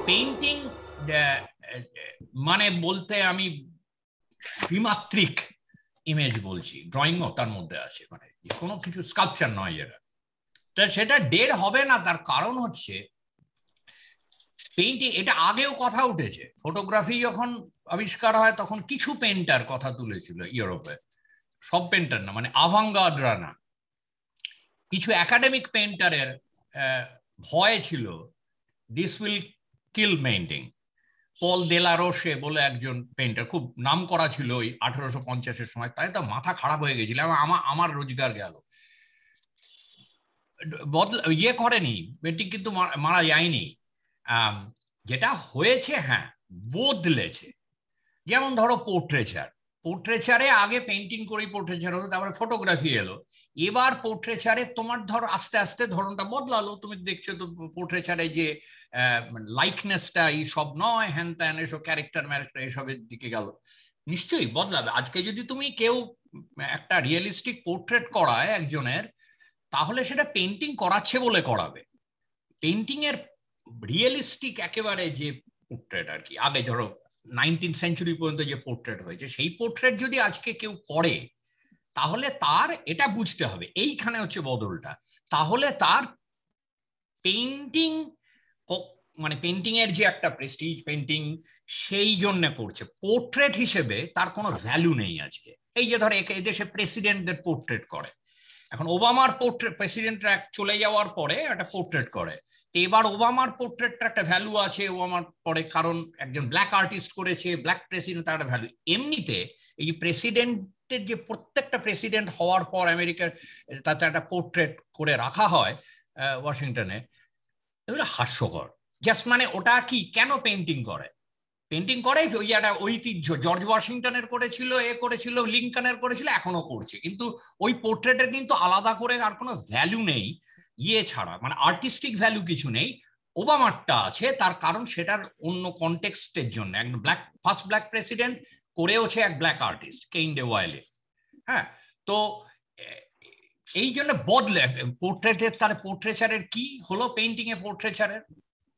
Painting মানে বলতে আমি দ্বিমাত্রিক ইমেজ বলছি, ড্রয়িংও তার মধ্যে আছে, মানে কোনো কিছু স্কাল্পচার নয় যেটা। তা সেটা ডেড হবে না, তার কারণ হচ্ছে পেইন্টিং, এটা আগেও কথা উঠেছে, ফটোগ্রাফি যখন আবিষ্কার হয় তখন কিছু পেন্টার কথা তুলেছিল ইউরোপে, সব পেন্টার না, মানে আভাঙ্গার্ডরা না, কিছু একাডেমিক পেন্টারের ভয় ছিল দিস উইল কিল পেইন্টিং। পল দেলারোসে বলে একজন পেন্টার, খুব নাম করা ছিল ওই 1850-এর সময়, তাই তো মাথা খারাপ হয়ে গেছিল, আমার রোজগার গেল। ইয়ে করেনি পেন্টিং, কিন্তু মারা যায়নি। যেটা হয়েছে, হ্যাঁ বদলেছে। যেমন ধরো পোর্ট্রেচার, পোর্ট্রেচারে আগে পেন্টিং করেই পোর্ট্রেচার হতো, তারপরে ফটোগ্রাফি এলো। এবার পোর্ট্রেচারে তোমার ধরো আস্তে আস্তে ধরনটা বদলালো, তুমি দেখছো তো পোর্ট্রেচারে যে লাইকনেসটা এই সব নয়, হ্যান ত্যান এসব ক্যারেক্টার ম্যারেক্টার এসবের দিকে গেল, নিশ্চয়ই বদলাবে। আজকে যদি তুমি কেউ একটা রিয়েলিস্টিক পোর্ট্রেট করায় একজনের, তাহলে সেটা পেন্টিং করাচ্ছে বলে করাবে। পেন্টিং এর রিয়েলিস্টিক একেবারে যে পোর্ট্রেট আর কি, আগে ধরো 19th সেঞ্চুরি পর্যন্ত যে পোর্ট্রেট হয়েছে, সেই পোর্ট্রেট যদি আজকে কেউ করে, তাহলে তার এটা বুঝতে হবে, এইখানে হচ্ছে বদলটা, তাহলে তার পেইন্টিং, মানে পেইন্টিং এর যে একটা প্রেস্টিজ, পেইন্টিং সেই জন্য করছে, পোর্ট্রেট হিসেবে তার কোনো ভ্যালু নেই আজকে। এই যে ধরো এদেশে প্রেসিডেন্টদের পোর্ট্রেট করে, এখন ওবামার পোর্ট্রেট, প্রেসিডেন্টরা চলে যাওয়ার পরে একটা পোর্ট্রেট করে, তো এবার ওবামার পোর্ট্রেটটা একটা ভ্যালু আছে ওবামার পরে, কারণ একজন ব্ল্যাক আর্টিস্ট করেছে, ব্ল্যাক প্রেসিডেন্ট, তার একটা ভ্যালু। এমনিতে এই প্রেসিডেন্টের যে প্রত্যেকটা প্রেসিডেন্ট হওয়ার পর আমেরিকার তাতে একটা পোর্ট্রেট করে রাখা হয় ওয়াশিংটনে, এগুলো হাস্যকর। জাস্ট মানে ওটা কি, কেন পেন্টিং করে? পেন্টিং করে ওই একটা ঐতিহ্য, জর্জ ওয়াশিংটনের করেছিল, করেছিল, লিঙ্কনের করেছিল, এখনো করছে, কিন্তু ওই পোর্ট্রেটের কিন্তু আলাদা করে আর কোনো ভ্যালু নেই ইয়ে ছাড়া, মানে আর্টিস্টিক ভ্যালু কিছু নেই। ওবামারটা আছে, তার কারণ সেটার অন্য কনটেক্সটের জন্য, একদম ব্ল্যাক, ফার্স্ট ব্ল্যাক প্রেসিডেন্ট করেওছে এক ব্ল্যাক আর্টিস্ট, কেইন্ডে ওয়াইলে। হ্যাঁ, তো এই জন্য বদলে পোর্ট্রেটের, তার পোর্ট্রেচারের কি হলো, পেইন্টিং এ পোর্ট্রেচারের,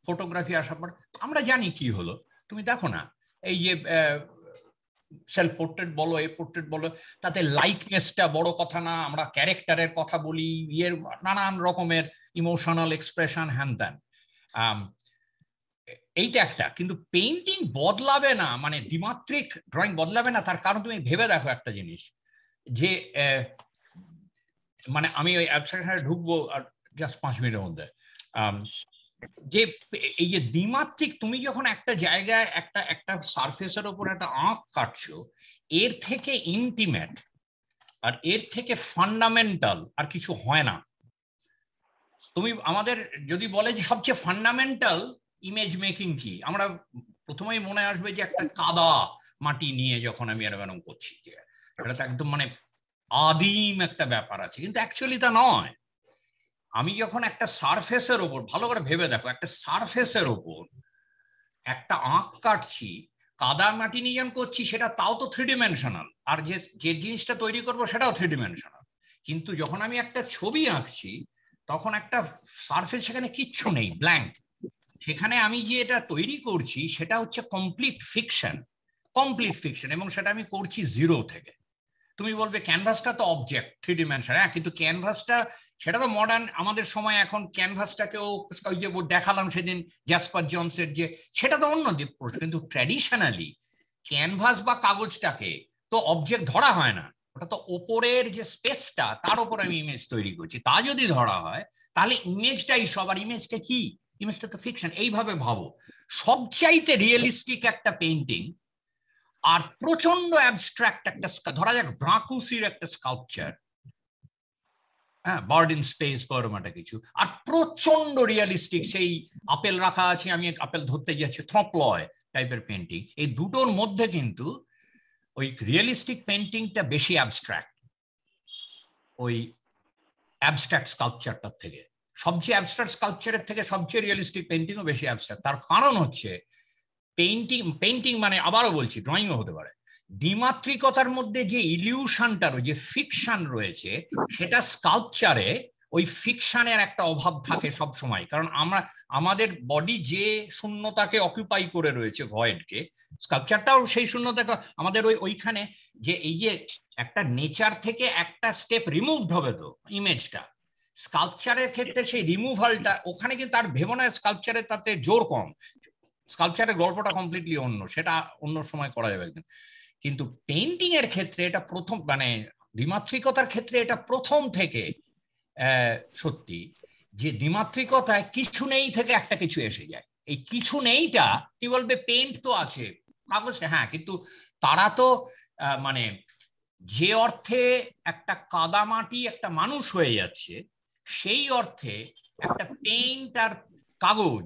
ফটোগ্রাফি আসার পর আমরা জানি কি হলো। তুমি দেখো না, এই যে সেলফ পোর্ট্রেট বলো, এই পোর্ট্রেট বলো, তাতে লাইকনেসটা বড় কথা না, আমরা ক্যারেক্টারের কথা বলি, ইয়ের নানান রকমের ইমোশনাল এক্সপ্রেশন, হ্যান ত্যান, এইটা একটা। কিন্তু পেইন্টিং বদলাবে না, মানে দ্বিমাত্রিক ড্রয়িং বদলাবে না, তার কারণ তুমি ভেবে দেখো একটা জিনিস, যে মানে আমি ওই অ্যাবস্ট্রাকশনে ঢুকবো আর জাস্ট 5 মিনিটের মধ্যে, যে এই যে দ্বিমাত্রিক, তুমি যখন একটা জায়গায় একটা একটা সারফেসের উপর একটা আঁক কাটছো, এর থেকে ইন্টিমেট আর এর থেকে ফান্ডামেন্টাল আর কিছু হয় না। তুমি আমাদের যদি বলে যে সবচেয়ে ফান্ডামেন্টাল ইমেজ মেকিং কি, আমরা প্রথমেই মনে আসবে যে একটা কাদা মাটি নিয়ে যখন আমি এরকম করছি, সেটা তো একদম মানে আদিম একটা ব্যাপার আছে, কিন্তু অ্যাকচুয়ালি তা নয়। আমি যখন একটা সারফেসের ওপর, ভালো করে ভেবে দেখো, একটা সারফেসের ওপর একটা আঁক কাটছি, কাদা মাটি নিয়ে যেমন করছি, সেটা তাও তো 3 ডিমেনশনাল, আর যে যে জিনিসটা তৈরি করবো সেটাও 3 ডিমেনশনাল। কিন্তু যখন আমি একটা ছবি আঁকছি, তখন একটা সারফেস, সেখানে কিচ্ছু নেই, ব্ল্যাঙ্ক। সেখানে আমি যে এটা তৈরি করছি সেটা হচ্ছে কমপ্লিট ফিকশন, কমপ্লিট ফিকশন, এবং সেটা আমি করছি জিরো থেকে। তুমি বলবে ক্যানভাসটা তো অবজেক্ট, 3 ডিমেনশন, হ্যাঁ, কিন্তু ক্যানভাসটা, সেটা তো মডার্ন, আমাদের সময় এখন ক্যানভাসটাকেও ওই যে দেখালাম সেদিন জ্যাসপার জনসের, যে সেটা তো অন্য দিক প্রশ্ন, কিন্তু ট্র্যাডিশনালি ক্যানভাস বা কাগজটাকে তো অবজেক্ট ধরা হয় না, ওটা তো ওপরের যে স্পেসটা, তার উপর আমি ইমেজ তৈরি করছি, তা যদি ধরা হয় তাহলে ইমেজটাই সব, আর ইমেজটা কি, ইমেজটা তো ফিকশন। এইভাবে ভাবো, সবচাইতে রিয়েলিস্টিক একটা পেইন্টিং আর প্রচন্ড অ্যাবস্ট্রাক্ট একটা, ধরা যাক ব্রাকুসির একটা স্কাল্পচার, হ্যাঁ, বার্ড ইন স্পেস পরমাটা কিছু, আর প্রচন্ড রিয়েলিস্টিক, সেই আপেল রাখা আছে, আমি আপেল ধরতে যাচ্ছি, থ্রপলয় টাইপের পেন্টিং, এই দুটোর মধ্যে কিন্তু ওই রিয়েলিস্টিক পেন্টিংটা বেশি অ্যাবস্ট্রাক্ট, ওই অ্যাবস্ট্রাক্ট স্কাল্পচারটার থেকে, সবচেয়ে অ্যাবস্ট্রাক্ট স্কাল্পচারের থেকে সবচেয়ে রিয়েলিস্টিক পেন্টিংও বেশি অ্যাবস্ট্রাক্ট। তার কারণ হচ্ছে পেইন্টিং মানে আবারও বলছি, ড্রয়িংও হতে পারে, দ্বিমাত্রিকতার মধ্যে যে ইলিউশনটার, যে ফিকশন রয়েছে, সেটা স্কাল্পচারে ওই ফিকশনের একটা অভাব থাকে সব সময়, কারণ আমাদের বডি যে শূন্যতাকে অকুপাই করে রয়েছে, ভয়েডকে, স্কাল্পচারটাও সেই শূন্যতাকে আমাদের ওইখানে, যে এই যে একটা নেচার থেকে একটা স্টেপ রিমুভড হবে তো ইমেজটা, স্কাল্পচারের ক্ষেত্রে সেই রিমুভালটা ওখানে কিন্তু তার ভেবো না স্কাল্পচারের তাতে জোর কম, স্কাল্পচারের গল্পটা কমপ্লিটলি অন্য, সেটা অন্য সময় করা যাবে একদিন। কিন্তু পেইন্টিং এর ক্ষেত্রে এটা প্রথম, মানে দ্বিমাত্রিকতার ক্ষেত্রে এটা প্রথম থেকে সত্যি, যে দ্বিমাত্রিকতায় কিছু নেই থেকে একটা কিছু এসে যায়। এই কিছু নেইটা কি বলবে, পেইন্ট তো আছে কাগজে, হ্যাঁ, কিন্তু তারা তো মানে যে অর্থে একটা কাদামাটি একটা মানুষ হয়ে যাচ্ছে, সেই অর্থে একটা পেইন্ট আর কাগজ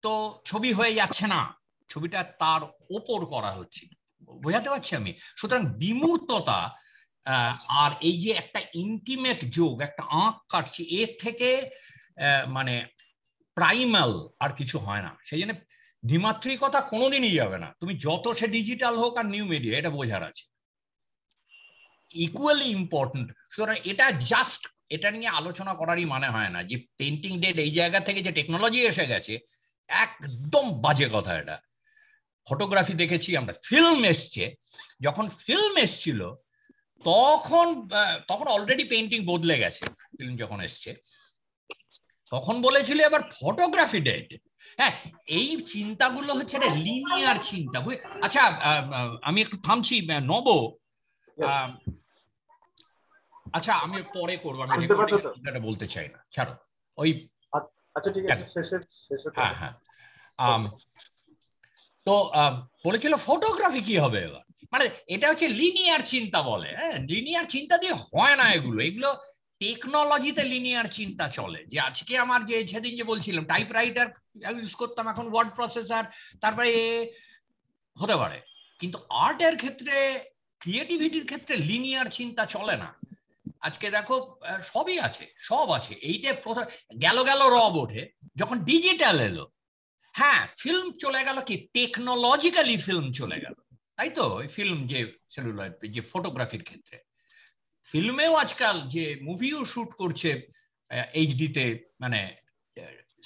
তো ছবি হয়ে যাচ্ছে না, ছবিটা তার ওপর করা হচ্ছে, বোঝাতে পারছি আমি? সুতরাং বিমূর্ততা আর এই যে একটা ইন্টিমেট যোগ, একটা আঁক কাটছি, এর থেকে মানে প্রাইমাল আর কিছু হয় না। সেই জন্য দ্বিমাত্রিকতা কোনোদিনই যাবে না, তুমি যত সে ডিজিটাল হোক আর নিউ মিডিয়া, এটা বোঝার আছে, ইকুয়ালি ইম্পর্টেন্ট। সুতরাং এটা জাস্ট এটা নিয়ে আলোচনা করারই মানে হয় না যে পেন্টিং ডেড এই জায়গা থেকে যে টেকনোলজি এসে গেছে, একদম বাজে কথা এটা। ফটোগ্রাফি দেখেছি আমরা, ফিল্ম এসছে, যখন ফিল্ম এসছিল তখন তখন অলরেডি পেইন্টিং বদলে গেছে, ফিল্ম যখন এসছে তখন বলেছিল এবার ফটোগ্রাফি ডেড। হ্যাঁ, এই চিন্তাগুলো হচ্ছে রে লিনিয়ার চিন্তা। আচ্ছা, আমি একটু থামছি নব, আচ্ছা আমি পরে করবো, আমি রেকর্ডিংটা বলতে চাই না, ছাড়ো ওই। আচ্ছা ঠিক আছে, শেষে হ্যাঁ হ্যাঁ, তো বলেছিল ফটোগ্রাফি কি হবে এবার, মানে এটা হচ্ছে লিনিয়ার চিন্তা বলে। হ্যাঁ, লিনিয়ার চিন্তা দিয়ে হয় না, এগুলো এগুলো টেকনোলজিতে লিনিয়ার চিন্তা চলে। যে আজকে আমার যে সেদিন যে বলছিলাম টাইপরাইটার ইউজ করতাম, এখন ওয়ার্ড প্রসেসর, তারপরে হতে পারে, কিন্তু আর্টের ক্ষেত্রে, ক্রিয়েটিভিটির ক্ষেত্রে লিনিয়ার চিন্তা চলে না। আজকে দেখো সবই আছে, সব আছে, এইটা প্রথম গেল রব ওঠে যখন ডিজিটাল এলো। হ্যাঁ, ফিল্ম চলে গেল, কি টেকনোলজিক্যালি ফিল্ম চলে গেল, তাই তো? ফিল্ম যে সেলুলয়েড, যে ফটোগ্রাফির ক্ষেত্রে, ফিল্মেও আজকাল যে মুভিও শুট করছে এইচডিতে, মানে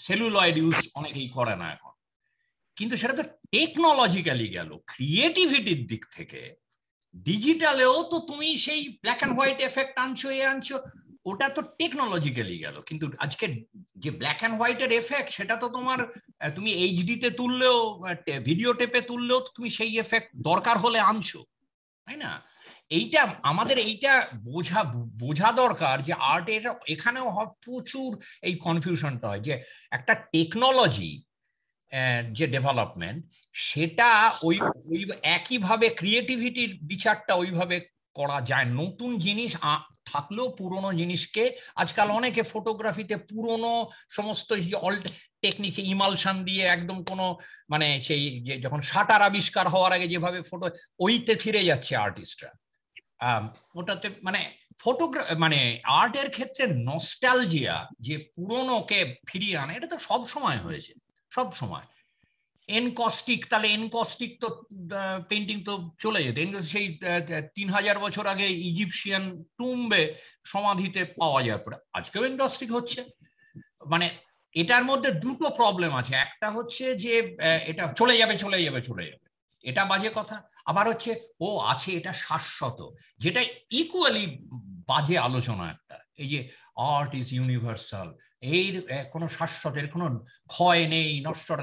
সেলুলয়েড ইউজ অনেকেই করে না এখন, কিন্তু সেটা তো টেকনোলজিক্যালি গেল। ক্রিয়েটিভিটির দিক থেকে ডিজিটালেও তো তুমি সেই ব্ল্যাক অ্যান্ড হোয়াইট এফেক্ট আনছো, আনছো, ওটা তো টেকনোলজিক্যালি গেল। কিন্তু আজকে যে ব্ল্যাক অ্যান্ড হোয়াইটের এফেক্ট, সেটা তো তোমার তুমি এইচডিতে তুললেও, ভিডিও টেপে তুললেও তুমি সেই এফেক্ট দরকার হলে আনছো, তাই না? এইটা আমাদের এইটা বোঝা দরকার যে আর্ট এখানেও প্রচুর এই কনফিউশনটা হয়, যে একটা টেকনোলজি যে ডেভেলপমেন্ট, সেটা ওই একইভাবে ক্রিয়েটিভিটির বিচারটা ওইভাবে করা যায়। নতুন জিনিস থাকলেও পুরনো জিনিসকে আজকাল অনেকে ফটোগ্রাফিতে পুরনো সমস্ত অল্ট টেকনিক, ইমালশন দিয়ে একদম কোনো, মানে সেই যে যখন শাটার আবিষ্কার হওয়ার আগে যেভাবে ফটো, ওইতে ফিরে যাচ্ছে আর্টিস্টরা। ওটাতে মানে মানে আর্টের ক্ষেত্রে নস্টালজিয়া, যে পুরনোকে ফিরিয়ে আনে, এটা তো সব সময় হয়েছে, সব সময়। এনকস্টিক, তাহলে এনকস্টিক তো পেন্টিং তো চলে যেত, সেই 3000 বছর আগে ইজিপশিয়ান টুম্বে সমাধিতে পাওয়া যায়, আজকেও এনকস্টিক হচ্ছে। মানে এটার মধ্যে দুটো প্রবলেম আছে, একটা হচ্ছে যে এটা চলে যাবে, এটা বাজে কথা। আবার হচ্ছে ও আছে, এটা শাশ্বত, যেটা ইকুয়ালি বাজে আলোচনা একটা। এই যে আর্ট ইজ ইউনিভার্সাল, এর কোনো শাশ্বত, এর কোনো ক্ষয় নেই, নশ্বর,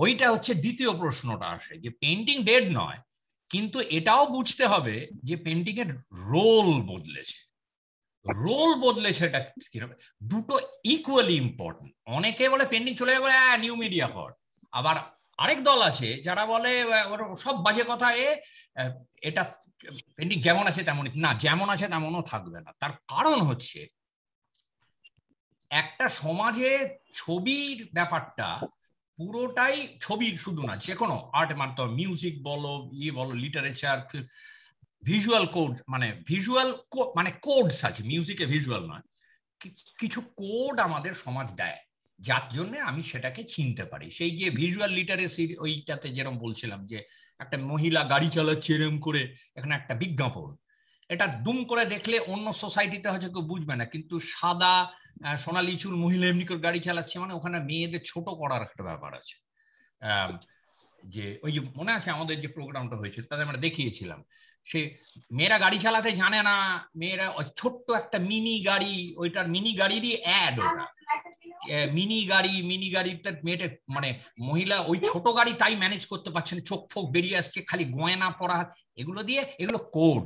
ওইটা হচ্ছে দ্বিতীয় প্রশ্নটা আসে, যে পেন্টিং ডেড নয়, কিন্তু এটাও বুঝতে হবে যে পেন্টিং এর রোল বদলেছে, এটা কিরকম, দুটো ইকুয়ালি ইম্পর্টেন্ট। অনেকে বলে পেন্টিং চলে যাবে, নিউ মিডিয়া কর, আবার আরেক দল আছে যারা বলে সব বাজে কথা, এটা পেন্টিং যেমন আছে তেমনই না, যেমন আছে তেমনও থাকবে না। তার কারণ হচ্ছে একটা সমাজে ছবির ব্যাপারটা পুরোটাই, ছবির শুধু না, যে কোনো আর্ট, মানে মিউজিক বলো, বলো, লিটারেচার, ভিজুয়াল কোড, মানে ভিজুয়াল মানে কোডস আছে, মিউজিকে ভিজুয়াল নয়, কিছু কোড আমাদের সমাজ দেয়, যার জন্য আমি সেটাকে চিনতে পারি। সেই যে ভিজুয়াল লিটারেসি, ওইটাতে যেরকম বলছিলাম, যে একটা মহিলা গাড়ি চালাচ্ছে এরকম করে, এখানে একটা বিজ্ঞাপন, এটা দুম করে দেখলে অন্য সোসাইটিতে হয়তো কেউ বুঝবে না, কিন্তু সাদা সোনালী চুল মহিলা এমনি করে গাড়ি চালাচ্ছে, মানে ওখানে মেয়েদের ছোট করার একটা ব্যাপার আছে। যে ওই যে মনে আছে আমাদের যে প্রোগ্রামটা হয়েছিল তাদের আমরা দেখিয়েছিলাম, সে মেয়েরা গাড়ি চালাতে জানে না, মেয়েরা ছোট্ট একটা মিনি গাড়ি, ওইটার মিনি গাড়িরই অ্যাড, ওটা মিনি গাড়িটা মেয়েটা মানে মহিলা ওই ছোট গাড়ি তাই ম্যানেজ করতে পারছে না, চোখ ফোক বেরিয়ে আসছে, খালি গয়না পরা, এগুলো দিয়ে, এগুলো কোড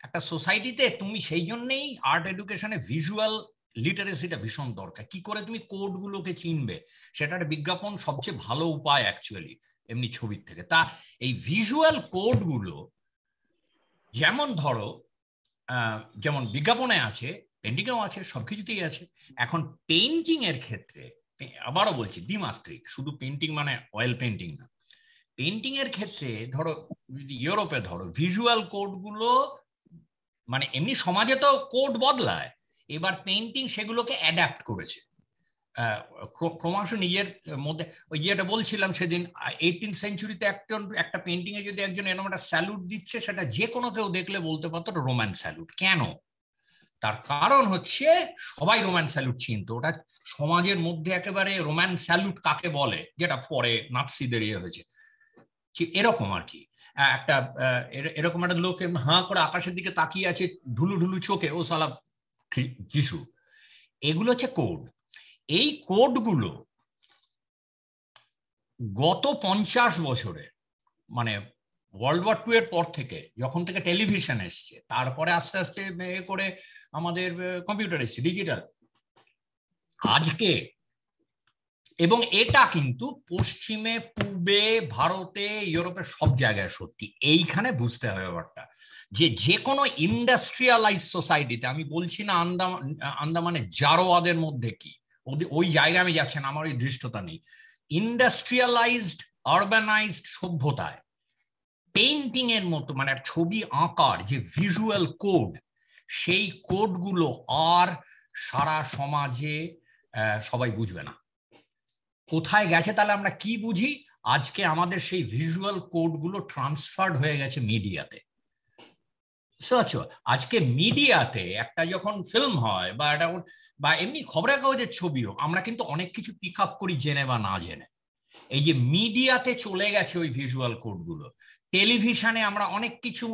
একটা সোসাইটিতে। তুমি সেই জন্যই আর্ট এডুকেশনে ভিজুয়াল লিটারেসিটা ভীষণ দরকার। কি করে তুমি কোড গুলোকে চিনবে, সেটা একটা বিজ্ঞাপন সবচেয়ে ভালো উপায় অ্যাকচুয়ালি এমনি ছবির থেকে। তা এই ভিজুয়াল কোড গুলো যেমন ধরো যেমন বিজ্ঞাপনে আছে, পেন্টিংয়েও আছে, সবকিছুতেই আছে। এখন পেইন্টিং এর ক্ষেত্রে আবারও বলছি দ্বিমাত্রিক, শুধু পেন্টিং মানে অয়েল পেন্টিং না। পেন্টিং এর ক্ষেত্রে ধরো ইউরোপে ধরো ভিজুয়াল কোড গুলো, মানে এমনি সমাজে তো কোড বদলায়, এবার পেইন্টিং সেগুলোকে অ্যাডাপ্ট করেছে ক্রমশ নিজের মধ্যে। ওই যেটা বলছিলাম সেদিন, 18th সেঞ্চুরিতে একটা পেন্টিং এ যদি একজন এরকম একটা স্যালুট দিচ্ছে, সেটা যে কোনো কেউ দেখলে বলতে পারতো রোমান স্যালুট। কেন? তার কারণ হচ্ছে সবাই রোমান স্যালুট চিনতো, ওটা সমাজের মধ্যে একেবারে রোমান স্যালুট কাকে বলে, যেটা পরে নাৎসিদের ইয়ে হয়েছে, এরকম আর কি। একটা এরকম একটা লোক হাঁ করে আকাশের দিকে তাকিয়ে আছে ঢুলু ঢুলু চোখে, ও সালা যিশু। এগুলো হচ্ছে কোড। এই কোডগুলো গত 50 বছরে, মানে ওয়ার্ল্ড ওয়ার 2 এর পর থেকে, যখন থেকে টেলিভিশন এসছে, তারপরে আস্তে আস্তে করে আমাদের কম্পিউটার এসছে, ডিজিটাল, আজকে। এবং এটা কিন্তু পশ্চিমে, পূবে, ভারতে, ইউরোপের সব জায়গায় সত্যি। এইখানে বুঝতে হবে ব্যাপারটা, যে কোনো ইন্ডাস্ট্রিয়ালাইজ সোসাইটিতে, আমি বলছি না আন্দামানে জারোয়াদের মধ্যে কি, ওই জায়গায় আমি যাচ্ছি না, আমার ওই দৃষ্টতা নেই, ইন্ডাস্ট্রিয়ালাইজড আরবানাইজড সভ্যতায় পেইন্টিং এর মতো, মানে ছবি আঁকার যে ভিজুয়াল কোড, সেই কোডগুলো আর সারা সমাজে সবাই বুঝবে না। কোথায় গেছে? তাহলে আমরা কি বুঝি? আজকে আমাদের সেই ভিজুয়াল কোডগুলো ট্রান্সফার্ড হয়ে গেছে মিডিয়াতে। আজকে মিডিয়াতে একটা যখন ফিল্ম হয় বা একটা বা এমনি খবরের কাগজের ছবিও, আমরা কিন্তু অনেক কিছু পিক আপ করি জেনে বা না জেনে। এই যে মিডিয়াতে চলে গেছে ওই ভিজুয়াল কোডগুলো, টেলিভিশনে আমরা অনেক কিছু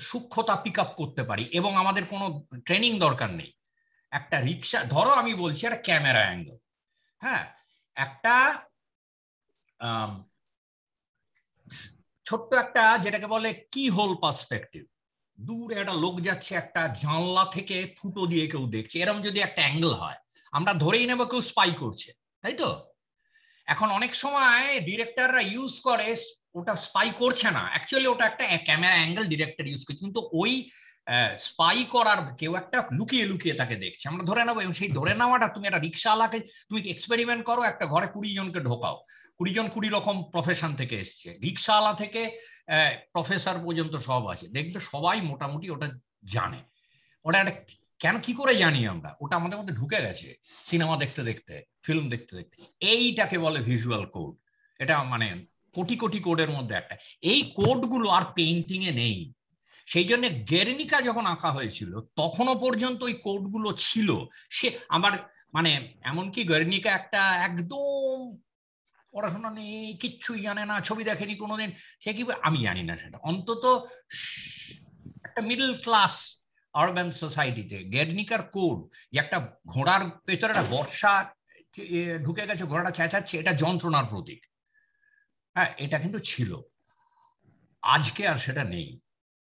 সূক্ষ্মতা পিক আপ করতে পারি এবং আমাদের কোনো ট্রেনিং দরকার নেই। একটা রিক্সা ধরো, আমি বলছি একটা ক্যামেরা অ্যাঙ্গেল, হ্যাঁ, একটা ছোট্ট একটা যেটাকে বলে কি হোল পার্সপেক্টিভ, দূরে একটা লোক যাচ্ছে, একটা জানলা থেকে ফুটো দিয়ে কেউ দেখছে, এরকম যদি একটা অ্যাঙ্গেল হয়, আমরা ধরেই নেব কেউ স্পাই করছে, তাই তো? এখন অনেক সময় ডিরেক্টররা ইউজ করে, ওটা স্পাই করছে না, অ্যাকচুয়ালি ওটা একটা ক্যামেরা অ্যাঙ্গেল ডিরেক্টর ইউজ করছে, কিন্তু ওই স্পাই করার কেউ একটা লুকিয়ে লুকিয়ে তাকে দেখছে, আমরা ধরে নেবো। এবং সেই ধরে নেওয়াটা, তুমি একটা রিক্সাওয়ালাকে তুমি এক্সপেরিমেন্ট করো, একটা ঘরে 20 জনকে ঢোকাও, 20 জন 20 রকম প্রফেশন থেকে এসছে, রিক্সাওয়ালা থেকে প্রফেসর পর্যন্ত সব আছে, দেখবে সবাই মোটামুটি ওটা জানে। ওটা একটা, কেন কি করে জানি আমরা? ওটা আমাদের মধ্যে ঢুকে গেছে সিনেমা দেখতে দেখতে, ফিল্ম দেখতে দেখতে। এইটাকে বলে ভিজুয়াল কোড। এটা মানে কোটি কোটি কোডের মধ্যে একটা। এই কোডগুলো আর পেইন্টিং এ নেই। সেই জন্য গেরনিকা যখন আঁকা হয়েছিল তখনও পর্যন্ত ওই কোডগুলো ছিল। সে আমার মানে এমনকি গেরনিকা একটা একদম পড়াশোনা নেই, কিচ্ছুই জানে না, ছবি দেখেনি কোনোদিন, সে কি, আমি জানি না সেটা, অন্তত একটা মিডল ক্লাস আরবান সোসাইটিতে গেরনিকার কোড, যে একটা ঘোড়ার ভেতরে একটা বর্ষা ঢুকে গেছে, ঘোড়াটা চেঁচাচ্ছে, এটা যন্ত্রণার প্রতীক। হ্যাঁ, এটা কিন্তু ছিল। আজকে আর সেটা নেই।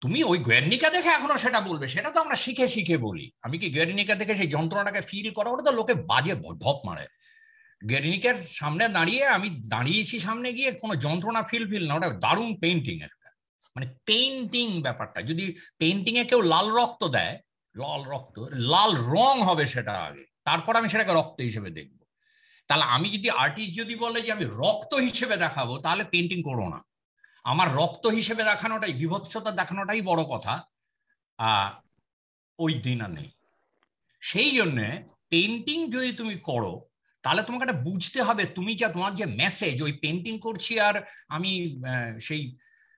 তুমি ওই গেরনিকা দেখে এখনো সেটা বলবে, সেটা তো আমরা শিখে শিখে বলি। আমি কি গেরনিকা দেখে সেই যন্ত্রণাটাকে ফিল করা? ওটা তো লোকে বাজে ভপ মারে। গেরনিকার সামনে দাঁড়িয়ে, আমি দাঁড়িয়েছি সামনে গিয়ে, কোনো যন্ত্রণা ফিল না, ওটা দারুণ পেইন্টিং একটা। মানে পেইন্টিং ব্যাপারটা, যদি পেইন্টিং এ কেউ লাল রক্ত দেয়, লাল রক্ত, লাল রং হবে সেটা আগে, তারপর আমি সেটাকে রক্ত হিসেবে দেখবো। তাহলে আমি যদি আর্টিস্ট যদি বলে যে আমি রক্ত হিসেবে দেখাবো, তাহলে পেইন্টিং করো না। আমার রক্ত হিসেবে দেখানোটাই, বিভৎসতা দেখানোটাই বড় কথা। ওই দিন আর নেই। সেই জন্যে পেইন্টিং যদি তুমি করো, তাহলে তোমাকে একটা বুঝতে হবে, তুমি যা, তোমার যে মেসেজ, ওই পেইন্টিং করছি আর আমি সেই,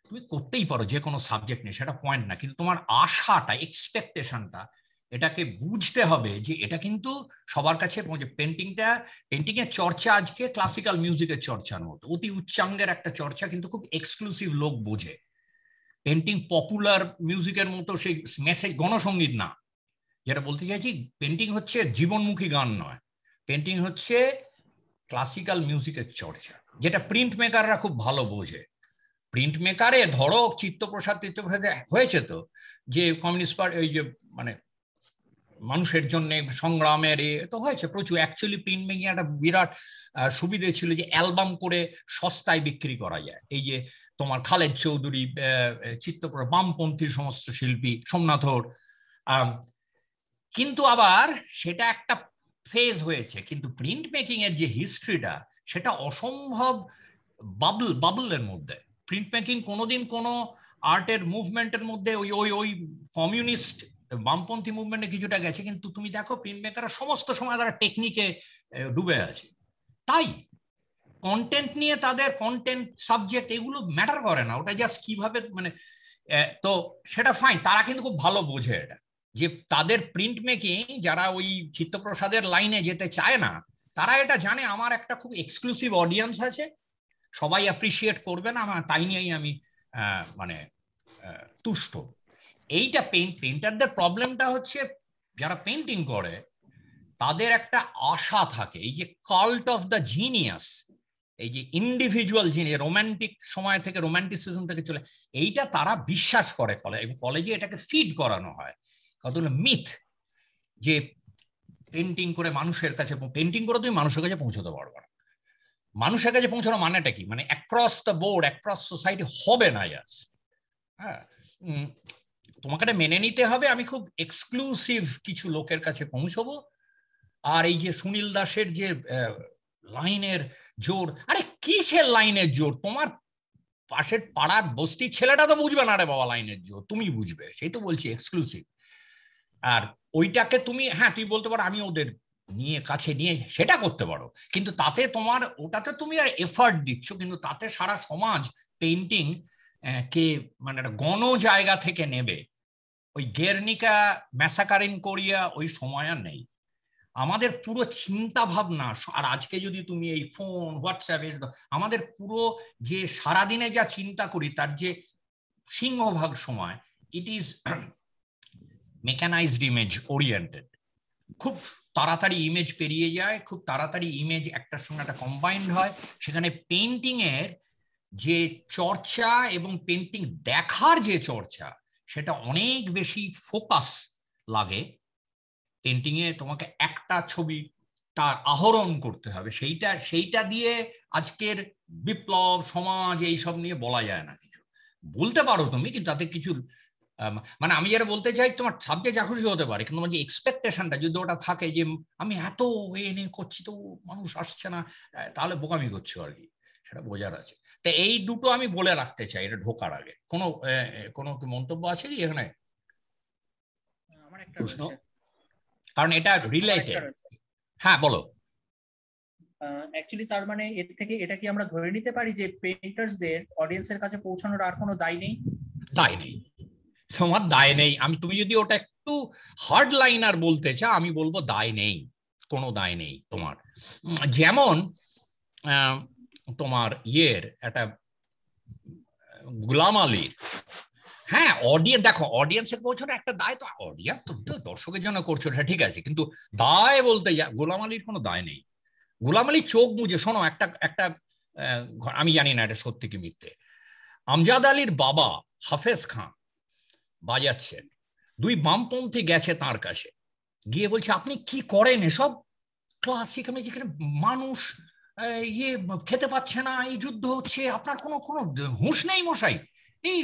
তুমি করতেই পারো যে কোনো সাবজেক্ট নিয়ে, সেটা পয়েন্ট না, কিন্তু তোমার আশাটা, এক্সপেকটেশনটা, এটাকে বুঝতে হবে যে এটা কিন্তু সবার কাছে পেন্টিং এর চর্চা আজকে ক্লাসিক্যাল মিউজিকের চর্চার মতো, অতি উচ্চাঙ্গের একটা চর্চা, কিন্তু খুব এক্সক্লুসিভ লোক বোঝে। পেন্টিং পপুলার মিউজিকের মতো সেই মেসেজ গণসঙ্গীত না। যেটা বলতে চাইছি, পেন্টিং হচ্ছে জীবনমুখী গান নয়, পেন্টিং হচ্ছে ক্লাসিক্যাল মিউজিকের চর্চা, যেটা প্রিন্ট মেকাররা খুব ভালো বোঝে। প্রিন্ট মেকারে ধরো চিত্তপ্রসাদ হয়েছে তো, যে কমিউনিস্ট পার্টি, ওই যে মানে মানুষের জন্য সংগ্রামের তো হয়েছে প্রচুর। অ্যাকচুয়ালি প্রিন্ট মেকিং একটা বিরাট সুবিধে ছিল যে অ্যালবাম করে সস্তায় বিক্রি করা যায়। এই যে তোমার খালেদ চৌধুরী, চিত্তপ্রসাদ, বামপন্থী সমস্ত শিল্পী, সোমনাথর। কিন্তু আবার সেটা একটা ফেজ হয়েছে, কিন্তু প্রিন্ট মেকিং এর যে হিস্ট্রিটা সেটা অসম্ভব বাবলের মধ্যে। প্রিন্ট মেকিং কোনোদিন কোনো আর্টের মুভমেন্টের মধ্যে ওই ওই ওই কমিউনিস্ট বামপন্থী মুভমেন্টে কিছুটা গেছে, কিন্তু তুমি দেখো প্রিন্ট মেকাররা সমস্ত সময় তারা টেকনিকে ডুবে আছে। তাই কন্টেন্ট নিয়ে তাদের কন্টেন্ট সাবজেক্ট এগুলো ম্যাটার করে না, ওটা জাস্ট কিভাবে মানে তো সেটা ফাইন, তারা কিন্তু খুব ভালো বোঝে এটা, যে তাদের প্রিন্ট মেকিং যারা ওই চিত্তপ্রসাদের লাইনে যেতে চায় না, তারা এটা জানে আমার একটা খুব এক্সক্লুসিভ অডিয়েন্স আছে, সবাই অ্যাপ্রিসিয়েট করবে না আমার, তাই নিয়েই আমি মানে তুষ্ট। এইটা পেইন্টারদের প্রবলেমটা হচ্ছে, যারা পেন্টিং করে তাদের একটা আশা থাকে, এই যে কাল্ট অফ দ্য জিনিয়াস, এই যে ইন্ডিভিজুয়াল জিনিস, রোমান্টিক সময় থেকে, রোমান্টিসিজম থেকে চলে, এইটা তারা বিশ্বাস করে কলেজে এটাকে ফিড করানো হয়, কতগুলো মিথ, যে পেন্টিং করে মানুষের কাছে, পেন্টিং করে তুমি মানুষের কাছে পৌঁছতে পারবে না। মানুষের কাছে পৌঁছানো মানেটা কি, মানে across the board, across society হবে না। ইয়াস, হ্যাঁ, তোমাকে মেনে নিতে হবে আমি খুব এক্সক্লুসিভ কিছু লোকের কাছে পৌঁছবো। আর এই যে সুনীল দাসের যে লাইনের জোর, আরে কিসের লাইনের জোর? তোমার পাশের পাড়ার বস্তির ছেলেটা তো বুঝবে না রে বাবা লাইনের জোর, তুমি বুঝবে, সেই তো বলছি এক্সক্লুসিভ। আর ওইটাকে তুমি, হ্যাঁ তুই বলতে পারো আমি ওদের নিয়ে কাছে নিয়ে সেটা করতে পারো, কিন্তু তাতে তোমার ওটাতে তুমি আর এফার্ট দিচ্ছ, কিন্তু তাতে সারা সমাজ পেইন্টিং কে মানে একটা গণ জায়গা থেকে নেবে। ওই গেরনিকা ম্যাসাকারিন কোরিয়া ওই সময় আর নেই। আমাদের পুরো চিন্তা ভাবনা, আর আজকে যদি তুমি এই ফোন হোয়াটসঅ্যাপ, আমাদের পুরো যে সারাদিনে যা চিন্তা করি তার যে সিংহভাগ সময় it is mechanised image oriented. খুব তাড়াতাড়ি ইমেজ পেরিয়ে যায়, খুব তাড়াতাড়ি ইমেজ একটার সঙ্গে একটা কম্বাইন্ড হয়। সেখানে পেইন্টিং এর যে চর্চা এবং পেইন্টিং দেখার যে চর্চা, সেটা অনেক বেশি ফোকাস লাগে। পেন্টিং এ তোমাকে একটা ছবি তার আহরণ করতে হবে, সেইটা দিয়ে আজকের বিপ্লব সমাজ এইসব নিয়ে বলা যায় না কিছু। বলতে পারো তুমি, কিন্তু তাতে কিছু মানে আমি যেটা বলতে চাই, তোমার সাবজেক্ট যা খুশি হতে পারে, কিন্তু তোমার যে এক্সপেকটেশনটা যদি ওটা থাকে যে আমি এত এনে করছি তো মানুষ আসছে না, তাহলে বোকামি করছো আর কি, সেটা বোঝার আছে। তো এই দুটো আমি বলে রাখতে চাই এটা ঢোকার আগে। কোনো মন্তব্য আছে কি এখানে? আমার একটা প্রশ্ন, কারণ এটা রিলেটেড। হ্যাঁ বলো। অ্যাকচুয়ালি তার মানে এর থেকে এটা কি আমরা ধরে নিতে পারি যে পেইন্টার্সদের অডিয়েন্সের কাছে পৌঁছানোর আর কোনো দায় নেই? দায় নেই, তোমার দায় নেই। তুমি যদি ওটা একটু হার্ড লাইনার বলতে চাও, আমি বলবো দায় নেই, কোনো দায় নেই তোমার। যেমন তোমার একটা গোলাম আলীর, হ্যাঁ অডিয়েন্স, দেখো অডিয়েন্সের পৌঁছানো একটা দায়, তো অডিয়েন্স তো দর্শকের জন্য করছো এটা ঠিক আছে, কিন্তু দায় বলতে গোলাম আলীর কোনো দায় নেই। গোলাম আলী চোখ বুঝে, শোনো একটা আমি জানি না এটা সত্যি কি মিথ্যে, আমজাদ আলীর বাবা হাফেজ খান বাজাচ্ছেন, দুই বামপন্থী গেছে তার কাছে, গিয়ে বলছে আপনি কি করেন এসব ক্লাসিক, আমি যেখানে মানুষ খেতে পাচ্ছে না, এই যুদ্ধ হচ্ছে, আপনার কোনো হুঁশ নেই মশাই, এই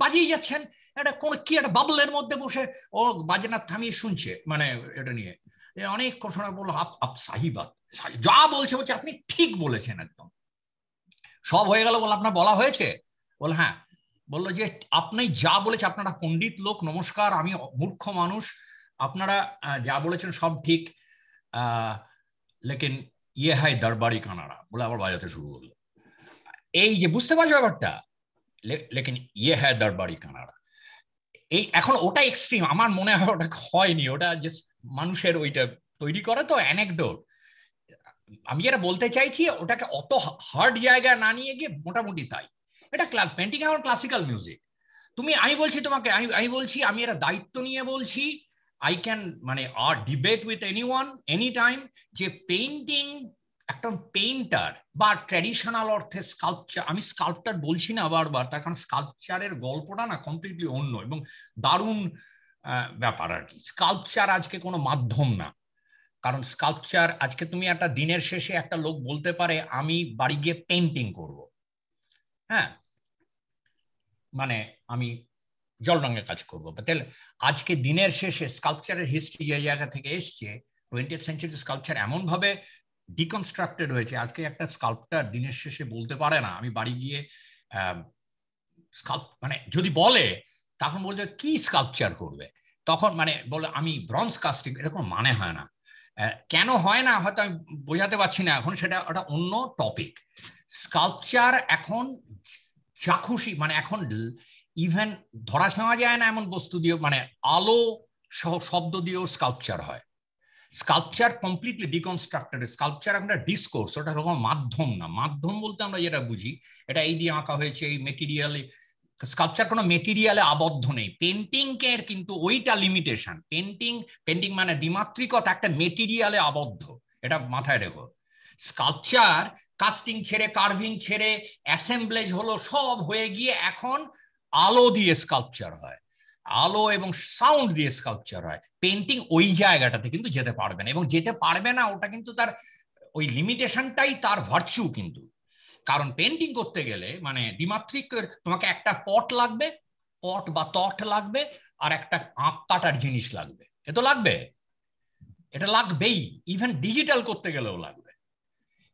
বাজিয়ে যাচ্ছেন, এটা কোনো কি একটা বাবলের মধ্যে বসে ও বাজনা থামিয়ে শুনছে, মানে এটা নিয়ে অনেক ঘোষণা বললো আপ সাহিবাদ, যা বলছে আপনি ঠিক বলেছেন একদম। সব হয়ে গেল, বল আপনার বলা হয়েছে? বল হ্যাঁ। বললো যে আপনি যা বলেছে, আপনারা পণ্ডিত লোক, নমস্কার, আমি মূর্খ মানুষ, আপনারা যা বলেছেন সব ঠিক, লেকিন ইয়ে হয় দরবারি কানাড়া বলে আবার বাজাতে শুরু করলো। এই যে বুঝতে পারছো ব্যাপারটা, লেকিন ইয়ে হয় দরবারি কানাড়া, এই এখন ওটা এক্সট্রিম, আমার মনে হয় ওটা হয়নি, ওটা জাস্ট মানুষের ওইটা তৈরি করে তো অ্যানেকডোট। আমি যেটা বলতে চাইছি ওটাকে অত হার্ড জায়গায় না নিয়ে গিয়ে মোটামুটি তাই। এটা পেন্টিং আমার ক্লাসিক্যাল মিউজিক। তুমি, আমি বলছি তোমাকে, আমি বলছি, আমি এটা দায়িত্ব নিয়ে বলছি, আই ক্যান মানে আর debate with anyone any time, যে পেইন্টিং একটা পেইন্টার বা ট্র্যাডিশনাল অর্থে স্কাল্পচার, আমি স্কাল্পচার বলছি না বারবার, তার কারণ স্কাল্পচারের গল্পটা না কমপ্লিটলি অন্য এবং দারুণ ব্যাপার আর কি। স্কাল্পচার আজকে কোনো মাধ্যম না, কারণ স্কাল্পচার আজকে তুমি একটা দিনের শেষে একটা লোক বলতে পারে আমি বাড়ি গিয়ে পেইন্টিং করব, হ্যাঁ, মানে আমি জল রঙের কাজ করবো, তাহলে আজকে দিনের শেষে স্কাল্পচারের হিস্ট্রি যে জায়গা থেকে এসছে, 20th সেঞ্চুরি স্কাল্পচার এমন ভাবে ডিকনস্ট্রাক্টেড হয়েছে, আজকে একটা স্কাল্পচার দিনের শেষে বলতে পারে না আমি বাড়ি গিয়ে মানে যদি বলে তখন বলবে কি স্কাল্পচার করবে, তখন মানে বলে আমি ব্রঞ্জ কাস্টিং, এটা কোনো মানে হয় না। কেন হয় না হয়তো আমি বোঝাতে পারছি না এখন, সেটা ওটা অন্য টপিক। স্কাল্পচার এখন যা খুশি, মানে এখন ইভেন ধরা ছোঁয়া যায় না এমন বস্তু দিয়ে, মানে আলো শব্দ দিয়েও স্কাল্পচার হয়। Sculpture completely deconstructed. স্কাল্পচার একটা ডিসকোর্স, ওটা কোনো মাধ্যম না। মাধ্যম বলতে আমরা যেটা বুঝি, এটা এই দিয়ে আঁকা হয়েছে, এই মেটেরিয়ালে। স্কাল্পচার কোনো মেটেরিয়ালে আবদ্ধ নেই। পেন্টিং এর কিন্তু ওইটা লিমিটেশন। পেন্টিং মানে দ্বিমাত্রিকতা, একটা মেটেরিয়ালে আবদ্ধ, এটা মাথায় রেখো। স্কাল্পচার কাস্টিং ছেড়ে, কার্ভিং ছেড়ে, অ্যাসেম্বলেজ হলো, সব হয়ে গিয়ে এখন আলো দিয়ে স্কাল্পচার হয়, আলো এবং সাউন্ড দিয়ে স্কাল্পচার হয়। পেন্টিং ওই জায়গাটাতে কিন্তু যেতে পারবে না, এবং যেতে পারবে না, ওটা কিন্তু তার ওই লিমিটেশনটাই তার ভার্চু কিন্তু। কারণ পেন্টিং করতে গেলে মানে দ্বিমাত্রিক, তোমাকে একটা পট লাগবে, পট বা তট লাগবে, আর একটা আঁক কাটার জিনিস লাগবে, এ তো লাগবে, এটা লাগবেই, ইভেন ডিজিটাল করতে গেলেও লাগবে।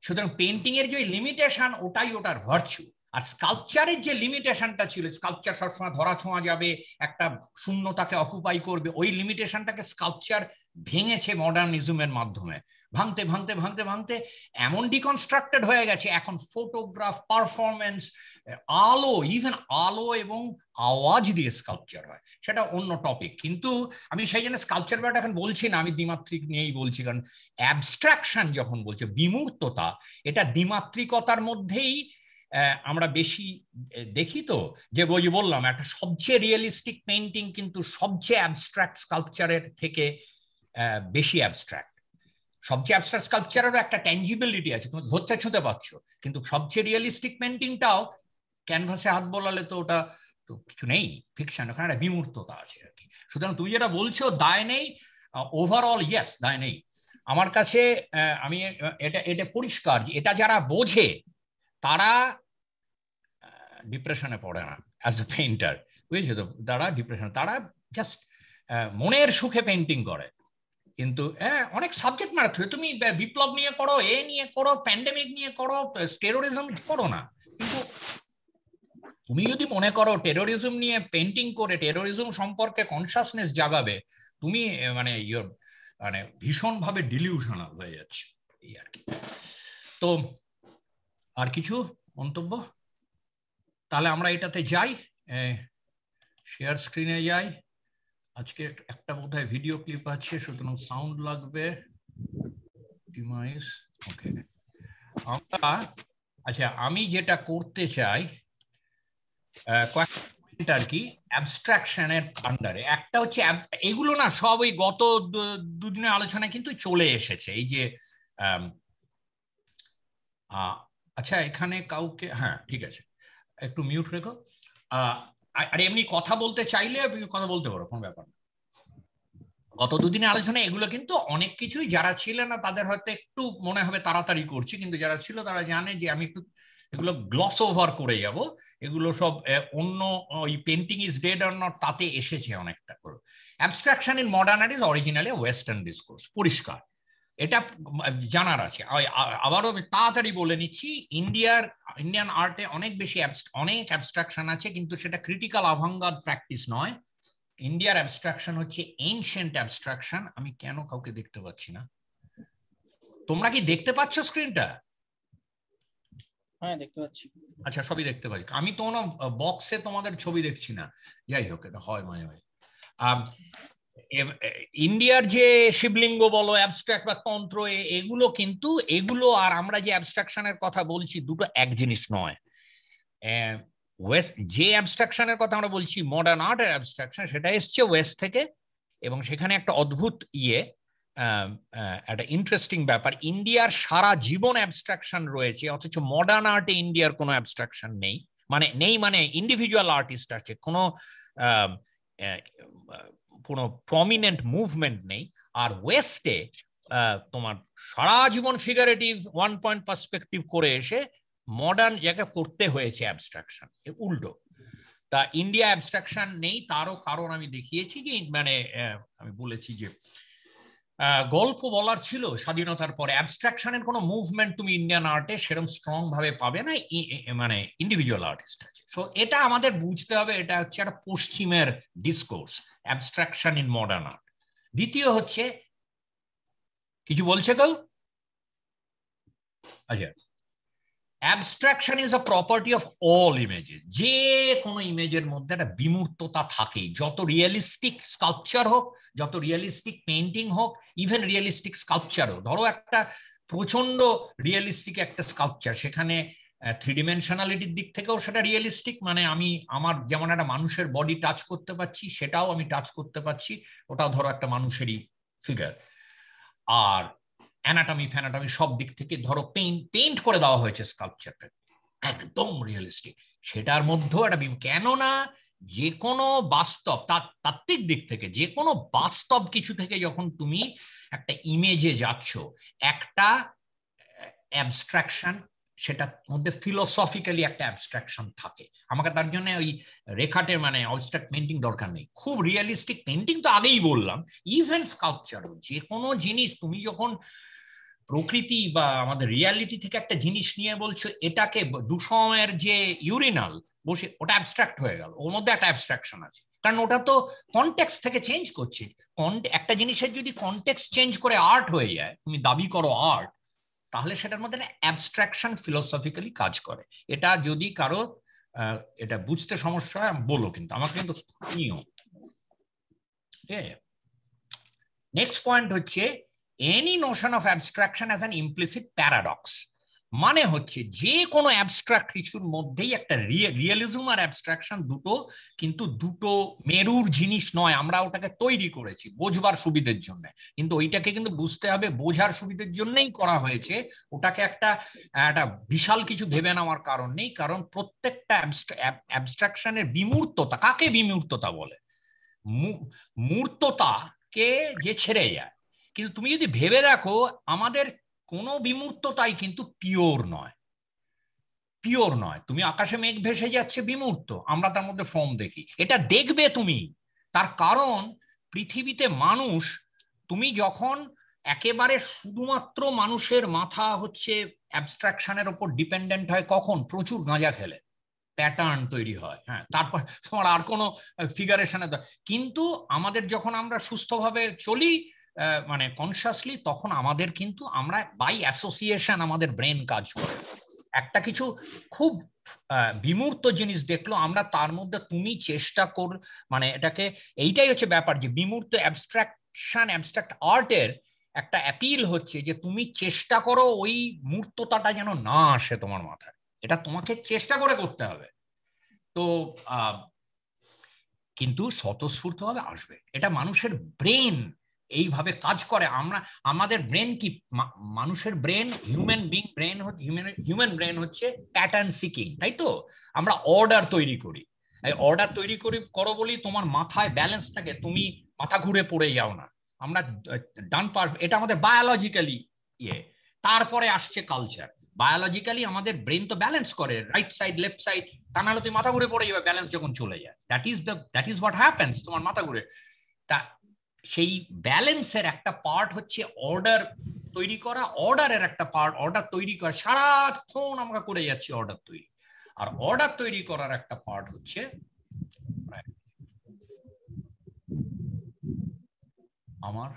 সুতরাং পেন্টিং এর যে লিমিটেশন, ওটাই ওটার ভার্চু। আর স্কাল্পচারের যে লিমিটেশনটা ছিল, স্কাল্পচার সবসময় ধরা ছোঁয়া যাবে, একটা শূন্যতাকে অকুপাই করবে, ওই লিমিটেশনটাকে স্কাল্পচার ভেঙেছে মডার্নিজমের মাধ্যমে। ভাঙতে ভাঙতে ভাঙতে ভাঙতে এমন ডিকনস্ট্রাক্টেড হয়ে গেছে এখন ফটোগ্রাফ, পারফরমেন্স, আলো, ইভেন আলো এবং আওয়াজ দিয়ে স্কাল্পচার হয়, সেটা অন্য টপিক। কিন্তু আমি সেই জন্য স্কাল্পচার ব্যাপারটা এখন বলছি না, আমি দ্বিমাত্রিক নিয়েই বলছি, কারণ অ্যাবস্ট্রাকশন যখন বলছে, বিমূর্ততা, এটা দ্বিমাত্রিকতার মধ্যেই আমরা বেশি দেখি। তো যে বই বললাম, একটা সবচেয়ে রিয়েলিস্টিক পেইন্টিং কিন্তু সবচেয়ে অ্যাবস্ট্রাক্ট স্কাল্পচারের থেকে বেশি অ্যাবস্ট্রাক্ট। সবচেয়ে অ্যাবস্ট্রাক্ট স্কাল্পচারেরও একটা ট্যাঞ্জিবিলিটি আছে, তুমি ধরতে ছুঁতে পারছো, কিন্তু সবচেয়ে রিয়েলিস্টিক পেইন্টিংটাও ক্যানভাসে হাত বোলালে তো ওটা তো কিছু নেই, ফিকশন, ওখানে একটা বিমূর্ততা আছে আর কি। সুতরাং তুমি যেটা বলছো দায় নেই, ওভারঅল ইয়েস, দায় নেই আমার কাছে। আমি এটা পরিষ্কার যে এটা যারা বোঝে তারা ডিপ্রেশনে পড়ে না অ্যাজ এ পেইন্টার, বুঝেছো তো, তারা ডিপ্রেশন, তারা জাস্ট মনের সুখে পেইন্টিং করে। কিন্তু অনেক সাবজেক্ট ম্যাটার, তুমি বিপ্লব নিয়ে করো, এ নিয়ে করো, প্যান্ডেমিক নিয়ে করো, টেরোরিজম করো না, কিন্তু তুমি যদি মনে করো টেরোরিজম নিয়ে পেইন্টিং করে টেরোরিজম সম্পর্কে কনসাসনেস জাগাবে, তুমি মানে মানে ভীষণভাবে ডিলিউশনাল হয়ে যাচ্ছে এই আর কি। তো আর কিছু মন্তব্য? তাহলে আমরা এটাতে যাই, শেয়ার স্ক্রিনে যাই। আজকে একটা বোধহয় ভিডিও ক্লিপ আছে, সুতরাং সাউন্ড লাগবে। ওকে, আমরা আচ্ছা, আমি যেটা করতে চাই কয়েকটা আর কি অ্যাবস্ট্রাকশনের আন্ডারে। একটা হচ্ছে এগুলো না সব ওই গত দুদিনের আলোচনায় কিন্তু চলে এসেছে, এই যে আচ্ছা এখানে কাউকে, হ্যাঁ ঠিক আছে, একটু মিউট রেখো। আর এমনি কথা বলতে চাইলে কথা বলতে পারো, কোনো ব্যাপার না। গত দুদিনে আলোচনায় এগুলো কিন্তু অনেক কিছুই, যারা ছিল না তাদের হয়তো একটু মনে হবে তাড়াতাড়ি করছি, কিন্তু যারা ছিল তারা জানে যে আমি একটু এগুলো গ্লস ওভার করে যাব। এগুলো সব অন্য ওই painting is dead or not তাতে এসেছে অনেকটা করে। Abstraction in modern art is originally western discourse, পরিষ্কার, এটা জানার আছে। আবারও তাড়াতাড়ি বলে নিচ্ছি, ইন্ডিয়ান আর্টে অনেক বেশি অনেক অ্যাবস্ট্রাকশন আছে, কিন্তু সেটা ক্রিটিক্যাল আভাঙ্গার্ড প্র্যাকটিস নয়। ইন্ডিয়ার অ্যাবস্ট্রাকশন হচ্ছে এনশিয়েন্ট অ্যাবস্ট্রাকশন। আমি কেন কাউকে দেখতে পাচ্ছি না? তোমরা কি দেখতে পাচ্ছ স্ক্রিনটা? হ্যাঁ দেখতে পাচ্ছি। আচ্ছা, সবই দেখতে পাচ্ছি। আমি তো কোনো বক্সে তোমাদের ছবি দেখছি না। যাই হোক, এটা হয় মাঝে মাঝে। ইন্ডিয়ার যে শিবলিঙ্গ বলো, অ্যাবস্ট্রাক্ট বা তন্ত্র, এগুলো কিন্তু, এগুলো আর আমরা যে অ্যাবস্ট্রাকশনের কথা বলছি দুটো এক জিনিস নয়। ওয়েস্ট যে অ্যাবস্ট্রাকশনের কথা আমরা বলছি, মডার্ন আর্টের অ্যাবস্ট্রাকশন, সেটা এসছে ওয়েস্ট থেকে। এবং সেখানে একটা অদ্ভুত একটা ইন্টারেস্টিং ব্যাপার, ইন্ডিয়ার সারা জীবন অ্যাবস্ট্রাকশন রয়েছে, অথচ মডার্ন আর্টে ইন্ডিয়ার কোনো অ্যাবস্ট্রাকশন নেই। মানে ইন্ডিভিজুয়াল আর্টিস্ট আছে, কোনো কোনো প্রমিনেন্ট মুভমেন্ট নেই। আর ওয়েস্টে তোমার সারা জীবন ফিগারেটিভ ওয়ান পয়েন্ট পার্সপেক্টিভ করে এসে মডার্ন জায়গা করতে হয়েছে অ্যাবস্ট্রাকশন, উল্টো। তা ইন্ডিয়া অ্যাবস্ট্রাকশন নেই, তারও কারণ আমি দেখিয়েছি যে মানে আমি বলেছি যে গল্প বলার ছিল স্বাধীনতার পরে, অ্যাবস্ট্রাকশনের কোনো মুভমেন্ট তুমি ইন্ডিয়ান আর্টে সেরকম স্ট্রং ভাবে পাবে না, মানে ইন্ডিভিজুয়াল আর্টিস্ট আছে। সো এটা আমাদের বুঝতে হবে, এটা হচ্ছে একটা পশ্চিমের discourse, abstraction in modern art. দ্বিতীয় হচ্ছে, কিছু বলছে কেউ? আচ্ছা, abstraction is a property of all images. যে কোনো ইমেজের মধ্যে একটা বিমূর্ততা থাকেই, যত রিয়েলিস্টিক স্কাল্পচার হোক, যত রিয়েলিস্টিক পেন্টিং হোক, ইভেন রিয়েলিস্টিক স্কাল্পচারও। ধরো একটা প্রচন্ড রিয়েলিস্টিক একটা স্কাল্পচার, সেখানে থ্রি ডিমেনশনালিটির দিক থেকেও সেটা রিয়েলিস্টিক, মানে আমি আমার যেমন একটা মানুষের বডি টাচ করতে পারছি, সেটাও আমি টাচ করতে পারছি, ওটাও ধরো একটা মানুষেরই ফিগার। আর অ্যানাটমি ফ্যানাটমি সব দিক থেকে ধরো পেইন্ট করে দেওয়া হয়েছে স্কাল্পচারটা, একদম রিয়েলিস্টিক। সেটার মধ্যেও একটা কেননা যে কোনো বাস্তব, তাত্ত্বিক দিক থেকে যে কোনো বাস্তব কিছু থেকে যখন তুমি একটা ইমেজে যাচ্ছ, একটা অ্যাবস্ট্রাকশন, সেটার মধ্যে ফিলোসফিক্যালি একটা অ্যাবস্ট্রাকশন থাকে। আমাকে তার জন্য ওই রেখাটে মানে অবস্ট্রাক্ট পেন্টিং দরকার নেই, খুব রিয়েলিস্টিক পেন্টিং তো আগেই বললাম, ইভেন স্কাল্পচারও। যে কোনো জিনিস তুমি যখন প্রকৃতি বা আমাদের রিয়ালিটি থেকে একটা জিনিস নিয়ে বলছো, এটাকে দুসময়ের যে ইউরিনাল বসে, ওটা অ্যাবস্ট্রাক্ট হয়ে গেল, ওর মধ্যে একটা অ্যাবস্ট্রাকশন আছে, কারণ ওটা তো কনটেক্সট থেকে চেঞ্জ করছে। একটা জিনিসের যদি কনটেক্সট চেঞ্জ করে আর্ট হয়ে যায়, তুমি দাবি করো আর্ট, তাহলে সেটার মধ্যে একটা অ্যাবস্ট্রাকশন ফিলোসফিক্যালি কাজ করে। এটা যদি কারো এটা বুঝতে সমস্যা হয় বলো, কিন্তু আমাকে কিন্তু নিও। নেক্সট পয়েন্ট হচ্ছে, any Notion of abstraction as an implicit paradox. মানে হচ্ছে যে কোনো অ্যাবস্ট্রাক্ট কিছুর মধ্যেই একটা রিয়েলিজম আর অ্যাবস্ট্রাকশন দুটো কিন্তু দুটো মেরুর জিনিস নয়। আমরা ওটাকে তৈরি করেছি বোঝবার সুবিধের জন্য, কিন্তু ওইটাকে কিন্তু বুঝতে হবে বোঝার সুবিধের জন্যই করা হয়েছে। ওটাকে একটা বিশাল কিছু ভেবে নেওয়ার কারণ নেই, কারণ প্রত্যেকটা অ্যাবস্ট্রাকশনের বিমূর্ততা, কাকে বিমূর্ততা বলে? মূর্ততাকে যে ছেড়ে যায়। কিন্তু তুমি যদি ভেবে দেখো, আমাদের কোনো বিমূর্ততাই কিন্তু পিওর নয়, পিওর নয়। তুমি আকাশে মেঘ ভেসে যাচ্ছে, বিমূর্ত, আমরা তার মধ্যে ফর্ম দেখি, এটা দেখবে তুমি। তার কারণ পৃথিবীতে মানুষ, তুমি যখন একেবারে শুধুমাত্র মানুষের মাথা হচ্ছে অ্যাবস্ট্রাকশনের উপর ডিপেন্ডেন্ট হয়, কখন? প্রচুর গাঁজা খেলে প্যাটার্ন তৈরি হয়, হ্যাঁ, তারপর তোমার আর কোনো ফিগারেশনে। কিন্তু আমাদের যখন আমরা সুস্থভাবে চলি, মানে কনসিয়াসলি, তখন আমাদের কিন্তু আমরা বাই অ্যাসোসিয়েশন আমাদের ব্রেন কাজ করে। একটা কিছু খুব বিমূর্ত জিনিস দেখলো আমরা, তার মধ্যে তুমি চেষ্টা কর, মানে এটাকে, এইটাই হচ্ছে ব্যাপার, যে বিমূর্ত অ্যাবস্ট্রাক্ট আর্টের একটা অ্যাপিল হচ্ছে যে তুমি চেষ্টা করো ওই মূর্ততাটা যেন না আসে তোমার মাথায়, এটা তোমাকে চেষ্টা করে করতে হবে। তো কিন্তু স্বতঃস্ফূর্তভাবে আসবে, এটা মানুষের ব্রেন এইভাবে কাজ করে। আমাদের ব্রেন কি, মানুষের ব্রেন, হিউম্যান ব্রেন হচ্ছে প্যাটার্ন সিকিং, তাই তো? আমরা অর্ডার তৈরি করি, অর্ডার তৈরি করো বলি তোমার মাথায় ব্যালেন্স থাকে, তুমি মাথা ঘুরে পড়ে যাও না। আমরা ডান পাশ, এটা আমাদের বায়োলজিক্যালি তারপরে আসছে কালচার। বায়োলজিক্যালি আমাদের ব্রেন তো ব্যালেন্স করে, রাইট সাইড লেফট সাইড, তা নাহলে তুই মাথা ঘুরে পড়ে যাবে ব্যালেন্স যখন চলে যায়। দ্যাট ইজ হোয়াট হ্যাপেন্স, তোমার মাথা ঘুরে। তা সেই ব্যালেন্সের একটা পার্ট হচ্ছে অর্ডার তৈরি করা, অর্ডারের একটা পার্ট অর্ডার তৈরি করা, সারাক্ষণ আমরা করে যাচ্ছি অর্ডার তৈরি। আর অর্ডার তৈরি করার একটা পার্ট হচ্ছে আমার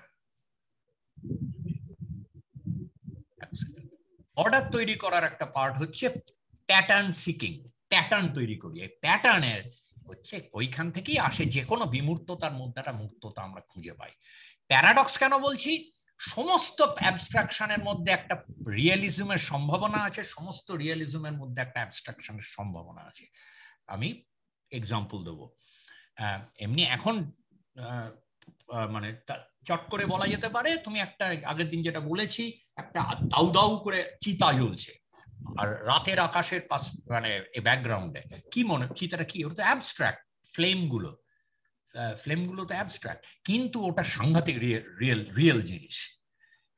অর্ডার তৈরি করার একটা পার্ট হচ্ছে প্যাটার্ন সিকিং, প্যাটার্ন তৈরি করি। এই প্যাটার্নের হচ্ছে ওইখান থেকেই আসে যে কোনো বিমূর্ততার মধ্যে একটা মূর্ততা আমরা খুঁজে পাই। প্যারাডক্স কেন বলছি? সমস্ত অ্যাবস্ট্রাকশনের মধ্যে একটা রিয়েলিজমের সম্ভাবনা আছে, সমস্ত রিয়েলিজমের মধ্যে একটা অ্যাবস্ট্রাকশনের সম্ভাবনা আছে। আমি এক্সাম্পল দেবো। এমনি এখন মানে চট করে বলা যেতে পারে, তুমি একটা আগের দিন যেটা বলেছি, একটা দাউ দাউ করে চিতা জ্বলছে আর রাতের আকাশের পাশ মানে ব্যাকগ্রাউন্ডে কি মনে, চিতাটা কি? ওটা তো অ্যাবস্ট্রাক্ট, ফ্লেমগুলো তো অ্যাবস্ট্রাক্ট, কিন্তু ওটা সাংঘাতিক রিয়েল জিনিস।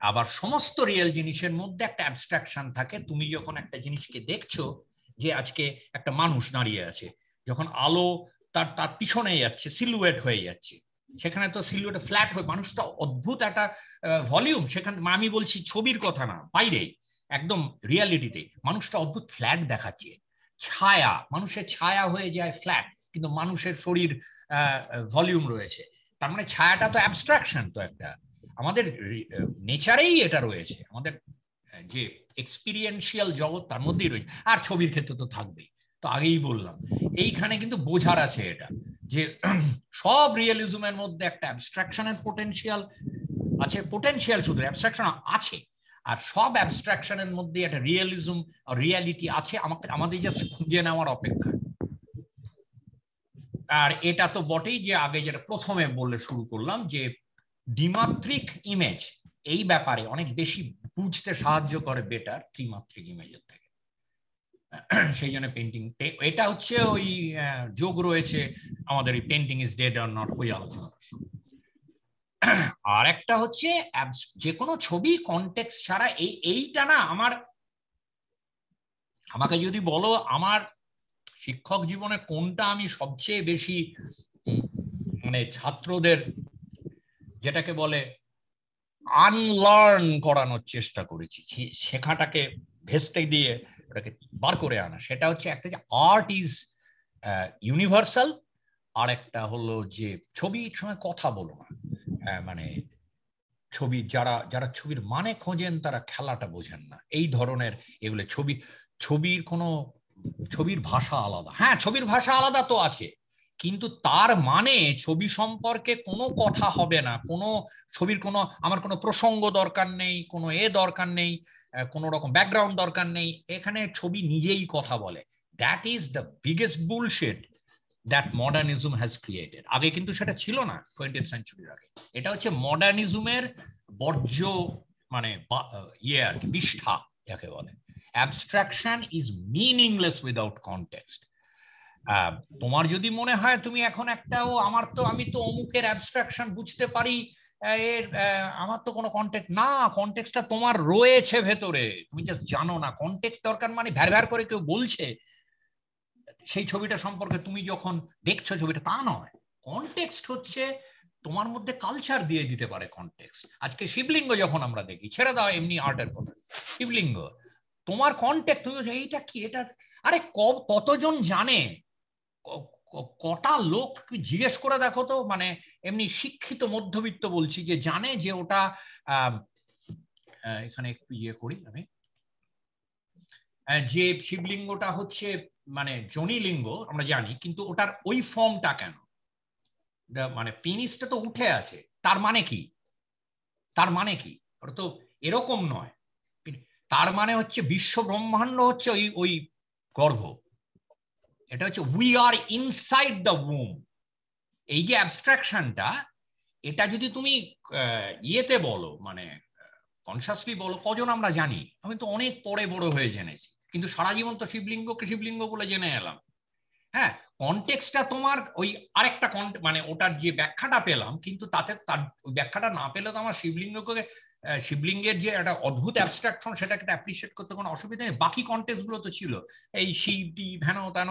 আবার সমস্ত রিয়েল জিনিসের মধ্যে একটা অ্যাবস্ট্রাকশন থাকে। তুমি যখন একটা জিনিসকে দেখছো, যে আজকে একটা মানুষ দাঁড়িয়ে আছে, যখন আলো তার তার পিছনে যাচ্ছে, সিলুয়েট হয়ে যাচ্ছে, সেখানে তো সিলুয়েট ফ্ল্যাট হয়ে মানুষটা অদ্ভুত একটা ভলিউম, সেখানে আমি বলছি ছবির কথা না, বাইরে একদম রিয়ালিটিতে মানুষটা অদ্ভুত ফ্ল্যাট দেখাচ্ছে। ছায়া, মানুষের ছায়া হয়ে যায় ফ্ল্যাট, কিন্তু মানুষের শরীর ভলিউম রয়েছে। তার মানে ছায়াটা তো অ্যাবস্ট্রাকশন, তো একটা আমাদের নেচারেই এটা রয়েছে, আমাদের যে এক্সপিরিয়েন্সিয়াল জগৎ তার মধ্যেই রয়েছে। আর ছবির ক্ষেত্রে তো থাকবেই, তো আগেই বললাম। এইখানে কিন্তু বোঝার আছে এটা, যে সব রিয়েলিজমের মধ্যে একটা অ্যাবস্ট্রাকশনের পোটেনশিয়াল আছে, পোটেনশিয়াল শুধু অ্যাবস্ট্রাকশন আছে, আর সব অ্যাবস্ট্রাকশনের মধ্যে একটা রিয়েলিজম রিয়ালিটি আছে, আমাদের জাস্ট খুঁজে নেওয়ার অপেক্ষা। আর এটা তো বটেই যে আগে যেটা প্রথমে বললে শুরু করলাম, যে দ্বিমাত্রিক ইমেজ এই ব্যাপারে অনেক বেশি বুঝতে সাহায্য করে বেটার ত্রিমাত্রিক ইমেজের থেকে। সেই জন্য পেন্টিং, এটা হচ্ছে ওই যোগ রয়েছে আমাদের এই painting is dead or not ওই আলোচনার সঙ্গে। আর একটা হচ্ছে যে কোনো ছবি কনটেক্সট ছাড়া, এইটা না, আমাকে যদি বলো আমার শিক্ষক জীবনে কোনটা আমি সবচেয়ে বেশি মানে ছাত্রদের যেটাকে বলে আনলার্ন করানোর চেষ্টা করেছি, শেখাটাকে ভেস্তে দিয়ে ওটাকে বার করে আনা, সেটা হচ্ছে একটা যে আর্ট ইজ ইউনিভার্সাল, আর একটা হলো যে ছবির সঙ্গে কথা বলো না। মানে ছবি যারা ছবির মানে খোঁজেন তারা খেলাটা বোঝেন না, এই ধরনের এগুলো। ছবির ভাষা আলাদা, হ্যাঁ ছবির ভাষা আলাদা তো আছে, কিন্তু তার মানে ছবি সম্পর্কে কোনো কথা হবে না, কোনো ছবির আমার কোনো প্রসঙ্গ দরকার নেই, কোনো দরকার নেই, কোনো রকম ব্যাকগ্রাউন্ড দরকার নেই, এখানে ছবি নিজেই কথা বলে। That is the biggest bullshit that modernism has created. আগে কিন্তু সেটা ছিল না 20th সেঞ্চুরির আগে। এটা হচ্ছে মডার্নিজমের বর্জ্য, মানে আর কি বিষ্ঠা যাকে বলে। Abstraction is meaningless without context. তোমার যদি মনে হয় তুমি এখন আমি তো অমুকের অ্যাবস্ট্রাকশন বুঝতে পারি, আমার তো কোনো কনটেক্সট না, কনটেক্সটটা তোমার রয়েছে ভেতরে, তুমি জাস্ট জানো না। কনটেক্সট দরকার মানে ভ্যার করে কেউ বলছে সেই ছবিটা সম্পর্কে তুমি যখন দেখছো ছবিটা, তা নয়। কনটেক্সট হচ্ছে তোমার মধ্যে কালচার দিয়ে দিতে পারে কনটেক্সট। আজকে শিবলিঙ্গ যখন আমরা দেখি, ছেড়ে দাও এমনি আর্টের কথা, শিবলিঙ্গ তোমার কনটেক্সট, তুমি এইটা কি, এটা আরে কতজন জানে, কটা লোক জিজ্ঞেস করে দেখো তো, মানে এমনি শিক্ষিত মধ্যবিত্ত বলছি, যে জানে যে ওটা এখানে একটু করি আমি, যে শিবলিঙ্গটা হচ্ছে মানে যোনিলিঙ্গ আমরা জানি, কিন্তু ওটার ওই ফর্মটা কেন, মানে পেনিসটা তো উঠে আছে, তার মানে কি, ওটা তো এরকম নয়, তার মানে হচ্ছে বিশ্ব ব্রহ্মাণ্ড হচ্ছে ওই গর্ভ, এটা হচ্ছে উই আর ইনসাইড দ্য উম। এই যে অ্যাবস্ট্রাকশনটা, এটা যদি তুমি ইয়েতে বলো, মানে কনসাসলি বলো, কজন আমরা জানি? আমি তো অনেক পরে বড় হয়ে জেনেছি, কিন্তু সারা জীবন তো শিবলিঙ্গকে শিবলিঙ্গ বলে জেনে এলাম। হ্যাঁ, কনটেক্সটটা তোমার ওই আরেকটা মানে ওটার যে ব্যাখ্যাটা পেলাম, কিন্তু তার ব্যাখ্যাটা না পেলে তো আমার শিবলিঙ্গের যে একটা অদ্ভুত অ্যাবস্ট্রাকশন, সেটাকে অ্যাপ্রিসিয়েট করতে কোনো অসুবিধা নেই। বাকি কনটেক্সট গুলো তো ছিল, এই শিবটি হেন তেন,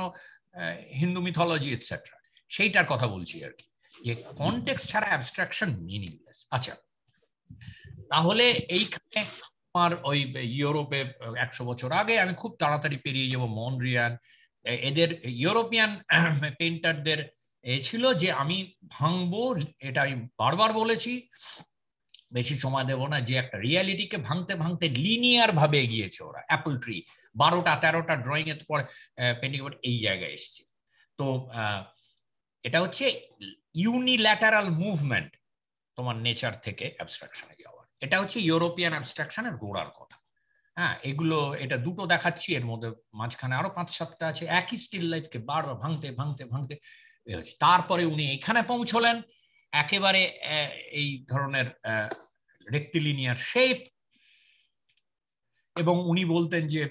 হিন্দু মিথোলজি এটসেট্রা, সেইটার কথা বলছি আর কি, যে কনটেক্সট ছাড়া অ্যাবস্ট্রাকশন মিনিংলেস। আচ্ছা, তাহলে এইখানে আমার ওই ইউরোপে 100 বছর আগে, আমি খুব তাড়াতাড়ি পেরিয়ে যাব, মনরিয়ান, এদের ইউরোপিয়ান পেইন্টারদের ছিল যে আমি ভাঙবো, এটা আমি বারবার বলেছি, বেশি সময় দেবো না, যে একটা রিয়ালিটিকে ভাঙতে ভাঙতে লিনিয়ার ভাবে এগিয়েছে ওরা। অ্যাপল ট্রি 12টা 13টা ড্রয়িং এর পর পেন্টিং এই জায়গায় এসছে। তো এটা হচ্ছে ইউনিল্যাটারাল মুভমেন্ট তোমার নেচার থেকে অ্যাবস্ট্রাকশনে যাওয়ার। এটা হচ্ছে ইউরোপিয়ান অ্যাবস্ট্রাকশনের গোড়ার কথা। হ্যাঁ, এগুলো এটা দুটো দেখাচ্ছি, এর মধ্যে মাঝখানে আরো 5-7টা আছে। একই স্টিল লাইফকে বারবার ভাঙতে ভাঙতে ভাঙতে তারপরে উনি এখানে পৌঁছলেন, একেবারে এই ধরনের রেক্টিলিনিয়ার শেপ। এবং উনি বলতেন যে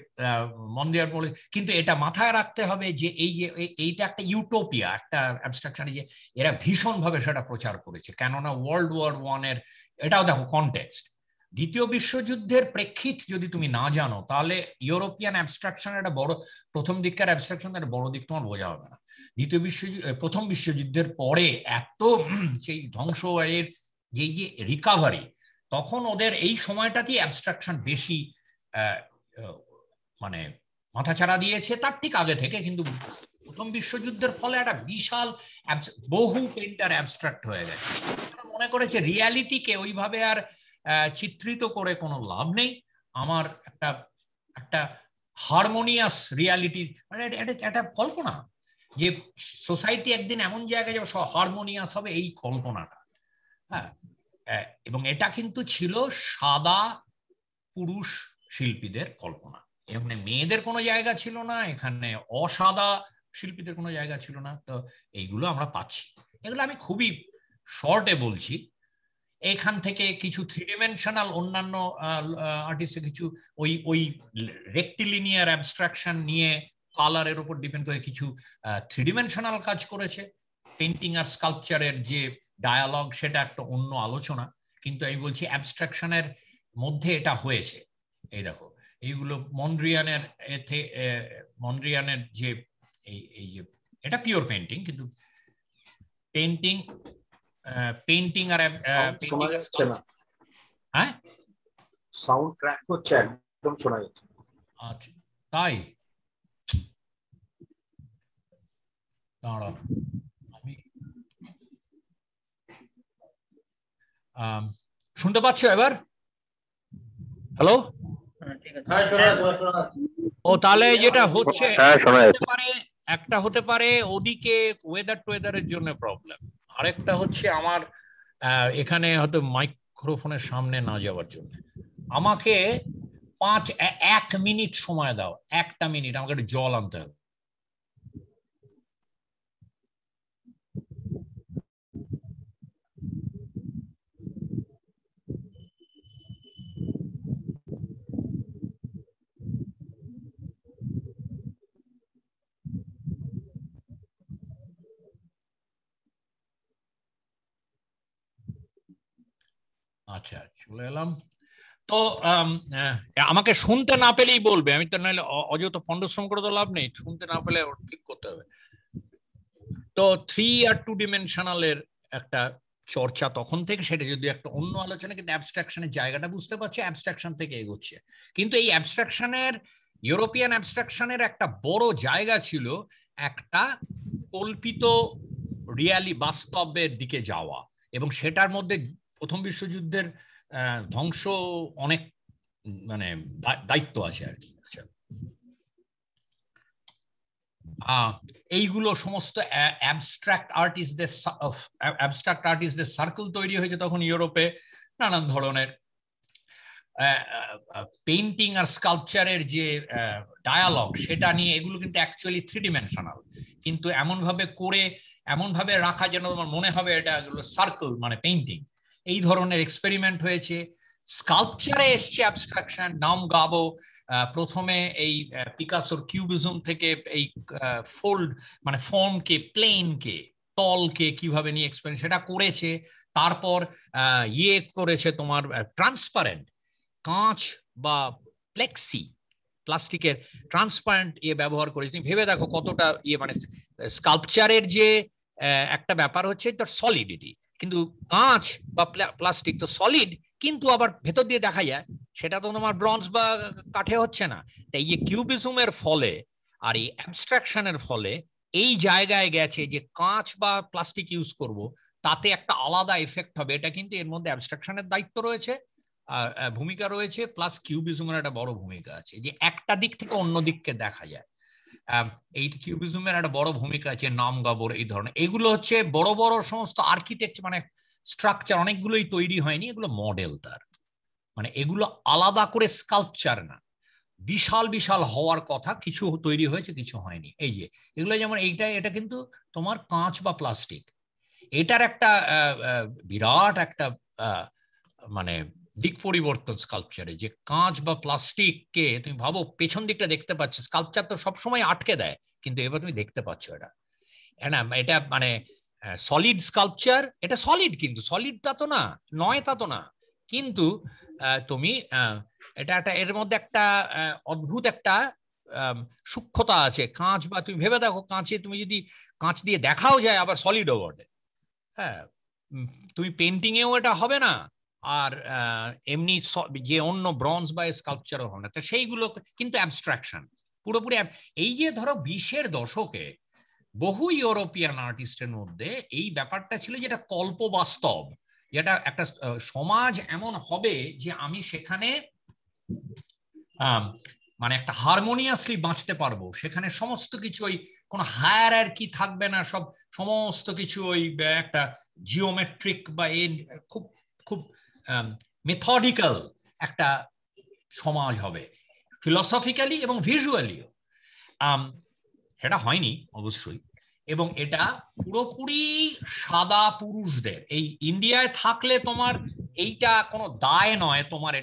মন্দিয়ার বলে, কিন্তু এটা মাথায় রাখতে হবে যে এই যে এইটা একটা ইউটোপিয়া, একটা অ্যাবস্ট্রাকশন, যে এরা ভীষণভাবে সেটা প্রচার করেছে। কেননা World War I এর, এটাও দেখো কনটেক্সট, দ্বিতীয় বিশ্বযুদ্ধের প্রেক্ষিত যদি তুমি না জানো তাহলে ইউরোপিয়ান অ্যাবস্ট্রাকশনের একটা বড়, প্রথম দিককার অ্যাবস্ট্রাকশনের একটা বড় দিক তোমার বোঝা হবে না। প্রথম বিশ্বযুদ্ধের পরে এত সেই ধ্বংস এর যে রিকাভারি, তখন ওদের এই সময়টাতেই অ্যাবস্ট্রাকশন বেশি মানে মাথাচাড়া দিয়েছে, তার ঠিক আগে থেকে। কিন্তু প্রথম বিশ্বযুদ্ধের ফলে একটা বিশাল বহু পেইন্টার অ্যাবস্ট্রাক্ট হয়ে গেছে। মনে করেছে রিয়ালিটিকে ওইভাবে আর চিত্রিত করে কোনো লাভ নেই, আমার একটা হারমোনিয়াস রিয়ালিটি, মানে একটা কল্পনা যে সোসাইটি একদিন এমন জায়গায় যাবে হারমোনিয়াস হবে, এই কল্পনাটা। হ্যাঁ, এবং এটা কিন্তু ছিল সাদা পুরুষ শিল্পীদের কল্পনা। এখানে মেয়েদের কোনো জায়গা ছিল না, এখানে অসাদা শিল্পীদের কোনো জায়গা ছিল না। তো এইগুলো আমরা পাচ্ছি। এগুলো আমি খুবই শর্টে বলছি। এখান থেকে কিছু 3 ডিমেনশনাল অন্যান্য আর্টিস্টের কিছু ওই রেক্টিলিনিয়ার অ্যাবস্ট্রাকশন নিয়ে কালারের উপর ডিপেন্ড করে কিছু 3 ডিমেনশনাল কাজ করেছে। পেন্টিং আর স্কাল্পচারের যে ডায়ালগ, সেটা একটা অন্য আলোচনা, কিন্তু আমি বলছি অ্যাবস্ট্রাকশনের মধ্যে এটা হয়েছে। এই দেখো, এইগুলো মন্ড্রিয়ানের যে এই যে, এটা পিওর পেন্টিং, কিন্তু পেন্টিং আর হ্যাঁ সাউন্ড ট্র্যাক হচ্ছে, একদম শোনা যাচ্ছে। আচ্ছা, তাই দাঁড়াও, আমি শুনতে পাচ্ছ এবার? হ্যালো, ও তাহলে যেটা হচ্ছে একটা হতে পারে ওদিকে ওয়েদারের জন্য প্রবলেম, আরেকটা হচ্ছে আমার এখানে হয়তো মাইক্রোফোনের সামনে না যাওয়ার জন্য। আমাকে 1 মিনিট সময় দাও, 1টা মিনিট, আমাকে একটু জল আনতে হবে। আচ্ছা, চলে এলাম। তো আমাকে শুনতে না পেলেই বলবে, আমি তো নাহলে অযথা পরিশ্রম করে তো লাভ নেই, শুনতে না পেলে ঠিক করতে হবে। তো 3 আর 2 ডিমেনশনালের একটা চর্চা তখন থেকে, সেটা যদি একটা অন্য আলোচনা, কিন্তু অ্যাবস্ট্রাকশনের জায়গাটা বুঝতে পারছে, অ্যাবস্ট্রাকশন থেকে এগোচ্ছে। কিন্তু এই অ্যাবস্ট্রাকশনের, ইউরোপিয়ান অ্যাবস্ট্রাকশনের একটা বড় জায়গা ছিল একটা কল্পিত বাস্তবের দিকে যাওয়া, এবং সেটার মধ্যে প্রথম বিশ্বযুদ্ধের ধ্বংস অনেক মানে দায়িত্ব আছে আর কি। আচ্ছা, এইগুলো সমস্ত অ্যাবস্ট্রাক্ট আর্টিস্টদের সার্কেল তৈরি হয়েছে তখন ইউরোপে, নানান ধরনের পেইন্টিং আর স্কাল্পচারের যে ডায়ালগ, সেটা নিয়ে, এগুলো কিন্তু অ্যাকচুয়ালি 3 ডিমেনশনাল, কিন্তু এমন ভাবে রাখা যেন তোমার মনে হবে এটা সার্কেল মানে পেইন্টিং। এই ধরনের এক্সপেরিমেন্ট হয়েছে। স্কাল্পচারে এসছে অ্যাবস্ট্রাকশন, নাম গাবো প্রথমে এই পিকাসোর কিউবিজম থেকে এই ফোল্ড মানে ফর্মকে, প্লেনকে, তলকে কিভাবে নিয়ে এক্সপেরিমেন্ট সেটা করেছে। তারপর করেছে তোমার ট্রান্সপারেন্ট কাঁচ বা প্লাস্টিকের ট্রান্সপারেন্ট ব্যবহার করেছে। তুমি ভেবে দেখো কতটা মানে স্কাল্পচারের যে একটা ব্যাপার হচ্ছে তার সলিডিটি, কিন্তু কাঁচ বা প্লাস্টিক তো সলিড, কিন্তু আবার ভেতর দিয়ে দেখা যায় সেটা তো তোমার ব্রোঞ্জ বা কাঠে হচ্ছে না। তাই এই কিউবিজমের ফলে আর এই অ্যাবস্ট্রাকশনের ফলে এই জায়গায় গেছে যে কাঁচ বা প্লাস্টিক ইউজ করব, তাতে একটা আলাদা এফেক্ট হবে, এটা কিন্তু এর মধ্যে অ্যাবস্ট্রাকশনের দায়িত্ব রয়েছে, ভূমিকা রয়েছে, প্লাস কিউবিজমের একটা বড় ভূমিকা আছে, যে একটা দিক থেকে অন্য দিককে দেখা যায়। এই কিউবিজমের একটা বড় ভূমিকা আছে, নাম গাবর এই ধরনের, এগুলো হচ্ছে বড় বড় সমস্ত আর্কিটেকচার, মানে স্ট্রাকচার অনেকগুলোই তৈরি হয়নি, এগুলো মডেল তার, মানে এগুলো আলাদা করে স্কাল্পচার না, বিশাল বিশাল হওয়ার কথা, কিছু তৈরি হয়েছে কিছু হয়নি। এই যে এগুলো যেমন এইটা, এটা কিন্তু তোমার কাঁচ বা প্লাস্টিক, এটার একটা বিরাট একটা মানে দিক পরিবর্তন স্কাল্পচারে, যে কাঁচ বা প্লাস্টিককে তুমি ভাবো পেছন দিকটা দেখতে পাচ্ছ, স্কাল্পচার তো সবসময় আটকে দেয়, কিন্তু এবার তুমি দেখতে পাচ্ছ এটা, না এটা মানে সলিড স্কাল্পচার, এটা সলিড, কিন্তু সলিড তা তো না, নয় তা তো না, কিন্তু তুমি এটা একটা এর মধ্যে একটা অদ্ভুত একটা সূক্ষ্মতা আছে, কাঁচ বা তুমি ভেবে দেখো, কাঁচে তুমি যদি কাঁচ দিয়ে দেখাও যায় আবার সলিডও বটে, হ্যাঁ, তুমি পেন্টিং এও এটা হবে না, আর এমনি যে অন্য ব্রঞ্জ বা স্কাল্পচারও হবে না, তো সেইগুলো কিন্তু অ্যাবস্ট্রাকশন পুরোপুরি। এই যে ধরো 20-এর দশকে বহু ইউরোপিয়ান আর্টিস্টের মধ্যে এই ব্যাপারটা ছিল, যেটা কল্প বাস্তব, যেটা একটা সমাজ এমন হবে যে আমি সেখানে মানে একটা হারমোনিয়াসলি বাঁচতে পারবো, সেখানে সমস্ত কিছু ওই কোনো হায়ারার্কি থাকবে না, সমস্ত কিছু ওই একটা জিওমেট্রিক বা খুব খুব মেথডিক্যাল একটা সমাজ হবে, ফিলসফিক্যালি এবং ভিজুয়ালিও। সেটা হয়নি অবশ্যই, এবং এটা পুরোপুরি সাদা পুরুষদের, এই ইন্ডিয়ায় থাকলে তোমার এইটা কোনো দায় নয় তোমার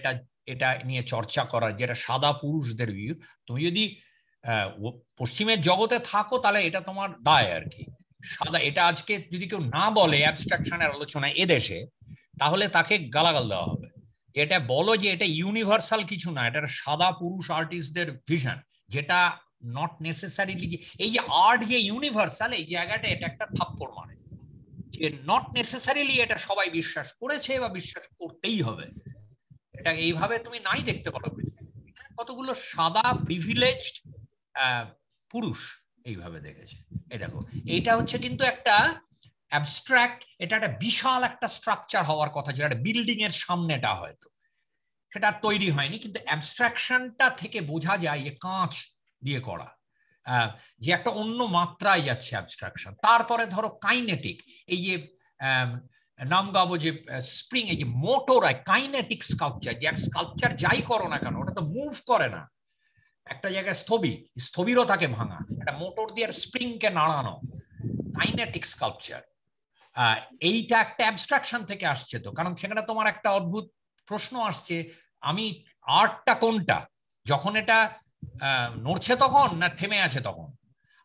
এটা নিয়ে চর্চা করার, যেটা সাদা পুরুষদের ভিউ। তুমি যদি পশ্চিমের জগতে থাকো তাহলে এটা তোমার দায় আর কি, সাদা, এটা আজকে যদি কেউ না বলে অ্যাবস্ট্রাকশনের আলোচনায় এদেশে, তাহলে তাকে গালাগাল দেওয়া হবে, এটা বলো যে এটা ইউনিভার্সাল কিছু না, এটা সাদা পুরুষ আর্টিস্টদের ভিশন, যেটা নট নেসেসারিলি, এই যে আর্ট যে ইউনিভার্সাল, এই জায়গাটা এটা একটা থাপ্পড় মারে, যে নট নেসেসারিলি এটা সবাই বিশ্বাস করেছে বা বিশ্বাস করতেই হবে, এটা এইভাবে তুমি নাই দেখতে পারো। কতগুলো সাদা প্রিভিলেজড পুরুষ এইভাবে দেখেছে। এই দেখো, এইটা হচ্ছে কিন্তু একটা অ্যাবস্ট্রাক্ট, এটা একটা বিশাল একটা স্ট্রাকচার হওয়ার কথা, যেটা বিল্ডিং এর সামনেটা হয়তো সেটা তৈরি হয়নি, কিন্তু অ্যাবস্ট্রাকশনটা থেকে বোঝা যায় যে কাঁচ দিয়ে করা, যে একটা অন্য মাত্রায় যাচ্ছে অ্যাবস্ট্রাকশন। তারপরে ধরো কাইনেটিক, এই যে নাম গাবো যে স্প্রিং, এই যে মোটর কাইনেটিক স্কাল্পচার, যে স্কাল্পচার যাই করো না কেন ওটা তো মুভ করে না, একটা জায়গায় স্থবিরতাকে ভাঙা, একটা মোটর দিয়ে স্প্রিংকে নাড়ানো, কাইনেটিক স্কাল্পচার। এইটা একটা অ্যাবস্ট্রাকশন থেকে আসছে, তো কারণ সেখানে তোমার একটা অদ্ভুত প্রশ্ন আসছে, আমি আর্টটা কোনটা, যখন এটা নড়ছে তখন না থেমে আছে তখন,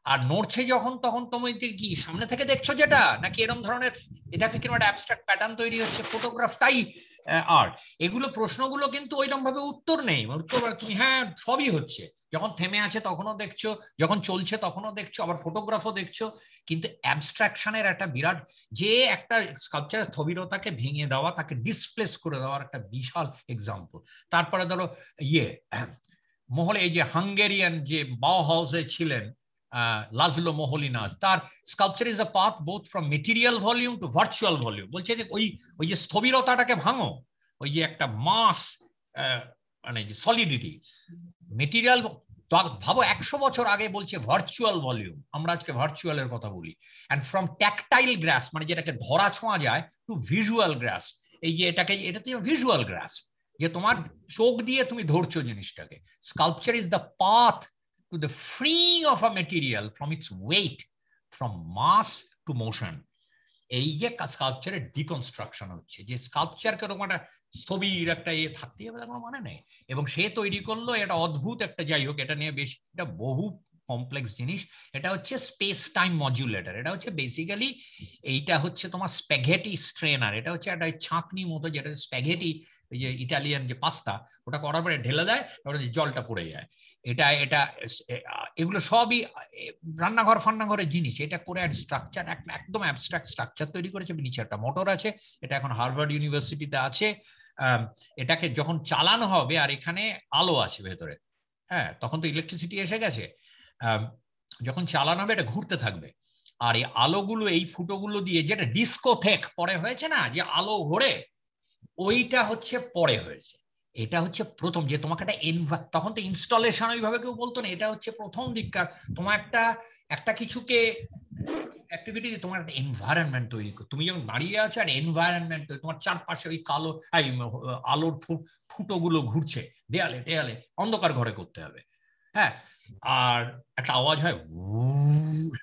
আর নড়ছে যখন তখন তুমি কি সামনে থেকে দেখছো যেটা, নাকি এরকম ধরনের এটাকে কিরকম একটা অ্যাবস্ট্রাক্ট প্যাটার্ন তৈরি হচ্ছে, ফটোগ্রাফটাই আর্ট, এগুলো প্রশ্নগুলো কিন্তু ওইরকম ভাবে উত্তর নেই, উত্তর তুমি হ্যাঁ সবই হচ্ছে, যখন থেমে আছে তখনও দেখছো, যখন চলছে তখনও দেখছো, আবার ফটোগ্রাফও দেখছো, কিন্তু অ্যাবস্ট্রাকশনের একটা বিরাট, যে একটা স্কাল্পচারের স্থবিরতাকে ভেঙে দেওয়া, তাকে ডিসপ্লেস করে দেওয়ার একটা বিশাল এক্সাম্পল। তারপরে ধরো মহলে, এই যে হাঙ্গেরিয়ান যে বাউহাউসে ছিলেন লাজলো মোহলিনাস, তার sculpture is a path both from material volume to virtual volume, বলছে যে ওই যে স্থবিরতাটাকে ভাঙো, ওই যে একটা মাস মানে যে সলিডিটি মেটেরিয়াল, ভাবো 100 বছর আগে বলছে ভার্চুয়াল ভলিউম, আমরা আজকে ভার্চুয়ালের কথা বলি, অ্যান্ড ফ্রম ট্যাকটাইল গ্রাস, মানে যেটাকে ধরা ছোঁয়া যায়, টু ভিজুয়াল গ্রাস, এই যে এটাকে, এটা তো ভিজুয়াল গ্রাস, যে তোমার চোখ দিয়ে তুমি ধরছো জিনিসটাকে। Sculpture is the path to the freeing of a material from its weight, from mass to motion. এই যে স্কাল্পচারের ডিকনস্ট্রাকশন হচ্ছে, যে স্কাল্পচারকে এরকম একটা স্থবির একটা থাকতে হবে তার কোনো মানে নেই, এবং সে তৈরি করলো এটা অদ্ভুত একটা, যাই হোক এটা নিয়ে বেশ এটা বহু কমপ্লেক্স জিনিস, এটা হচ্ছে স্পেস টাইম মডুলেটর, এটা হচ্ছে বেসিক্যালি, এইটা হচ্ছে তোমার স্প্যাঘেটি স্ট্রেনার, এটা হচ্ছে একটা ছাঁকনি মতো, যেটা স্প্যাঘেটি, এই যে ইটালিয়ান যে পাস্তা, ওটা করার পরে ঢেলে দেয়, ওটা জলটা পড়ে যায়, এটা এগুলো সবই রান্নাঘর ফান্নাঘরের জিনিস, এটা করে স্ট্রাকচার একদম অ্যাবস্ট্রাক্ট স্ট্রাকচার তৈরি করেছে, নিচে একটা মোটর আছে, এটা এখন হার্ভার্ড ইউনিভার্সিটিতে আছে, এটাকে যখন চালানো হবে, আর এখানে আলো আছে ভেতরে, হ্যাঁ তখন তো ইলেকট্রিসিটি এসে গেছে, যখন চালানো হবে এটা ঘুরতে থাকবে, আর এই আলোগুলো এই ফুটোগুলো দিয়ে, যেটা ডিস্কোথেক পরে হয়েছে না, যে আলো ঘোরে, ওইটা হচ্ছে পরে হয়েছে। এটা হচ্ছে প্রথম যে তোমাকে একটা তখন তো ইনস্টলেশন ওইভাবে কেউ বলতো না, এটা হচ্ছে প্রথম দিককার তোমার একটা কিছুকে অ্যাক্টিভিটি, তোমার একটা এনভায়রনমেন্ট তৈরি করো। তুমি যখন দাঁড়িয়ে আছো আর এনভায়রনমেন্ট, তোমার চারপাশে ওই কালো আলোর ফুটোগুলো ঘুরছে দেয়ালে দেয়ালে, অন্ধকার ঘরে করতে হবে। হ্যাঁ, আর একটা আওয়াজ হয়,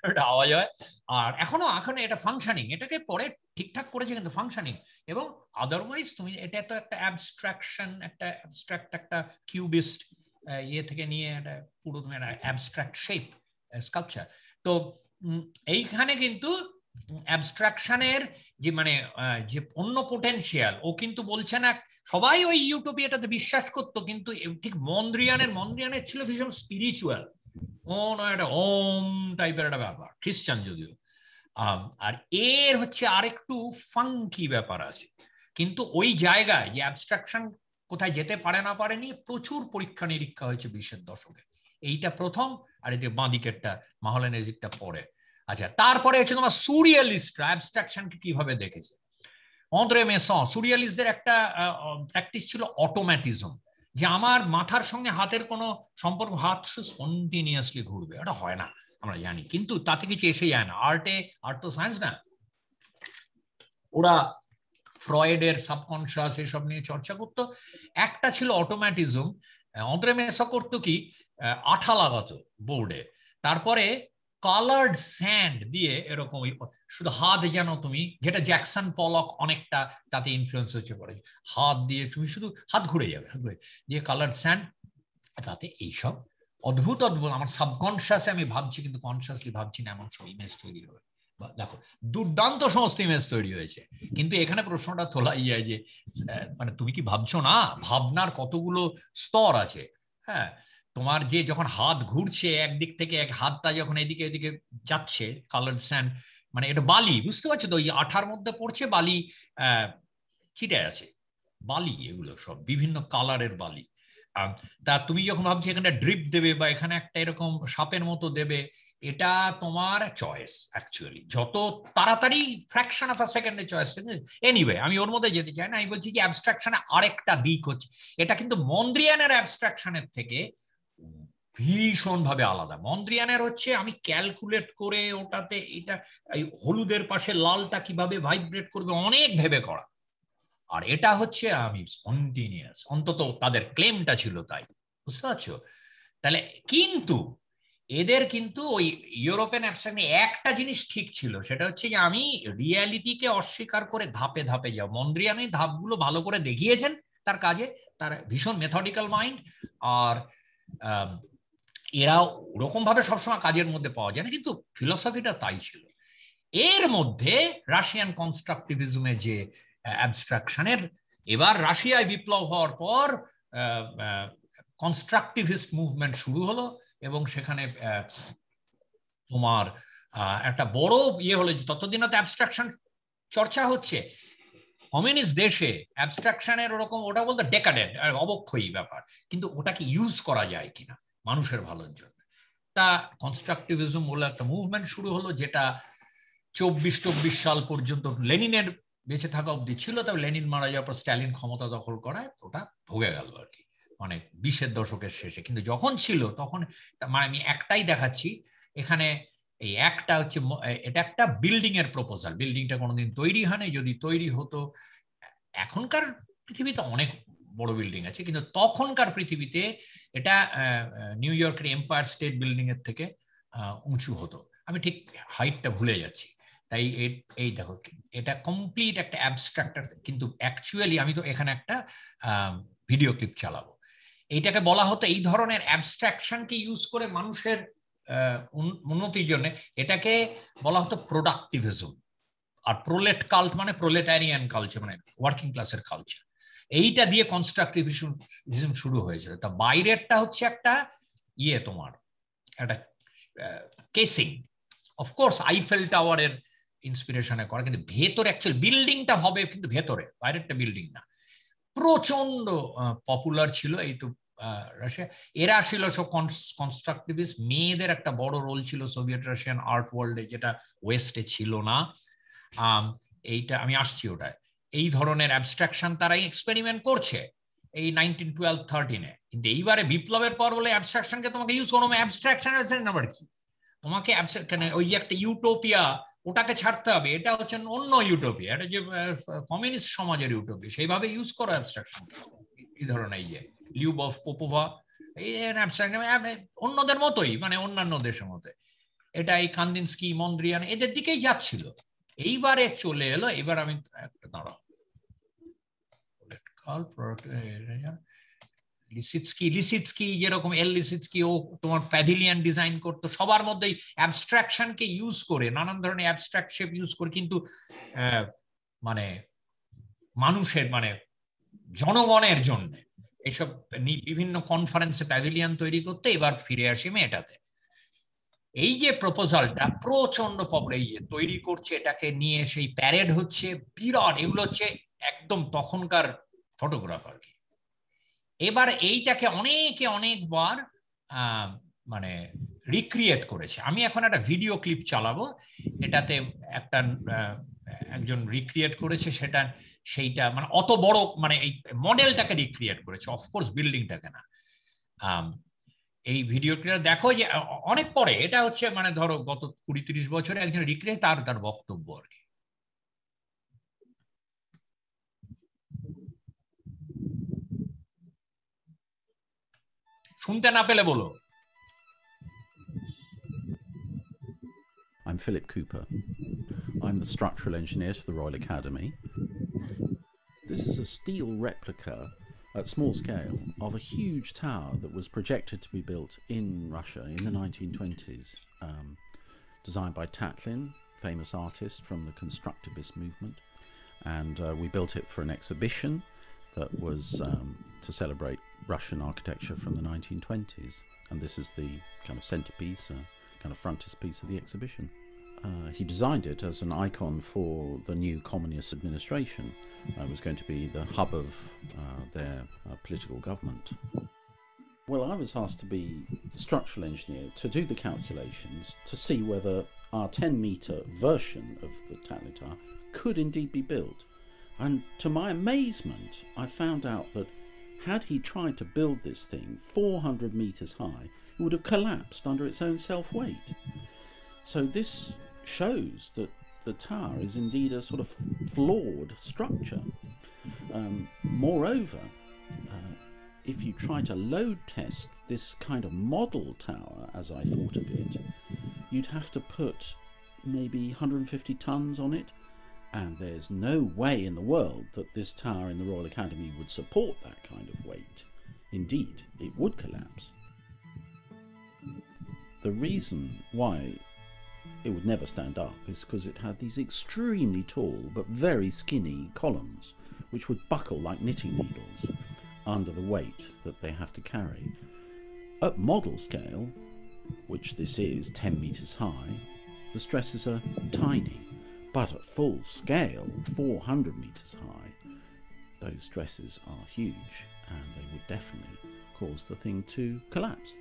একটা আওয়াজ হয়। আর এখনো এটা ফাংশনিং, এটাকে পরে ঠিকঠাক করেছে কিন্তু ফাংশনিং। এবং আদারওয়াইজ তুমি এটা তো একটা অ্যাবস্ট্রাকশন, একটা অ্যাবস্ট্রাক্ট, একটা কিউবিস্ট ইয়ে থেকে নিয়ে একটা পুরো তুমি একটা অ্যাবস্ট্রাক্ট শেপ স্কাল্পচার। তো এইখানে কিন্তু অ্যাবস্ট্রাকশনের যে যে অন্য পোটেনশিয়াল, ও কিন্তু বলছে না। সবাই ওই ইউটোপিয়াটাতে বিশ্বাস করতো, কিন্তু ঠিক মন্দ্রিয়ানের ছিল ভীষণ স্পিরিচুয়াল, একটা ওম টাইপের একটা ব্যাপার, খ্রিস্টান যদিও। আর এর হচ্ছে আরেকটু ফাঙ্কি ব্যাপার আছে। কিন্তু ওই জায়গায় যে অ্যাবস্ট্রাকশন কোথায় যেতে পারে না পারে নিয়ে প্রচুর পরীক্ষা নিরীক্ষা হয়েছে 20-এর দশকে। এইটা প্রথম, আর এই যে বাঁ দিকেরটা মাহলানেজিরটা পরে। আচ্ছা, তারপরে হচ্ছে তোমার সুরিয়ালিস্টরা অ্যাবস্ট্রাকশনকে কিভাবে দেখেছে। অন্দ্রে মেসন, সুরিয়ালিস্টদের একটা প্র্যাকটিস ছিল অটোম্যাটিজম, যে আমার মাথার সঙ্গে হাতের কোনো সম্পর্ক, হাত স্পন্টিনিয়াসলি ঘুরবে, এটা হয় না আমরা জানি, কিন্তু তাতে কিছু এসে যায় না। আর্ট তো সায়েন্স না। ওরা ফ্রয়েডের সাবকনশিয়াস এসব নিয়ে চর্চা করতো। একটা ছিল অটোম্যাটিজম। অন্দ্রে মেসন করতো কি, আঠা লাগাতো বোর্ডে, তারপরে কালার্ড স্যান্ড দিয়ে এরকম শুধু হাত, যেন তুমি, যেটা জ্যাকসন পলক অনেকটা তাতে ইনফ্লুয়েন্স হচ্ছে পড়ে, হাত দিয়ে তুমি শুধু হাত ঘুরে যাবে, হাত ঘুরে দিয়ে কালার্ড স্যান্ড, তাতে এইসব অদ্ভুত অদ্ভুত আমার সাবকনশিয়াসে আমি ভাবছি, কিন্তু কনসিয়াসলি ভাবছি না, এমন সব ইমেজ তৈরি হবে। দেখো, দুর্দান্ত সমস্ত ইমেজ তৈরি হয়েছে। কিন্তু এখানে প্রশ্নটা তোলাই যায় যে তুমি কি ভাবছো না, ভাবনার কতগুলো স্তর আছে। হ্যাঁ, তোমার যে যখন হাত ঘুরছে একদিক থেকে, এক হাতটা যখন এদিকে এদিকে যাচ্ছে, কালার্ড স্যান্ড, এটা বালি, বুঝতে পারছো তো, ওই আঠার মধ্যে পড়ছে বালি, চিটে আছে বালি, এগুলো সব বিভিন্ন কালারের বালি। তা তুমি যখন ভাবছো এখানে ড্রিপ দেবে বা এখানে একটা এরকম সাপের মতো দেবে, এটা তোমার চয়েস অ্যাকচুয়ালি, যত তাড়াতাড়ি ফ্র্যাকশন অফ আ সেকেন্ডের চয়েস। এনিওয়ে, আমি ওর মধ্যে যেতে চাই না, আমি বলছি যে অ্যাবস্ট্রাকশনে আরেকটা দিক হচ্ছে, এটা কিন্তু মন্দ্রিয়ানের অ্যাবস্ট্রাকশনের থেকে ভীষণ ভাবে আলাদা। মন্দ্রিয়ানের হচ্ছে আমি ক্যালকুলেট করে ওটাতে এটা এই হলুদের পাশে লালটা কিভাবে ভাইব্রেট করবে অনেক ভেবে করা, আর এটা হচ্ছে আমি স্পন্টিনিয়াস, অন্তত তাদের ক্লেমটা ছিল তাই, বুঝতে পারছো। তাহলে কিন্তু এদের কিন্তু ওই ইউরোপিয়ান অ্যাবস্ট্রাকশনে একটা জিনিস ঠিক ছিল, সেটা হচ্ছে যে আমি রিয়ালিটিকে অস্বীকার করে ধাপে ধাপে যাও। মন্দ্রিয়ান এই ধাপগুলো ভালো করে দেখিয়েছেন তার কাজে, তার ভীষণ মেথডিক্যাল মাইন্ড। আর এরা ওরকম ভাবে সবসময় কাজের মধ্যে পাওয়া যায় না, কিন্তু ফিলসফিটা তাই ছিল। এর মধ্যে রাশিয়ান কনস্ট্রাকটিভিজমে যে অ্যাবস্ট্রাকশনের, এবার রাশিয়ায় বিপ্লব হওয়ার পর কনস্ট্রাকটিভিস্ট মুভমেন্ট শুরু হলো, এবং সেখানে তোমার একটা বড় ইয়ে হলো, ততদিনে তো অ্যাবস্ট্রাকশন চর্চা হচ্ছে কমিউনিস্ট দেশে, অ্যাবস্ট্রাকশনের ওরকম, ওটা বলতে ডেকাডেন্ট, অবক্ষয়ী ব্যাপার, কিন্তু ওটাকে ইউজ করা যায় কিনা মানুষের ভালোর জন্য। তা কনস্ট্রাকটিভিজম বলে একটা মুভমেন্ট শুরু হলো, যেটা 24 সাল পর্যন্ত লেনিনের বেঁচে থাকা অবধি ছিল। তবে লেনিন মারা যাওয়ার পর স্ট্যালিন ক্ষমতা দখল করায় ওটা ভোগে গেল আর কি, 20-এর দশকের শেষে। কিন্তু যখন ছিল তখন, আমি একটাই দেখাচ্ছি এখানে, এই একটা হচ্ছে, এটা একটা বিল্ডিং এর প্রপোজাল। বিল্ডিংটা কোনোদিন তৈরি হয়নি, যদি তৈরি হতো, এখনকার পৃথিবীতে অনেক বড় বিল্ডিং আছে, কিন্তু তখনকার পৃথিবীতে এটা নিউ ইয়র্কের এম্পায়ার স্টেট বিল্ডিং এর থেকে উঁচু হতো। আমি ঠিক হাইটটা ভুলে যাচ্ছি। তাই এই দেখো, এটা কমপ্লিট একটা অ্যাবস্ট্রাক্ট, কিন্তু অ্যাকচুয়ালি আমি তো এখানে একটা ভিডিও ক্লিপ চালাবো। এইটাকে বলা হতো, এই ধরনের অ্যাবস্ট্রাকশনকে ইউজ করে মানুষের উন্নতির জন্য, এটাকে বলা হতো প্রোডাক্টিভিজম। আর প্রোলেট কাল্ট প্রোলেটারিয়ান কালচার, ওয়ার্কিং ক্লাসের কালচার। এইটা দিয়ে কনস্ট্রাকটিভিজম শুরু হয়েছিল। তা বাইরেরটা হচ্ছে একটা ইয়ে, তোমার একটা কেসিং, অফকোর্স আইফেল টাওয়ারের ইন্সপিরেশনে করা, কিন্তু ভেতরে অ্যাকচুয়ালি বিল্ডিংটা হবে কিন্তু ভেতরে, বাইরেরটা বিল্ডিং না। প্রচন্ড পপুলার ছিল, এই তো রাশিয়া, এরা ছিল সব কনস্ট্রাকটিভিস্ট। মেয়েদের একটা বড় রোল ছিল সোভিয়েত রাশিয়ান আর্ট ওয়ার্ল্ডে, যেটা ওয়েস্টে ছিল না। এইটা আমি আসছি ওটায়। এই ধরনের অ্যাবস্ট্রাকশন তারাই এক্সপেরিমেন্ট করছে এই 1912-13-এ। কিন্তু এইবারে বিপ্লবের পর বলে অ্যাবস্ট্রাকশনকে তোমাকে ইউজ করো। অ্যাবস্ট্রাকশন আবার কি? তোমাকে ওই যে একটা ইউটোপিয়া, ওটাকে ছাড়তে হবে। এটা হচ্ছে অন্য ইউটোপিয়া, এটা যে কমিউনিস্ট সমাজের ইউটোপিয়া, সেইভাবে ইউজ করো অ্যাবস্ট্রাকশন। এই ধরনের এই যে লিউবভ পোপোভা, এই অ্যাবস্ট্রাকশন অন্যদের মতোই, মানে অন্যান্য দেশের মতো, এটা এই কান্দিনস্কি, মন্দ্রিয়ান এদের দিকেই যাচ্ছিল। এইবারে চলে এলো, এবার আমি একটা দাঁড়াও, লিসিটস্কি যেরকম লিসিটস্কি, ও তোমার প্যাভিলিয়ন ডিজাইন করতো। সবার মধ্যে অ্যাবস্ট্রাকশনকে ইউজ করে, নানান ধরনের অ্যাবস্ট্রাক্ট শেপ ইউজ করে, কিন্তু মানে মানুষের, মানে জনগণের জন্য এইসব বিভিন্ন কনফারেন্সে প্যাভিলিয়ন তৈরি করতে। এবার ফিরে আসি মেয়েটাতে। এই যে প্রপোজালটা প্রচন্ড পপুলার, এই যে তৈরি করছে, এটাকে নিয়ে সেই প্যারেড হচ্ছে বিরাট। এগুলো হচ্ছে একদম তখনকার ফটোগ্রাফার। এবার এইটাকে অনেকে অনেকবার মানে রিক্রিয়েট করেছে। আমি এখন একটা ভিডিও ক্লিপ চালাবো, এটাতে একটা একজন রিক্রিয়েট করেছে সেটা, সেইটা মানে অত বড়, মানে এই মডেলটাকে রিক্রিয়েট করেছে, অফকোর্স বিল্ডিংটাকে না। এই ভিডিওটা দেখো, যে অনেক পরে, এটা হচ্ছে মানে ধরো গত 20-30 বছরে একজন রিক্রিয়েট, তার বক্তব্য আর কি। শুনতে না পেলে বলো। I'm Philip Cooper. I'm the structural engineer to the Royal Academy. This is a steel replica at small scale of a huge tower that was projected to be built in Russia in the 1920s, designed by Tatlin, famous artist from the constructivist movement. And we built it for an exhibition that was to celebrate Russian architecture from the 1920s. And this is the kind of centerpiece, kind of frontispiece of the exhibition. He designed it as an icon for the new communist administration. It was going to be the hub of their political government. Well, I was asked to be the structural engineer to do the calculations to see whether our 10-meter version of the Tatlin Tower could indeed be built. And to my amazement, I found out that had he tried to build this thing 400 meters high, it would have collapsed under its own self-weight. So this shows that the tower is indeed a sort of flawed structure. Moreover, if you try to load test this kind of model tower, as I thought of it, you'd have to put maybe 150 tons on it, and there's no way in the world that this tower in the Royal Academy would support that kind of weight. Indeed, it would collapse. The reason why it would never stand up is because it had these extremely tall but very skinny columns which would buckle like knitting needles under the weight that they have to carry. At model scale, which this is 10 meters high, the stresses are tiny, but at full scale, 400 meters high, those stresses are huge, and they would definitely cause the thing to collapse.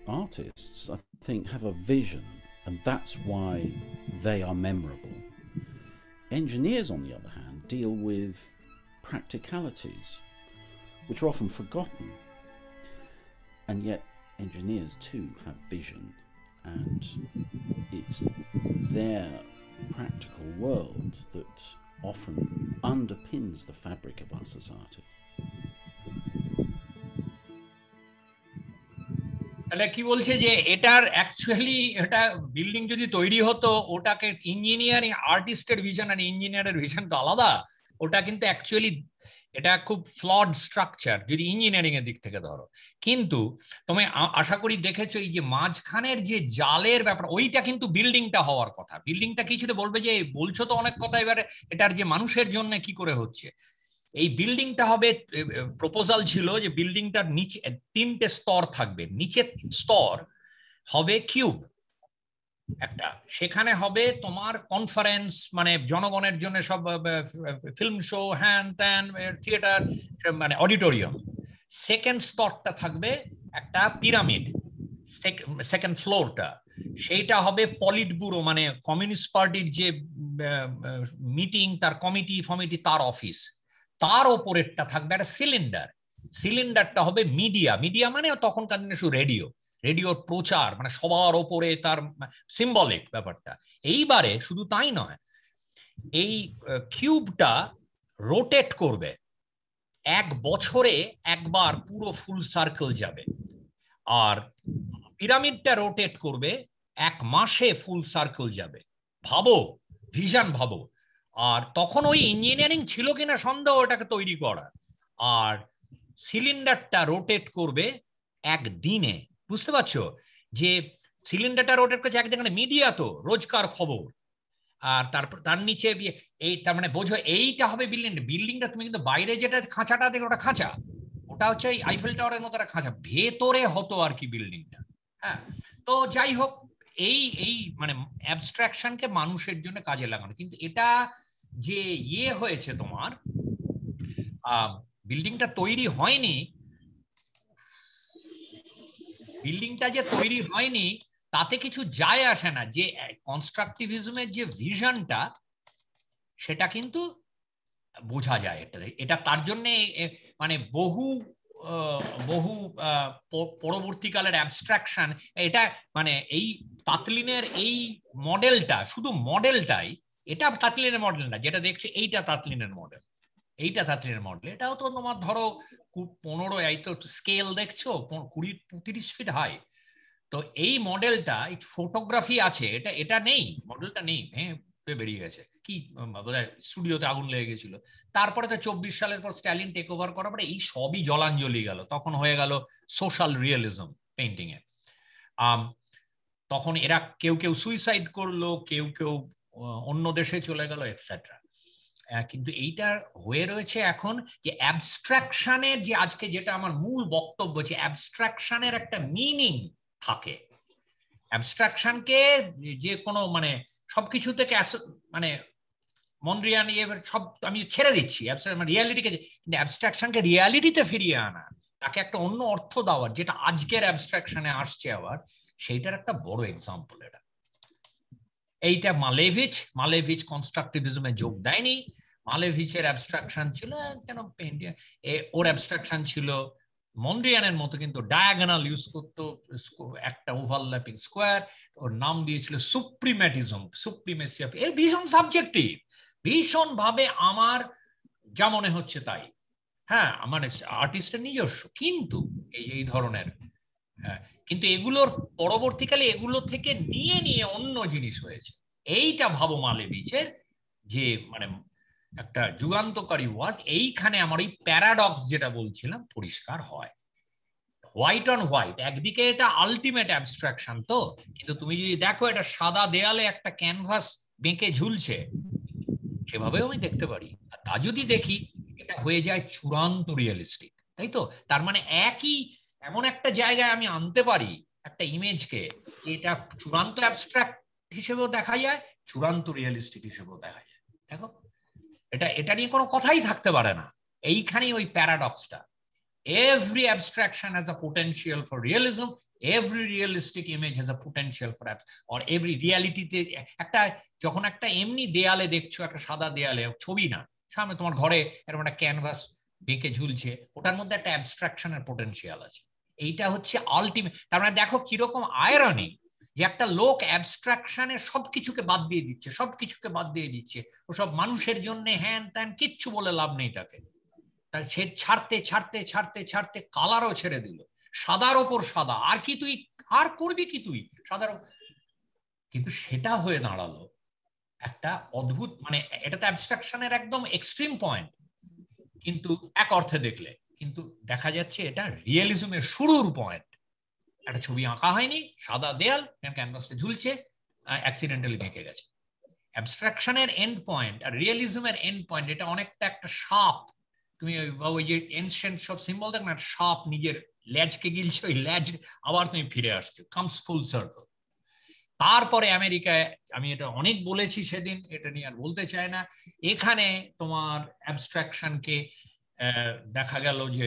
Artists, I think, have a vision, and that's why they are memorable. Engineers, on the other hand, deal with practicalities, which are often forgotten. And yet, engineers too have vision, and it's their practical world that often underpins the fabric of our society. তাহলে কি বলছে যে এটার actually, এটা building যদি তৈরি হতো, ওটাকে ইঞ্জিনিয়ারিং, আর্টিস্টের ভিশন আর ইঞ্জিনিয়ারের ভিশন তো আলাদা। ওটা কিন্তু অ্যাকচুয়ালি এটা খুব ফ্লড স্ট্রাকচার যদি ইঞ্জিনিয়ারিং এর দিক থেকে ধরো। কিন্তু তুমি আশা করি দেখেছো এই যে মাঝখানের যে জালের ব্যাপার, ওইটা কিন্তু বিল্ডিংটা হওয়ার কথা। বিল্ডিংটা কিছুতে বলবে যে বলছো তো অনেক কথা, এবারে এটার যে মানুষের জন্য কি করে হচ্ছে। এই বিল্ডিংটা হবে, প্রপোজাল ছিল যে বিল্ডিংটার নিচে 3টে স্তর থাকবে। নিচের স্তর হবে কিউব একটা, সেখানে হবে তোমার কনফারেন্স, মানে জনগণের জন্য সব ফিল্ম শো, হ্যান ত্যান, থিয়েটার, মানে অডিটোরিয়াম। সেকেন্ড স্তরটা থাকবে একটা পিরামিড, সেকেন্ড ফ্লোরটা সেইটা হবে পলিট ব্যুরো, মানে কমিউনিস্ট পার্টির যে মিটিং, তার কমিটি তার অফিস। তার ওপরেরটা থাকবে একটা সিলিন্ডার, সিলিন্ডারটা হবে মিডিয়া মানে তখনকার দিনে শুধু রেডিওর প্রচার, মানে সবার ওপরে তার সিম্বলিক ব্যাপারটা। এইবারে শুধু তাই নয়, এই কিউবটা রোটেট করবে, 1 বছরে একবার পুরো ফুল সার্কেল যাবে, আর পিরামিডটা রোটেট করবে 1 মাসে ফুল সার্কেল যাবে। ভাবো, ভিশন ভাবো। আর তখন ওই ইঞ্জিনিয়ারিং ছিল কিনা সন্দেহ ওটাকে তৈরি করা। আর সিলিন্ডারটা রোটেট করবে 1 দিনে। বুঝতে পারছো যে সিলিন্ডারটা রোটেট করছে একদিনে, মিডিয়া তো রোজকার খবর। আর তারপর তার নিচে এই, তার মানে বোঝো এইটা হবে বিল্ডিংটা। তুমি কিন্তু বাইরে যেটা খাঁচাটা দেখো ওটা খাঁচা, ওটা হচ্ছে আইফেল টাওয়ারের মতো একটা খাঁচা, ভেতরে হতো আর কি বিল্ডিংটা। হ্যাঁ, তো যাই হোক, এই মানে অ্যাবস্ট্রাকশনকে মানুষের জন্য কাজে লাগানো। কিন্তু এটা যে হয়েছে তোমার, বিল্ডিংটা তৈরি হয়নি, বিল্ডিংটা যে তৈরি হয়নি তাতে কিছু যায় আসে না। যে কনস্ট্রাকটিভিজমের যে ভিশনটা, সেটা কিন্তু বোঝা যায়। এটা তার জন্য মানে বহু পরবর্তীকালের অ্যাবস্ট্রাকশন, এটা মানে এই তাতলিনের এই মডেলটা, শুধু মডেলটাই, এটা তাতলিনের মডেল না যেটা দেখছো, এইটা তাতলিনের মডেল, এইটা তাতলিনের মডেল। এটাও তো তোমার ধরো 15, এই তো স্কেল দেখছো 20-30 ফিট হাই। তো এই মডেলটা, এই ফটোগ্রাফি আছে, এটা নেই, মডেলটা নেই, হ্যাঁ বেরিয়ে গেছে কি বোধহয় স্টুডিওতে আগুন লেগে গেছিল। তারপরে তো 24 সালের পর স্ট্যালিন টেক ওভার করার পরে এই সবই জলাঞ্জলি গেল, তখন হয়ে গেল সোশ্যাল রিয়েলিজম পেইন্টিং এ। তখন এরা কেউ সুইসাইড করলো, কেউ অন্য দেশে চলে গেল, এটসেট্রা। কিন্তু এইটা হয়ে রয়েছে এখন যে অ্যাবস্ট্রাকশনের, যে আজকে যেটা আমার মূল বক্তব্য, যে অ্যাবস্ট্রাকশনের একটা মিনিং থাকে। অ্যাবস্ট্রাকশনকে যে কোনো মানে সবকিছু থেকে মানে মন্দ্রিয়ান সব আমি ছেড়ে দিচ্ছি, রিয়ালিটিকে, কিন্তু অ্যাবস্ট্রাকশনকে রিয়ালিটিতে ফিরিয়ে আনা, তাকে একটা অন্য অর্থ দেওয়ার, যেটা আজকের অ্যাবস্ট্রাকশনে আসছে আবার, সেইটার একটা বড় এক্সাম্পল এটা। এইটা মালেভিচ কনস্ট্রাকটিভিজমে যোগ দেয়নি। মালেভিচের অ্যাবস্ট্রাকশন ছিল কেন, ওর অ্যাবস্ট্রাকশন ছিল মন্ড্রিয়ানের মতো, কিন্তু ডায়াগোনাল ইউজ করতো, একটা ওভারল্যাপিং স্কোয়ার। ওর নাম দিয়েছিল সুপ্রিমেসি অফ। এর ভীষণ সাবজেক্টিভ, ভীষণ ভাবে আমার যা মনে হচ্ছে তাই। হ্যাঁ, আমার আর্টিস্টের নিজস্ব, কিন্তু এই ধরনের, হ্যাঁ, কিন্তু এগুলোর পরবর্তীকালে এগুলো থেকে নিয়ে অন্য জিনিস হয়েছে। এইটা ভাবো মালেভিচের যে মানে একটা যুগান্তকারী ওয়ার্ক। এইখানে আমার এই প্যারাডক্স যেটা বলছিলাম পরিষ্কার হয়। হোয়াইট অন হোয়াইট, একদিকে এটা আলটিমেট অ্যাবস্ট্রাকশন তো, কিন্তু তুমি যদি দেখো এটা সাদা দেয়ালে একটা ক্যানভাস বেঁকে ঝুলছে, সেভাবেও আমি দেখতে পারি। আর তা যদি দেখি, এটা হয়ে যায় চূড়ান্ত রিয়েলিস্টিক, তাই তো? তার মানে একই এমন একটা জায়গায় আমি আনতে পারি একটা ইমেজকে, এটা চূড়ান্ত অ্যাবস্ট্রাক্ট হিসেবেও দেখা যায়, চূড়ান্ত রিয়েলিস্টিক হিসেবেও দেখা যায়। দেখো, এটা নিয়ে কোনো কথাই থাকতে পারে না। এইখানেই ওই প্যারাডক্সটা। Every abstraction has a potential for realism. Every realistic image has a potential for or every reality তে একটা, যখন একটা এমনি দেয়ালে দেখছো, একটা সাদা দেয়ালে, ছবি না, সামনে তোমার ঘরে এরকম একটা ক্যানভাস বেঁকে ঝুলছে, ওটার মধ্যে একটা অ্যাবস্ট্রাকশনের পোটেনশিয়াল আছে। এইটা হচ্ছে আলটিমেট। তার মানে দেখো কিরকম আয়রনি, যে একটা লোক অ্যাবস্ট্রাকশনের সবকিছুকে বাদ দিয়ে দিচ্ছে, ওসব মানুষের জন্য হ্যান ত্যান কিচ্ছু বলে লাভ নেই তাকে। সে ছাড়তে কালারও ছেড়ে দিল, সাদার ওপর সাদা, আর কি তুই আর করবি কি তুই সাদার। কিন্তু সেটা হয়ে দাঁড়ালো একটা অদ্ভুত, মানে এটা তো অ্যাবস্ট্রাকশনের একদম এক্সট্রিম পয়েন্ট, কিন্তু এক অর্থে দেখলে কিন্তু দেখা যাচ্ছে এটা রিয়েলিজমের শুরুর পয়েন্ট। একটা ছবি আঁকা হয়নি, সাদা দেয়াল, ক্যানভাসে ঝুলছে, অ্যাক্সিডেন্টালি বেঁকে গেছে। অ্যাবস্ট্রাকশনের এন্ড পয়েন্ট আর রিয়েলিজমের এন্ড পয়েন্ট, এটা অনেকটা একটা সাপ। তুমি ওই যে এনশিয়েন্ট সব সিম্বল দেখ না, সাপ নিজের লেজকে গিলছে, ওই লেজ আবার তুমি ফিরে আসছে, কামস ফুল সার্কেল। তারপরে আমেরিকায়, আমি এটা অনেক বলেছি সেদিন, এটা নিয়ে আর বলতে চাই না, এখানে তোমার অ্যাবস্ট্রাকশনকে দেখা গেল যে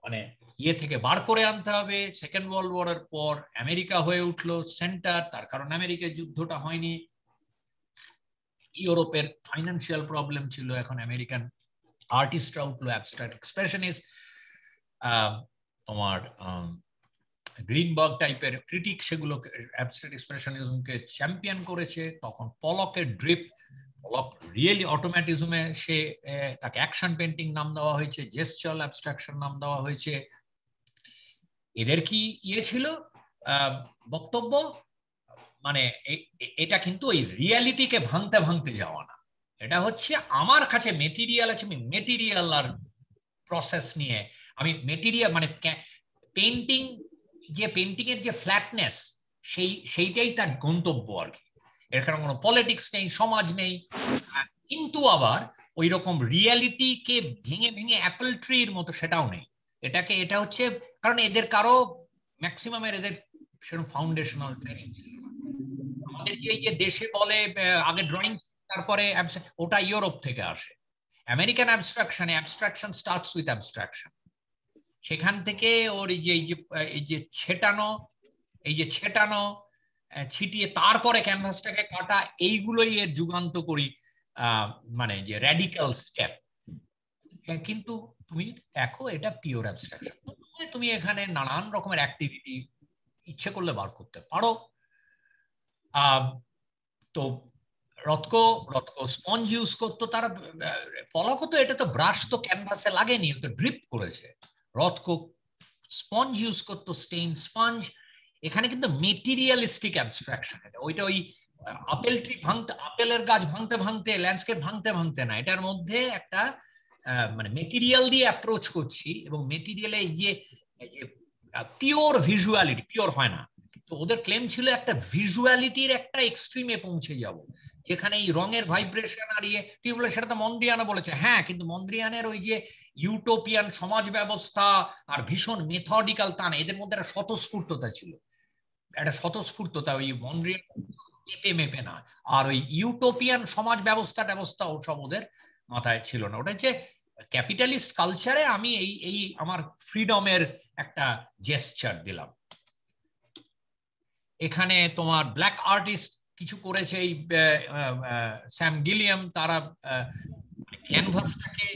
মানে ইয়ে থেকে বার করে আনতে হবে। সেকেন্ড ওয়ার্ল্ড ওয়ারের পর আমেরিকা হয়ে উঠলো সেন্টার, তার কারণ আমেরিকার যুদ্ধটা হয়নি, ইউরোপের ফাইন্যান্সিয়াল প্রবলেম ছিল, এখন আমেরিকান আর্টিস্টরা উঠলো, অ্যাবস্ট্রাক্ট এক্সপ্রেশনিস্ট, তোমার গ্রিনবার্গ টাইপের ক্রিটিক সেগুলোকে অ্যাবস্ট্রাক্ট এক্সপ্রেশনিজমকে চ্যাম্পিয়ন করেছে। তখন পলকের ড্রিপ, পলক রিয়েলি অটোম্যাটিজমে সে তাকে অ্যাকশন পেন্টিং নাম দেওয়া হয়েছে, জেস্টারাল অ্যাবস্ট্রাকশন নাম দেওয়া হয়েছে। এদের কি ইয়ে ছিল বক্তব্য, মানে এটা কিন্তু ওই রিয়ালিটিকে ভাঙতে ভাঙতে যাওয়া না, এটা হচ্ছে আমার কাছে মেটেরিয়াল আছে, আমি মেটেরিয়াল আর প্রসেস নিয়ে আমি মেটেরিয়াল মানে পেন্টিং, যে পেন্টিং এর যে ফ্ল্যাটনেস সেইটাই তার গন্তব্য আর কি। এখানে কোনো পলিটিক্স নেই, সমাজ নেই, কিন্তু আবার ওই রকম রিয়ালিটিকে ভেঙে ভেঙে অ্যাপল ট্রির মতো সেটাও নেই। এটা হচ্ছে কারণ এদের কারো ম্যাক্সিমামের এদের সেরকম ফাউন্ডেশনাল ট্রেনিং ছিল না। আমাদের যে দেশে বলে আগে ড্রয়িং তারপরে ওটা ইউরোপ থেকে আসে। American abstraction starts with abstraction. সেখান থেকে ওর এই যে ছেটানো ছিটিয়ে তারপরে ক্যানভাসটাকে কাটা, এইগুলোই এর যুগান্ত করি মানে যে র্যাডিক্যাল স্টেপ। কিন্তু তুমি দেখো এটা পিওর অ্যাবস্ট্রাকশন, তুমি এখানে নানান রকমের অ্যাক্টিভিটি ইচ্ছে করলে বার করতে পারো। তো রথকো স্পঞ্জ ইউজ করতো তারা, পলকও তো এটা তো ব্রাশ তো ক্যানভাসে লাগেনি, তো ড্রিপ করেছে। রথকো স্পঞ্জ ইউজ করতো, স্টেইন স্পঞ্জ। এখানে কিন্তু মেটেরিয়ালিস্টিক অ্যাবস্ট্রাকশন, এটা ওইটা ওই আপেল ট্রি ভাঙতে, আপেলের গাছ ভাঙতে ভাঙতে, ল্যান্ডস্কেপ ভাঙতে ভাঙতে না, এটার মধ্যে একটা মানে মেটেরিয়াল দিয়ে অ্যাপ্রোচ করছি, এবং মেটেরিয়ালে যে পিওর ভিজুয়ালিটি, পিওর হয় না, তো ওদের ক্লেম ছিল একটা ভিজুয়ালিটির একটা এক্সট্রিমে পৌঁছে যাব, যেখানে এই রঙের ভাইব্রেশন আর ইয়ে, তুই বলে সেটা তো মন্দ্রিয়ানো বলেছে, হ্যাঁ, কিন্তু মন্দ্রিয়ানের ওই যে ইউটোপিয়ান সমাজ ব্যবস্থা আর ভীষণ মেথডিক্যাল তা না, এদের মধ্যে একটা স্বতঃস্ফূর্ততা ছিল, একটা স্বতঃস্ফূর্ততা, ওই মন্দ্রিয়ান মেপে মেপে না, আর ওই ইউটোপিয়ান সমাজ ব্যবস্থা ওসব ওদের মাথায় ছিল না। ওটা হচ্ছে ক্যাপিটালিস্ট কালচারে আমি এই আমার ফ্রিডমের একটা জেস্চার দিলাম। এখানে তোমার ব্ল্যাক আর্টিস্ট কিছু করেছে, এই স্যাম গিলিয়াম, তারা ক্যানভাসটাকে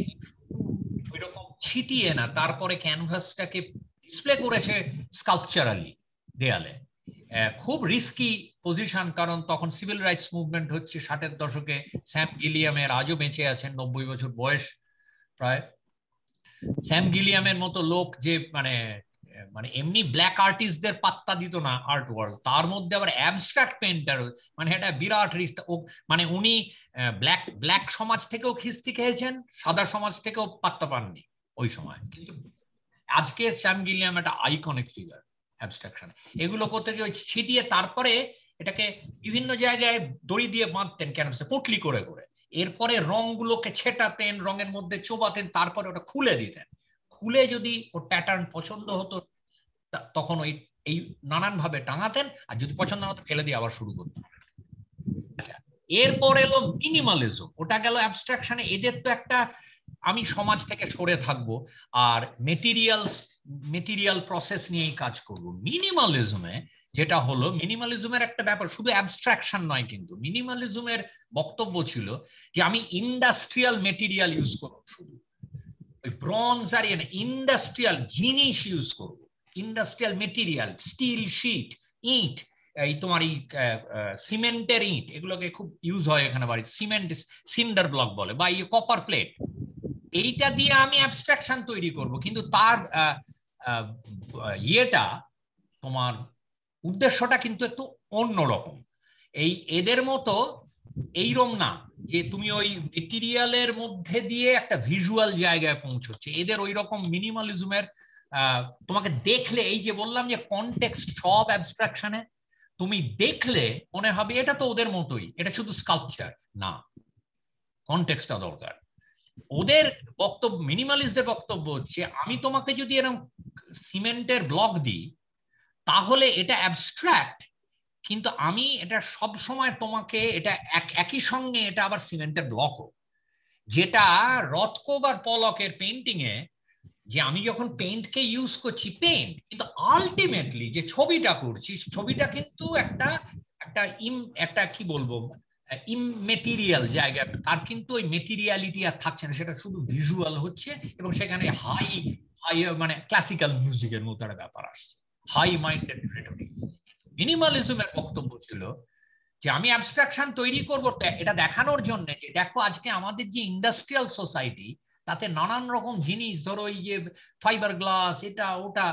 ওইরকম ছিটিয়ে না, তারপরে ক্যানভাসটাকে ডিসপ্লে করেছে স্কাল্পচারালি দেয়ালে। খুব রিস্কি পজিশন, কারণ তখন সিভিল রাইটস মুভমেন্ট হচ্ছে 60-এর দশকে। স্যাম গিলিয়ামের আজও বেঁচে আছেন, 90 বছর বয়স প্রায়। স্যাম গিলিয়ামের মতো লোক যে মানে এমনি ব্ল্যাক আর্টিস্টদের পাত্তা দিত না আর্ট ওয়ার্ল্ড, তার মধ্যে আবার অ্যাবস্ট্রাক্ট পেন্টার, মানে এটা বিরাট রিস্ক। মানে উনি ব্ল্যাক সমাজ থেকেও খিস্তি খেয়েছেন, সাদা সমাজ থেকেও পাত্তা পাননি ওই সময়, কিন্তু আজকে স্যাম গিলিয়াম একটা আইকনিক ফিগার অ্যাবস্ট্রাকশনে। এগুলো করতে গিয়ে ছিটিয়ে তারপরে এটাকে বিভিন্ন জায়গায় দড়ি দিয়ে বাঁধতেন ক্যানভাসে পটলি করে করে, এরপরে রংগুলোকে ছেটাতেন, রঙের মধ্যে চোবাতেন, তারপরে ওটা খুলে দিতেন। খুলে যদি ওর প্যাটার্ন পছন্দ হতো তখন ওই এই নানান ভাবে টাঙাতেন, আর যদি পছন্দ না হতো ফেলে দিয়ে আবার শুরু করতেন। আচ্ছা, এরপর এলো মিনিমালিজম, ওটা গেল অ্যাবস্ট্রাকশনে। এদের তো একটা আমি সমাজ থেকে সরে থাকবো আর মেটেরিয়াল প্রসেস নিয়েই কাজ করব। মিনিমালিজমে যেটা হলো, মিনিমালিজমের একটা ব্যাপার শুধু অ্যাবস্ট্রাকশন নয়, কিন্তু মিনিমালিজমের বক্তব্য ছিল যে আমি ইন্ডাস্ট্রিয়াল মেটেরিয়াল ইউজ করব, শুধু ওই ব্রোঞ্জ আর ইন্ডাস্ট্রিয়াল জিনিস ইউজ করব, ইন্ডাস্ট্রিয়াল মেটেরিয়াল, স্টিল শিট, ইট, এই তোমার এই সিমেন্টের ইট, এগুলোকে খুব ইউজ হয় এখানে বাড়িতে, সিমেন্ট সিন্ডার ব্লক বলে, বা এই কপার প্লেট, এইটা দিয়ে আমি অ্যাবস্ট্রাকশন তৈরি করব। কিন্তু তার ইয়েটা তোমার উদ্দেশ্যটা কিন্তু একটু অন্যরকম। এদের মতো এইরকম না যে তুমি ওই মেটেরিয়ালের মধ্যে দিয়ে একটা ভিজুয়াল জায়গায় পৌঁছচ্ছে, এদের ওই রকম মিনিমালিজমের তোমাকে দেখলে, এই যে বললাম যে কনটেক্সট সব অ্যাবস্ট্রাকশনে, তুমি দেখলে মনে হবে এটা তো ওদের মতোই, এটা শুধু স্কাল্পচার না, কনটেক্সটটা দরকার। ওদের বক্তব্য, মিনিমালিস্টদের বক্তব্য হচ্ছে আমি তোমাকে যদি এরকম সিমেন্টের ব্লক দিই তাহলে এটা অ্যাবস্ট্রাক্ট, কিন্তু আমি এটা সব সময় তোমাকে এটা একই সঙ্গে এটা আবার সিমেন্টের ব্লকও, যেটা রথকো বা পলকের পেইন্টিং এ যে আমি যখন পেইন্টকে ইউজ করছি পেইন্ট, কিন্তু আলটিমেটলি যে ছবিটা করছি ছবিটা কিন্তু একটা একটা একটা কি বলবো ইমমেটেরিয়াল জায়গা, তার কিন্তু ওই মেটেরিয়ালিটি আর থাকছে না, সেটা শুধু ভিজুয়াল হচ্ছে এবং সেখানে হাই হাই মানে ক্লাসিক্যাল মিউজিকের মতো একটা ব্যাপার আসছে, হাই মাইন্ডেড রেটরিক। মিনিমালিজমের বক্তব্য ছিল যে আমি অ্যাবস্ট্রাকশন তৈরি করবো এটা দেখানোর জন্য যে দেখো আজকে আমাদের যে ইন্ডাস্ট্রিয়াল সোসাইটি তাতে নানান রকম জিনিস, ধরো এই যে ফাইবার গ্লাস এটা ওটা,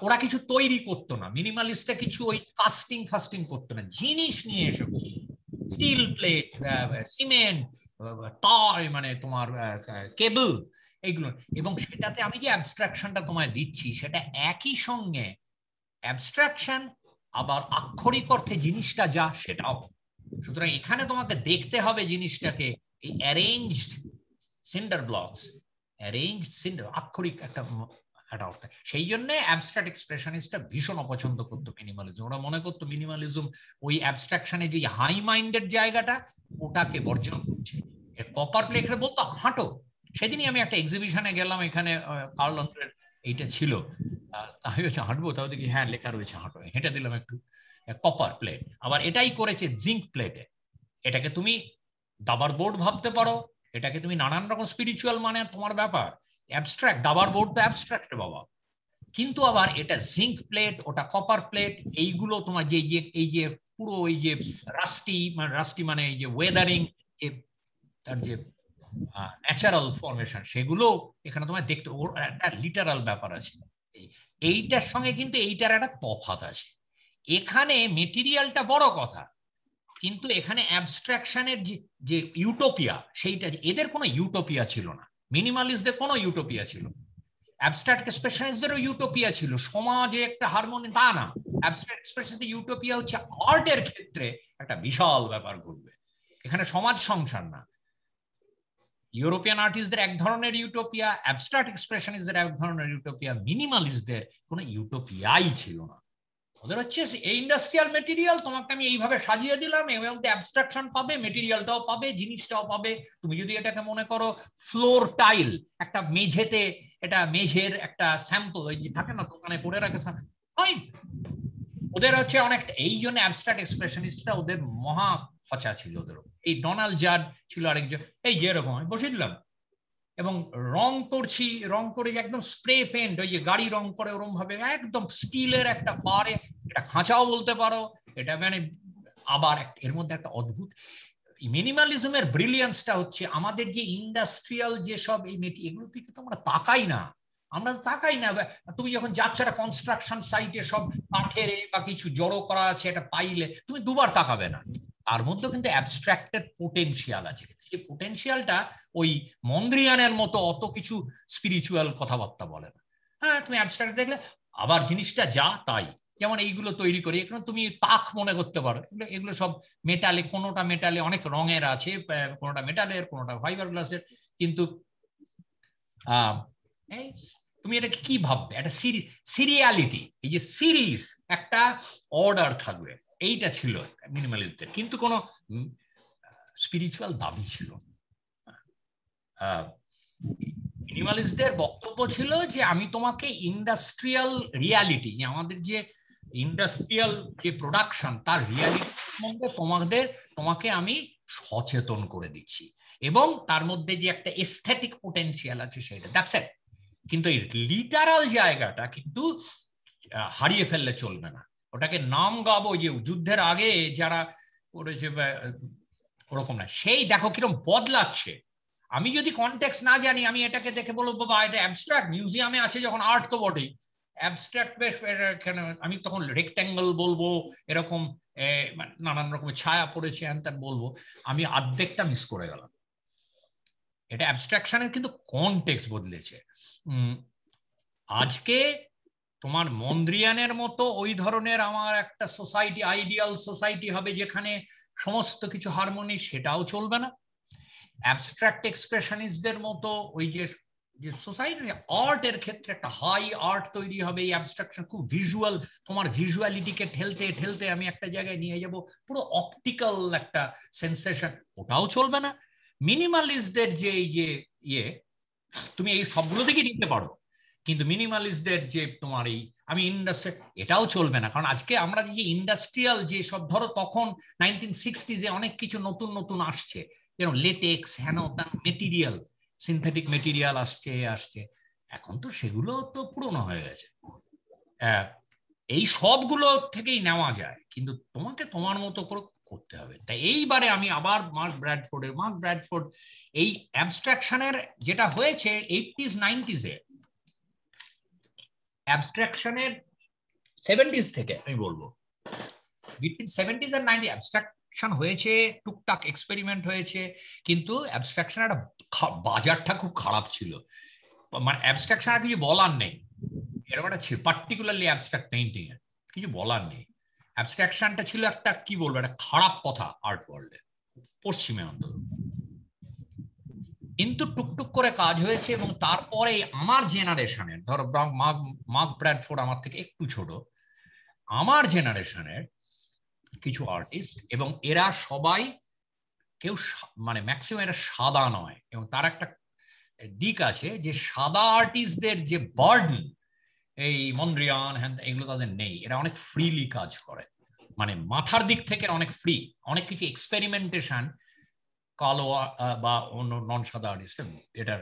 ওরা কিছু তৈরি করতো না, মিনিমালিস্টটা কিছু ওই ফাস্টিং করতো না, জিনিস নিয়ে এসে স্টিল প্লেট, সিমেন্ট, তার মানে তোমার কেবল এইগুলো, এবং সেটাতে আমি যে অ্যাবস্ট্রাকশনটা তোমায় দিচ্ছি সেটা একই সঙ্গে অ্যাবস্ট্রাকশন আবার আক্ষরিক অর্থে জিনিসটা যা সেটাও। সুতরাং এখানে তোমাকে দেখতে হবে জিনিসটাকে এই arranged cinder blocks, arranged cinder আক্ষরিক একটা অর্থ। সেই জন্য অ্যাবস্ট্রাক্ট এক্সপ্রেশনিস্টটা ভীষণ অপছন্দ করতো মিনিমালিজম। ওরা মনে করতো মিনিমালিজম ওই অ্যাবস্ট্রাকশনে যে হাই মাইন্ডেড জায়গাটা ওটাকে বর্জন করছে। কপার প্লেটে বলতো হাঁটো। সেদিনই আমি একটা এক্সিবিশনে গেলাম, এখানে কার্ল লন্ড্রের এইটা ছিল, আমি হাঁটবো, তাও দেখি হ্যাঁ লেখা রয়েছে হাঁটো, হেঁটে দিলাম একটু। কপার প্লেট আবার এটাই করেছে জিঙ্ক প্লেটে। এটাকে তুমি দাবার বোর্ড ভাবতে পারো, এটাকে তুমি নানান রকম স্পিরিচুয়াল মানে তোমার ব্যাপার, অ্যাবস্ট্রাক্ট দাবার বোর্ড তো অ্যাবস্ট্রাক্ট বাবা, কিন্তু আবার এটা জিঙ্ক প্লেট ওটা কপার প্লেট, এইগুলো তোমার যে এই যে পুরো এই যে রাস্টি মানে এই যে ওয়েদারিং, তার যে ন্যাচারাল ফরমেশন সেগুলো এখানে তোমার দেখতে, ওর একটা লিটারাল ব্যাপার আছে। এইটার সঙ্গে কিন্তু এইটার একটা তফাৎ আছে। এখানে মেটেরিয়ালটা বড় কথা, কিন্তু এখানে অ্যাবস্ট্রাকশনের যে ইউটোপিয়া সেইটা, এদের কোনো ইউটোপিয়া ছিল না, মিনিমালিস্টদের কোনো ইউটোপিয়া ছিল, অ্যাবস্ট্রাক্ট এক্সপ্রেশনিস্টদেরও ইউটোপিয়া ছিল, সমাজে একটা হারমোনি, তা না। অ্যাবস্ট্রাক্ট এক্সপ্রেশনিস্টদের ইউটোপিয়া হচ্ছে আর্টের ক্ষেত্রে একটা বিশাল ব্যাপার ঘটবে, এখানে সমাজ সংসার না। ইউরোপিয়ান আর্টিস্টদের এক ধরনের ইউটোপিয়া, অ্যাবস্ট্রাক্ট এক্সপ্রেশনিস্টদের এক ধরনের ইউটোপিয়া, মিনিমালিস্টদের কোনো ইউটোপিয়াই ছিল না। ওদের হচ্ছে এই ইন্ডাস্ট্রিয়াল মেটেরিয়াল তোমাকে আমি এইভাবে সাজিয়ে দিলাম, এর মধ্যে অ্যাবস্ট্রাকশন পাবে, মেটেরিয়ালটাও পাবে, জিনিসটাও পাবে। তুমি যদি এটাকে মনে করো ফ্লোর টাইল, একটা মেঝেতে, এটা মেঝের একটা স্যাম্পল ওই যে থাকে না দোকানে করে রাখে, ওদের হচ্ছে অনেকটা। এই জন্য অ্যাবস্ট্রাক্ট এক্সপ্রেশনিস্টরা ওদের মহা খচা ছিল ওদের। এই ডোনাল্ড জাড ছিল আরেকজন, এই যে এরকম আমি বসে দিলাম এবং রং করছি, রং করে একদম স্প্রে পেন্ট, ওই যে গাড়ি রং করে ওরকম ভাবে একদম স্টিলের একটা পারে, এটা খাঁচাও বলতে পারো, এটা মানে আবার এর মধ্যে একটা অদ্ভুত মিনিমালিজমের ব্রিলিয়ান্সটা হচ্ছে আমাদের যে ইন্ডাস্ট্রিয়াল যেসব এই এগুলো থেকে তো আমরা তাকাই না, আমরা তাকাই না। তুমি যখন যাচ্ছ একটা কনস্ট্রাকশন সাইটে, সব কাঠের বা কিছু জড়ো করা আছে, এটা পাইলে তুমি দুবার তাকাবে না, তার মধ্যে কিন্তু অ্যাবস্ট্রাক্টেড পোটেনশিয়াল আছে। সেই পোটেনশিয়ালটা ওই মন্দ্রিয়ানের মতো অত কিছু স্পিরিচুয়াল কথাবার্তা বলে না। হ্যাঁ, তুমি অ্যাবস্ট্রাক্ট দেখলে আবার জিনিসটা যা তাই, যেমন এইগুলো তৈরি করি, এখানে তুমি তাক মনে করতে পারো, এগুলো সব মেটালে, কোনোটা মেটালে অনেক রঙের আছে, কোনোটা মেটালের, কোনোটা ফাইবার গ্লাসের, কিন্তু তুমি এটাকে কি ভাববে, একটা সিরিয়ালিটি, এই যে সিরিজ একটা অর্ডার থাকবে, এইটা ছিল মিনিমালিস্টদের, কিন্তু কোনো স্পিরিচুয়াল দাবি ছিল। মিনিমালিস্টদের বক্তব্য ছিল যে আমি তোমাকে ইন্ডাস্ট্রিয়াল রিয়ালিটি, যে আমাদের যে ইন্ডাস্ট্রিয়াল যে প্রোডাকশন তার রিয়ালিটি সম্বন্ধে তোমাকে আমি সচেতন করে দিচ্ছি, এবং তার মধ্যে যে একটা এস্থেটিক পোটেনশিয়াল আছে সেটা, দ্যাটস ইট। কিন্তু এই লিটারাল জায়গাটা কিন্তু হারিয়ে ফেললে চলবে না, ওটাকে নাম গাবো যে যুদ্ধের আগে যারা করেছে ওরকম না। সেই দেখো কিরকম বদলাচ্ছে। আমি যদি কনটেক্সট না জানি, আমি এটাকে দেখে বলবো বাবা এটা অ্যাবস্ট্রাক্ট, মিউজিয়ামে আছে যখন আর্ট তো বটেই, অ্যাবস্ট্রাক্ট বেশ, আমি তখন রেক্ট্যাঙ্গল বলবো, এরকম নানান রকমের ছায়া পড়েছে হ্যান বলবো, আমি অর্ধেকটা মিস করে গেলাম। এটা অ্যাবস্ট্রাকশনের কিন্তু কনটেক্সট বদলেছে। আজকে তোমার মন্দ্রিয়ানের মতো ওই ধরনের আমার একটা সোসাইটি, আইডিয়াল সোসাইটি হবে যেখানে সমস্ত কিছু হারমোনি, সেটাও চলবে না। অ্যাবস্ট্রাক্ট এক্সপ্রেশনিস্টদের মতো ওই যে সোসাইটি, আর্টের ক্ষেত্রে একটা হাই আর্ট তৈরি হবে, এই অ্যাবস্ট্রাকশন খুব ভিজুয়াল, তোমার ভিজুয়ালিটিকে ঠেলতে ঠেলতে আমি একটা জায়গায় নিয়ে যাব, পুরো অপটিক্যাল একটা সেন্সেশন, ওটাও চলবে না। মিনিমালিস্টদের যে এই যে তুমি এই সবগুলো থেকে নিতে পারো, কিন্তু মিনিমালিস্টদের যে তোমার এই আমি ইন্ডাস্ট্রি এটাও চলবে না, কারণ আজকে আমরা যে ইন্ডাস্ট্রিয়াল যে সব ধরো তখন 1960s অনেক কিছু নতুন নতুন আসছে, যেমন লেটেক্স হ্যানো মেটেরিয়াল, সিনথেটিক মেটেরিয়াল আসছে, এখন তো সেগুলো তো পুরনো হয়ে গেছে। এই সবগুলো থেকেই নেওয়া যায়, কিন্তু তোমাকে তোমার মতো করে করতে হবে। তাই এইবারে আমি আবার মার্ক ব্র্যাডফোর্ড এই অ্যাবস্ট্রাকশনের যেটা হয়েছে 80s 90s অ্যাবস্ট্রাকশনের 70s থেকে আমি বলবো বিটুইন 70s আর 90 অ্যাবস্ট্রাকশন হয়েছে, টুকটাক এক্সপেরিমেন্ট হয়েছে, কিন্তু অ্যাবস্ট্রাকশনের একটা বাজারটা খুব খারাপ ছিল, মানে অ্যাবস্ট্রাকশন আর কিছু বলার নেই, এরকম একটা ছিল পার্টিকুলারলি অ্যাবস্ট্রাক্ট পেইন্টিং এর কিছু বলার নেই। অ্যাবস্ট্রাকশনটা ছিল একটা কি বলবো একটা খারাপ কথা আর্ট ওয়ার্ল্ডে, পশ্চিমে অন্তত। কিন্তু টুকটুক করে কাজ হয়েছে, এবং তারপরে আমার জেনারেশনের ধরো মার্ক ব্র্যাডফোর্ড আমার থেকে একটু ছোট, আমার জেনারেশনের কিছু আর্টিস্ট, এবং এরা সবাই কেউ মানে ম্যাক্সিমাম এরা সাদা নয়, এবং তার একটা দিক আছে যে সাদা আর্টিস্টদের যে বার্ডেন এই মন্দ্রিয়ান হ্যান এগুলো তাদের নেই, এরা অনেক ফ্রিলি কাজ করে, মানে মাথার দিক থেকে অনেক ফ্রি, অনেক কিছু এক্সপেরিমেন্টেশন কালো বা অন্য নন সাদা আর্টিস্ট এটার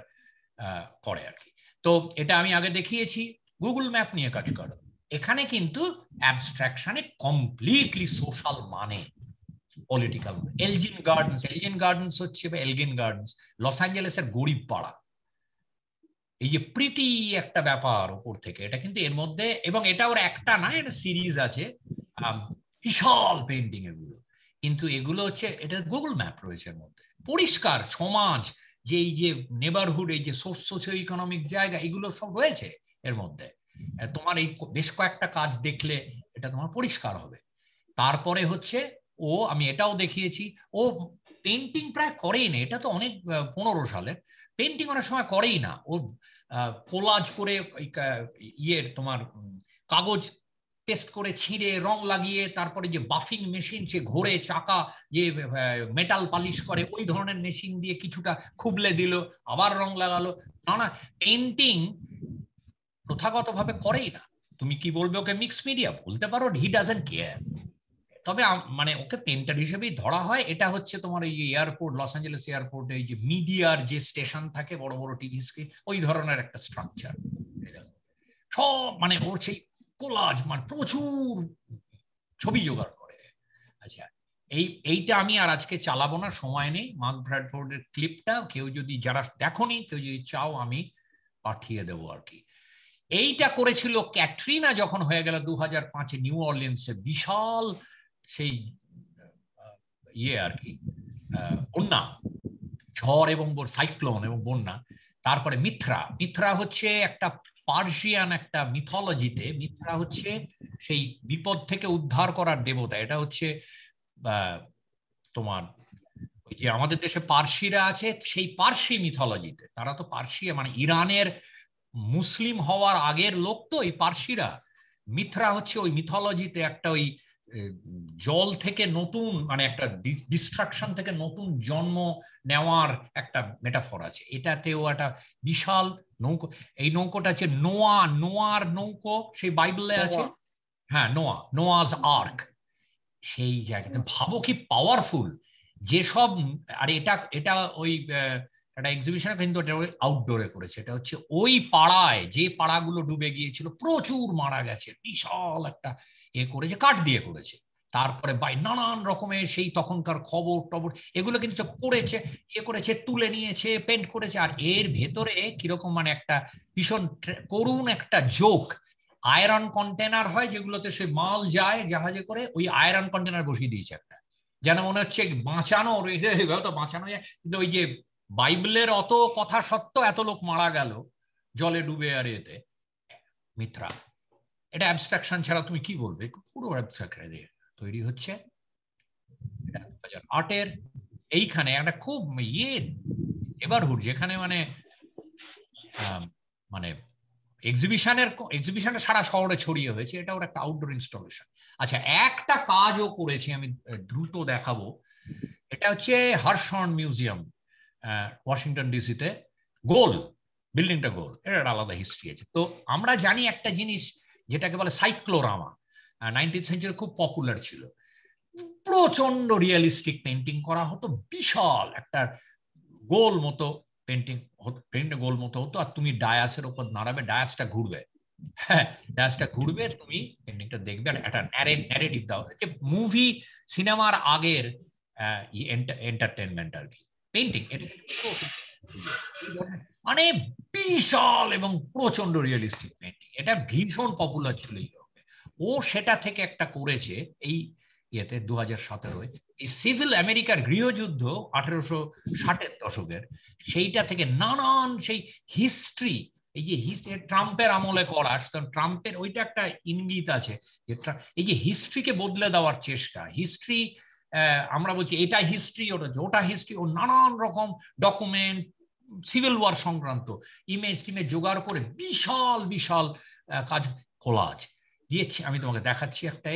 করে আর কি। তো এটা আমি আগে দেখিয়েছি, গুগল ম্যাপ নিয়ে কাজ করো, এখানে কিন্তু অ্যাবস্ট্রাকশনে কমপ্লিটলি সোশ্যাল মানে পলিটিক্যাল। এলজিন গার্ডেন্স হচ্ছে বা এলগিন গার্ডেন্স লস অ্যাঞ্জেলেসের গরিব পাড়া, এই যে প্রিটি একটা ব্যাপার উপর থেকে, এটা কিন্তু এর মধ্যে, এবং এটা ওর একটা না, এটা সিরিজ আছে বিশাল পেন্টিং এগুলো, কিন্তু এগুলো হচ্ছে এটা গুগল ম্যাপ রয়েছে এর মধ্যে, পরিষ্কার সমাজ যে এই যে নেবারহুড এই যে সোশিও ইকোনমিক জায়গা এগুলো সব রয়েছে এর মধ্যে। তোমার এই বেশ কয়েকটা কাজ দেখলে এটা তোমার পরিষ্কার হবে। তারপরে হচ্ছে আমি এটাও দেখিয়েছি, ও পেন্টিং প্রায় করেই না, এটা তো অনেক 15 সালের পেন্টিং অনেক সময় করেই না, ও কোলাজ করে তোমার কাগজ টেস্ট করে ছিঁড়ে রং লাগিয়ে, তারপরে যে বাফিং মেশিন সে ঘোরে চাকা যে মেটাল পালিশ করে ওই ধরনের মেশিন দিয়ে কিছুটা খুবলে দিল, আবার রং লাগালো। না পেন্টিং প্রথাগতভাবে করেই না। তুমি কি বলবে ওকে মিক্স মিডিয়া বলতে পারো, হি ডাজন্ট কেয়ার, তবে মানে ওকে পেন্টার হিসেবেই ধরা হয়। এটা হচ্ছে তোমার এই এয়ারপোর্ট, লস অ্যাঞ্জেলেস এয়ারপোর্টে এই যে মিডিয়ার যে স্টেশন থাকে বড় বড় টিভি স্ক্রিন, ওই ধরনের একটা স্ট্রাকচার, সব মানে ওর সেই কোলাজ মানে প্রচুর ছবি জোগাড় করে। আচ্ছা এইটা আমি আর আজকে চালাবো না, সময় নেই। মার্ক ব্র্যাডফোর্ডের ক্লিপটা কেউ যদি যারা দেখোনি, কেউ যদি চাও আমি পাঠিয়ে দেবো আর কি। এইটা করেছিল ক্যাটরিনা যখন হয়ে গেল 2005-এ নিউ অরলিন্সে, বিশাল সেই আর কি বন্যা, ঝড় এবং সাইক্লোন এবং বন্যা। তারপরে মিথ্রা হচ্ছে একটা পার্সিয়ান একটা মিথোলজিতে, মিথ্রা হচ্ছে সেই বিপদ থেকে উদ্ধার করার দেবতা। এটা হচ্ছে তোমার ওই যে আমাদের দেশে পার্সিরা আছে, সেই পার্সি মিথোলজিতে, তারা তো পার্সিয়া মানে ইরানের মুসলিম হওয়ার আগের লোক তো এই পার্সিরা। মিথ্রা হচ্ছে ওই মিথোলজিতে একটা ওই জল থেকে নতুন মানে একটা ডিস্ট্রাকশন থেকে নতুন জন্ম নেওয়ার একটা মেটাফর আছে। এটাতেও একটা বিশাল নৌকো, এই নৌকোটা হচ্ছে নোয়ার নৌকো, সেই বাইবেলে আছে। হ্যাঁ, নোয়াজ আর্ক, সেই জায়গাতে ভাবো কি পাওয়ারফুল যেসব। আর এটা ওই একটা এক্সিবিশনে কিন্তু আউটডোরে করেছে। এটা হচ্ছে ওই পাড়ায় যে পাড়াগুলো ডুবে গিয়েছিল, প্রচুর মারা গেছে, বিশাল একটা করেছে, কাঠ দিয়ে করেছে। তারপরে নানান রকমের সেই তখনকার খবর টবর এগুলো কিন্তু সব পড়েছে, করেছে, তুলে নিয়েছে, পেন্ট করেছে। আর এর ভেতরে কিরকম মানে একটা ভীষণ করুণ একটা জোক, আয়রন কন্টেনার হয় যেগুলোতে সে মাল যায় জাহাজে করে, ওই আয়রন কন্টেনার বসিয়ে দিয়েছে একটা, যেন মনে হচ্ছে বাঁচানো যায়, কিন্তু ওই যে বাইবেলের অত কথা সত্য এত লোক মারা গেল জলে ডুবে আর এতে। মিথ্রা এটা অ্যাবস্ট্রাকশন ছাড়া তুমি কি বলবে, পুরো অ্যাবস্ট্রাকশন দিয়ে তৈরি হচ্ছে। আর্টের এইখানে একটা খুব নেবারহুড যেখানে মানে মানে এক্সিবিশনটা সারা শহরে ছড়িয়ে হয়েছে, এটা ওর একটা আউটডোর ইনস্টলেশন। আচ্ছা, একটা কাজও করেছি আমি, দ্রুত দেখাবো। এটা হচ্ছে হার্শন মিউজিয়াম, ওয়াশিংটন ডিসিতে, গোল বিল্ডিংটা গোল, এটা একটা আলাদা হিস্ট্রি আছে। তো আমরা জানি একটা জিনিস যেটাকে বলে সাইক্লোরামা, 19th সেঞ্চুরি খুব পপুলার ছিল, প্রচন্ড রিয়েলিস্টিক পেন্টিং করা হতো, বিশাল একটা গোল মতো পেন্টিং গোল মতো হতো, আর তুমি ডায়াসের উপর দাঁড়াবে, ডায়াসটা ঘুরবে, হ্যাঁ ডায়াসটা ঘুরবে, তুমি পেন্টিংটা দেখবে, আর একটা ন্যারেটিভ দাও, মুভি সিনেমার আগের এন্টারটেনমেন্ট আর কি পেন্টিং। এটা মানে বিশাল এবং প্রচন্ড রিয়েলিস্টিক পেন্টিং, এটা ভীষণ পপুলার ছিল ইউরোপে। ও সেটা থেকে একটা করেছে এই ইয়েতে 2017 এই সিভিল আমেরিকার গৃহযুদ্ধ 1860-এর দশকের, সেইটা থেকে নানান সেই হিস্ট্রি, এই যে ট্রাম্পের আমলে করা, ট্রাম্পের ওইটা একটা ইঙ্গিত আছে যে এই যে হিস্ট্রিকে বদলে দেওয়ার চেষ্টা, হিস্ট্রি আমরা বলছি এটা হিস্ট্রি, ওটা হিস্ট্রি, ও নানান রকম ডকুমেন্ট, সিভিল ওয়ার সংক্রান্ত ইমেজ টিমেজ জোগাড় করে বিশাল বিশাল কাজ কোলাজ দিয়েছি। আমি তোমাকে দেখাচ্ছি একটা,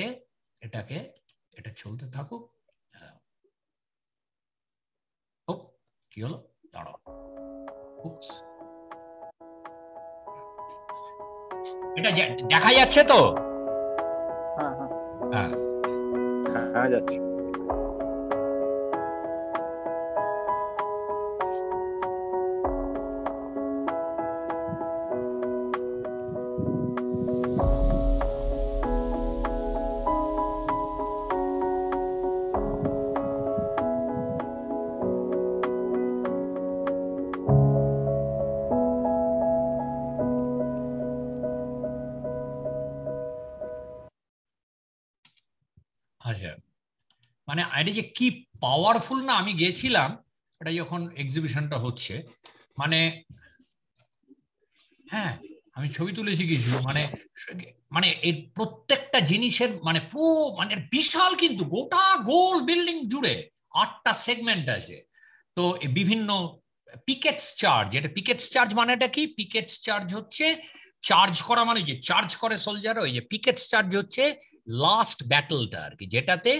এটাকে, এটা চলতে থাকুক। কি হলো, দাঁড়াও, এটা দেখা যাচ্ছে তো? হ্যাঁ হ্যাঁ যাচ্ছে। আচ্ছা, মানে এটা যে কি পাওয়ারফুল না, আমি গেছিলাম এটা যখন এক্সিবিশনটা হচ্ছে, মানে হ্যাঁ আমি ছবি তুলেছি কিছু, মানে মানে এর প্রত্যেকটা জিনিসের মানে পুরো মানে বিশাল, কিন্তু গোটা গোল বিল্ডিং জুড়ে 8টা সেগমেন্ট আছে। তো বিভিন্ন পিকেটস চার্জ, এটা পিকেটস চার্জ মানেটা কি? পিকেটস চার্জ হচ্ছে চার্জ করা, মানে যে চার্জ করে সোলজার, ওই যে পিকেটস চার্জ হচ্ছে লাস্ট ব্যাটলটা আর কি, যেটাতে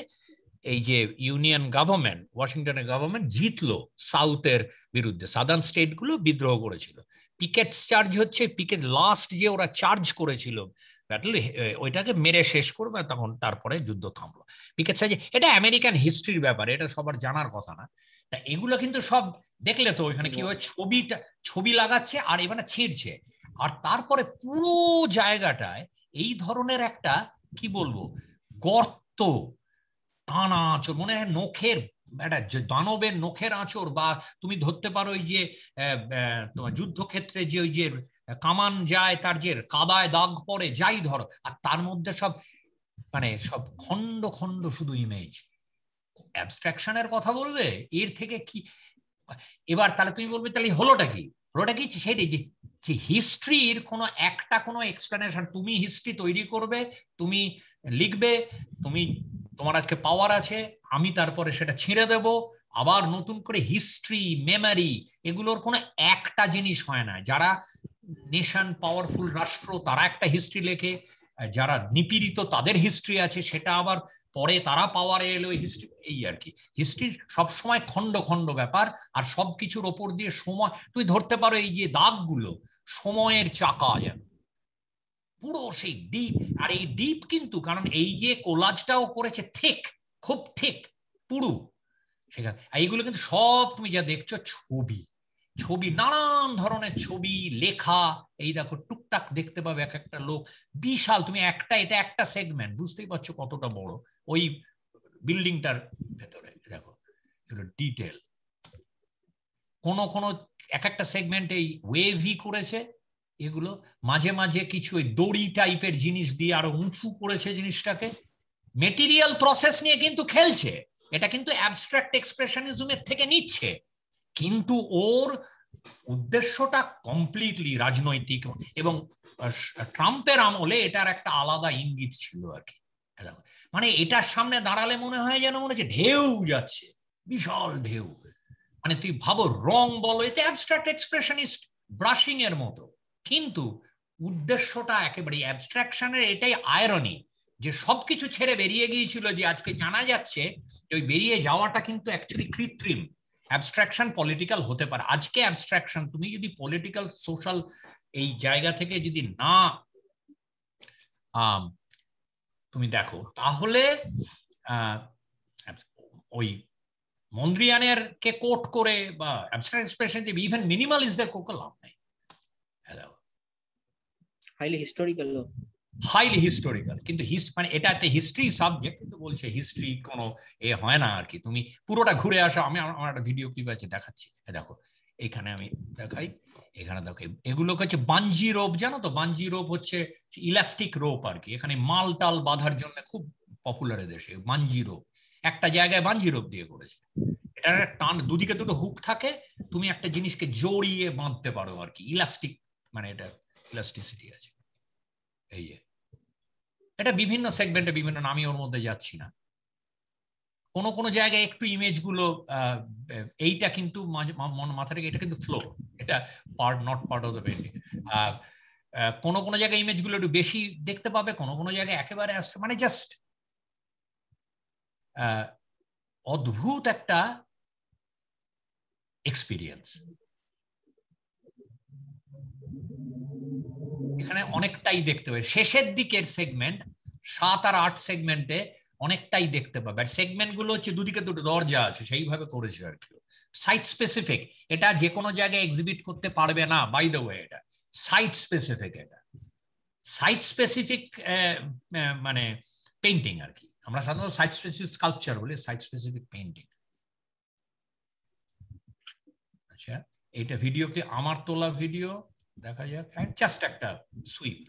এই যে ইউনিয়ন গভর্নমেন্ট, ওয়াশিংটনের গভর্নমেন্ট জিতলো সাউথের বিরুদ্ধে, সাদার্ন স্টেট গুলো বিদ্রোহ করেছিল। পিকেটস চার্জ হচ্ছে পিকেট লাস্ট যে ওরা চার্জ করেছিল ব্যাটল, ওইটাকে মেরে শেষ করবে, তখন তারপরে যুদ্ধ থামলো। পিকেট চার্জ এটা আমেরিকান হিস্ট্রির ব্যাপার, এটা সবার জানার কথা না। তা এগুলো কিন্তু সব দেখলে তো ওইখানে কিভাবে ছবি লাগাচ্ছে আর এখানে ছিঁড়ছে, আর তারপরে পুরো জায়গাটায় এই ধরনের একটা কি বলবো গর্ত, টানা আঁচড়, মনে হয় নখের একটা দানবের নখের আঁচড়, বা তুমি ধরতে পারো ওই যে তোমার যুদ্ধক্ষেত্রে যে ওই যে কামান যায় তার যে কাদায় দাগ পড়ে, যাই ধরো, আর তার মধ্যে সব মানে সব খন্ড খন্ড শুধু ইমেজ। অ্যাবস্ট্রাকশনের কথা বলবে এর থেকে কি? এবার তাহলে তুমি বলবে তাহলে হলোটা কি? হলোটা কি সেটাই যে হিস্ট্রির কোনো একটা কোনো এক্সপ্লেনেশন, তুমি হিস্ট্রি তৈরি করবে, তুমি লিখবে, তোমার আজকে পাওয়ার আছে, আমি তারপরে সেটা ছিঁড়ে দেব, আবার নতুন করে হিস্ট্রি, মেমোরি, এগুলোর কোনো একটা জিনিস হয় না। যারা নেশন পাওয়ারফুল রাষ্ট্র তারা একটা হিস্ট্রি লেখে, যারা নিপীড়িত তাদের হিস্ট্রি আছে, সেটা আবার পরে তারা পাওয়ারে এলো হিস্ট্রি, এই আর কি। হিস্ট্রির সবসময় খন্ড খন্ড ব্যাপার, আর সবকিছুর ওপর দিয়ে সময় তুই ধরতে পারো, এই যে দাগগুলো সময়ের চাকা যেন পুরো সেই ডিপ, আর এই ডিপ কিন্তু কারণ এই যে কোলাজটাও করেছে ঠিক, খুব ঠিক পুরো সেখানে, এইগুলো কিন্তু সব তুমি যা দেখছো ছবি, নানান ধরনের ছবি, লেখা, এই দেখো টুকটাক দেখতে পাবে এক একটা লোক, বিশাল, তুমি এটা একটা সেগমেন্ট, বুঝতেই পারছো কতটা বড় ওই বিল্ডিংটার ভেতরে। দেখো এগুলো ডিটেল, কোন এক একটা সেগমেন্ট এই ওয়েভি করেছে, এগুলো মাঝে মাঝে কিছু ওই দড়ি টাইপের জিনিস দিয়ে আরো উঁচু করেছে জিনিসটাকে, মেটেরিয়াল প্রসেস নিয়ে কিন্তু খেলছে, এটা কিন্তু অ্যাবস্ট্রাক্ট এক্সপ্রেশনিজমের থেকে নিচ্ছে, কিন্তু ওর উদ্দেশ্যটা কমপ্লিটলি রাজনৈতিক, এবং ট্রাম্পের আমলে এটার একটা আলাদা ইঙ্গিত ছিল আর কি। মানে এটার সামনে দাঁড়ালে মনে হয় যেন মনে হচ্ছে ঢেউ যাচ্ছে, বিশাল ঢেউ, মানে তুই ভাবো রং বলো, এতে অ্যাবস্ট্রাক্ট এক্সপ্রেশনিস্ট ব্রাশিং এর মতো, কিন্তু উদ্দেশ্যটা একেবারে অ্যাবস্ট্রাকশনের। এটাই আয়রনি যে সবকিছু ছেড়ে বেরিয়ে গিয়েছিল, যে আজকে জানা যাচ্ছে ওই বেরিয়ে যাওয়াটা কিন্তু অ্যাকচুয়ালি কৃত্রিম, অ্যাবস্ট্রাকশন পলিটিক্যাল হতে পারে। আজকে অ্যাবস্ট্রাকশন তুমি যদি পলিটিক্যাল সোশ্যাল এই জায়গা থেকে যদি না তুমি দেখো, তাহলে ওই মন্দ্রিয়ানের কে কোট করে বা অ্যাবস্ট্রাক্ট এক্সপ্রেশন যে ইভেন মিনিমালিস্টদের কোট লাভ নেই। হাইলি হিস্টোরিক্যাল, হাইলি হিস্টোরিক্যাল, কিন্তু মানে এটা একটা হিস্ট্রি সাবজেক্ট, কিন্তু বলছে হিস্ট্রি কোনো এ হয় না আর কি, তুমি পুরোটা ঘুরে আসো। আমি আমার একটা ভিডিও ক্লিপ আছে দেখাচ্ছি, দেখো এখানে আমি দেখাই, এখানে দেখো এগুলো হচ্ছে বাঞ্জি রোপ, জানো তো বাঞ্জি রোপ হচ্ছে ইলাস্টিক রোপ আর কি, এখানে মাল টাল বাঁধার জন্য খুব পপুলার দেশে বাঞ্জি রোপ। একটা জায়গায় বাঞ্জি রোপ দিয়ে করেছে, এটা টান, দুদিকে দুটো হুক থাকে, তুমি একটা জিনিসকে জড়িয়ে বাঁধতে পারো আর কি, ইলাস্টিক, মানে এটা ইলাস্টিসিটি আছে। এই যে এটা বিভিন্ন সেগমেন্টে বিভিন্ন, আমি ওর মধ্যে যাচ্ছি না। কোনো কোনো জায়গায় একটু ইমেজগুলো এইটা কিন্তু মাথা থেকে, এটা কিন্তু ফ্লো, এটা part not part of the painting. কোনো কোনো জায়গায় ইমেজগুলো একটু বেশি দেখতে পাবে, কোনো কোনো জায়গায় একেবারে আসছে, মানে জাস্ট অদ্ভুত একটা এক্সপিরিয়েন্স। এখানে অনেকটাই দেখতে পাবে, শেষের দিকের সেগমেন্ট 7 আর 8 সেগমেন্টে অনেকটাই দেখতে পাবে। আর সেগমেন্ট গুলো হচ্ছে দুদিকে দুটো দরজা আছে, সেইভাবে করেছে আর কি। সাইট স্পেসিফিক, এটা যে কোনো জায়গায় এক্সিবিট করতে পারবে না, বাই দ্য ওয়ে এটা সাইট স্পেসিফিক, এটা সাইট স্পেসিফিক মানে পেইন্টিং আর কি। আমরা সাধারণত সাইট স্পেসিফিক স্কাল্পচার বলি, সাইট স্পেসিফিক পেইন্টিং। আচ্ছা, এটা ভিডিওকে আমার তোলা ভিডিও দেখা যাক, জাস্ট একটা সুইপ।